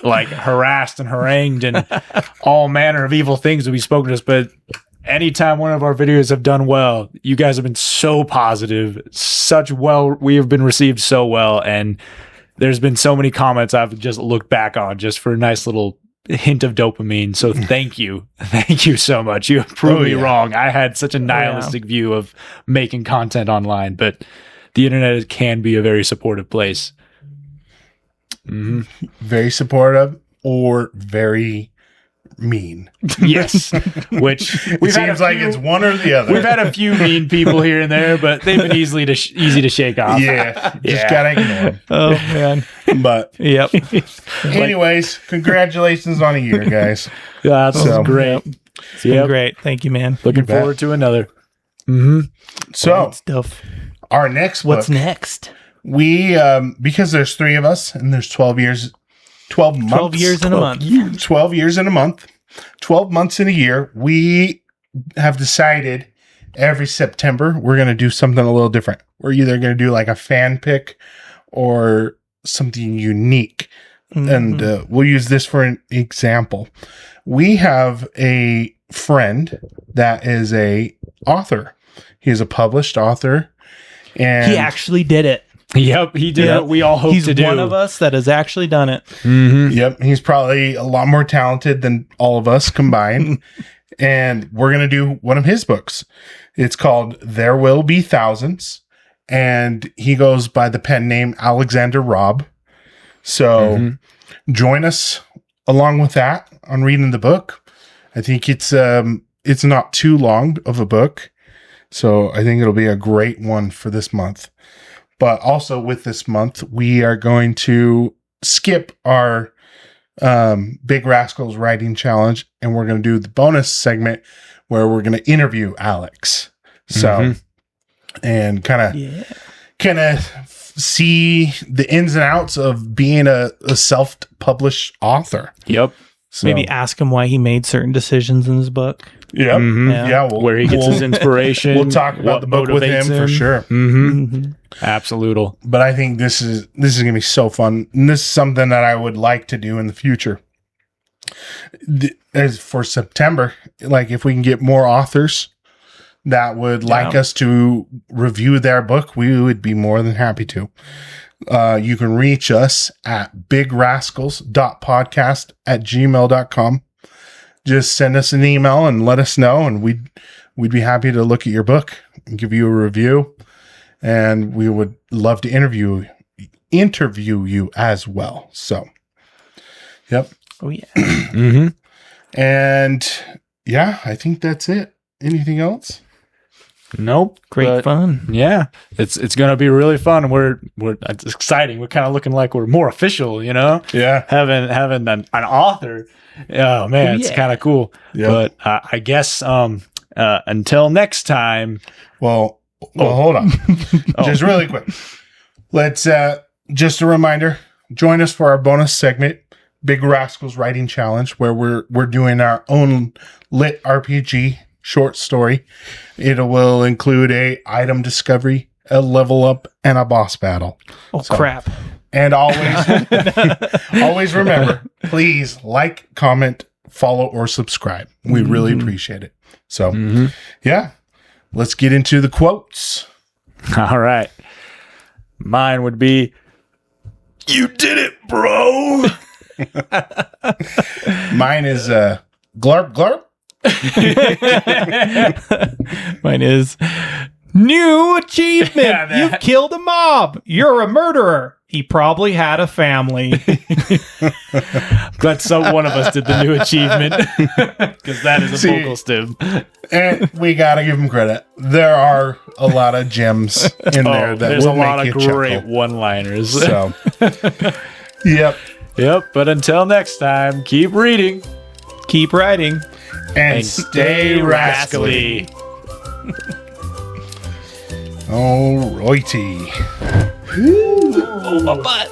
like harassed and harangued and all manner of evil things would be spoken to us. But anytime one of our videos have done well, you guys have been so positive, we have been received so well. And there's been so many comments I've just looked back on just for a nice little hint of dopamine. So thank you. Thank you so much. You have proved me wrong. I had such a nihilistic view of making content online, but the internet can be a very supportive place. Mm-hmm. Very supportive or very mean. Yes. Which It seems like it's one or the other. we've had a few mean people here and there, but they've been easy to shake off. Yeah, just Yeah. gotta ignore them. Oh, man. But Yep. anyways, congratulations on a year, guys. That's So- great. It's been great. Thank you, man. Looking You bet. forward to another. Mm-hmm. So Stuff. our next book, What's next? we because there's 3 of us and there's 12 months. 12 years in a month. 12 years in a month. 12 months in a year. We have decided every September we're going to do something a little different. We're either going to do like a fan pick or something unique. And we'll use this for an example. We have a friend that is a author. He is a published author. And He actually did it. Yep, he did what we all hope He's to do. one of us that has actually done it. Mm-hmm. Yep, he's probably a lot more talented than all of us combined. And we're going to do one of his books. It's called There Will Be Thousands. And he goes by the pen name Alexander Robb. So join us along with that on reading the book. I think it's not too long of a book. So I think it'll be a great one for this month. But also with this month, we are going to skip our Big Rascals Writing Challenge, and we're going to do the bonus segment where we're going to interview Alex. So, and kind of see the ins and outs of being a self-published author. Yep. So, Maybe ask him why he made certain decisions in his book. Yep. Mhm. Yeah. Where he gets his inspiration. We'll talk about the book with him for sure. Mm-hmm. Absolutely. But I think this is going to be so fun. And this is something that I would like to do in the future. As for September, like if we can get more authors that would like us to review their book, we would be more than happy to. You can reach us at bigrascals.podcast@gmail.com. Just send us an email and let us know, and we'd be happy to look at your book and give you a review. And we would love to interview you as well. So Yep. Oh yeah. Mm-hmm. And yeah, I think that's it. Anything else? Nope. Great but fun. Yeah, it's gonna be really fun. We're it's exciting. We're kind of looking like we're more official, you know. Yeah. Having an author. Oh man, it's yeah. kind of cool. Yep. But I guess until next time. Well, hold on. Just really quick. Let's just a reminder, join us for our bonus segment, Big Rascals Writing Challenge, where we're doing our own lit RPG short story. It will include a item discovery, a level up, and a boss battle. Oh crap. And always remember, please like, comment, follow, or subscribe. We really appreciate it. So yeah, let's get into the quotes. All right. Mine would be, "You did it, bro." Mine is glarp glarp. Mine is new achievement. Yeah, that- You've killed a mob. You're a murderer. He probably had a family. Glad one of us did the new achievement, because that is a See- vocal stim. And we gotta give them credit. There are a lot of gems in there that There's will a lot make of you great chuckle. one-liners. So, yep. Yep. But until next time, keep reading Keep writing. And stay rascally. Alrighty. Oh, my butt.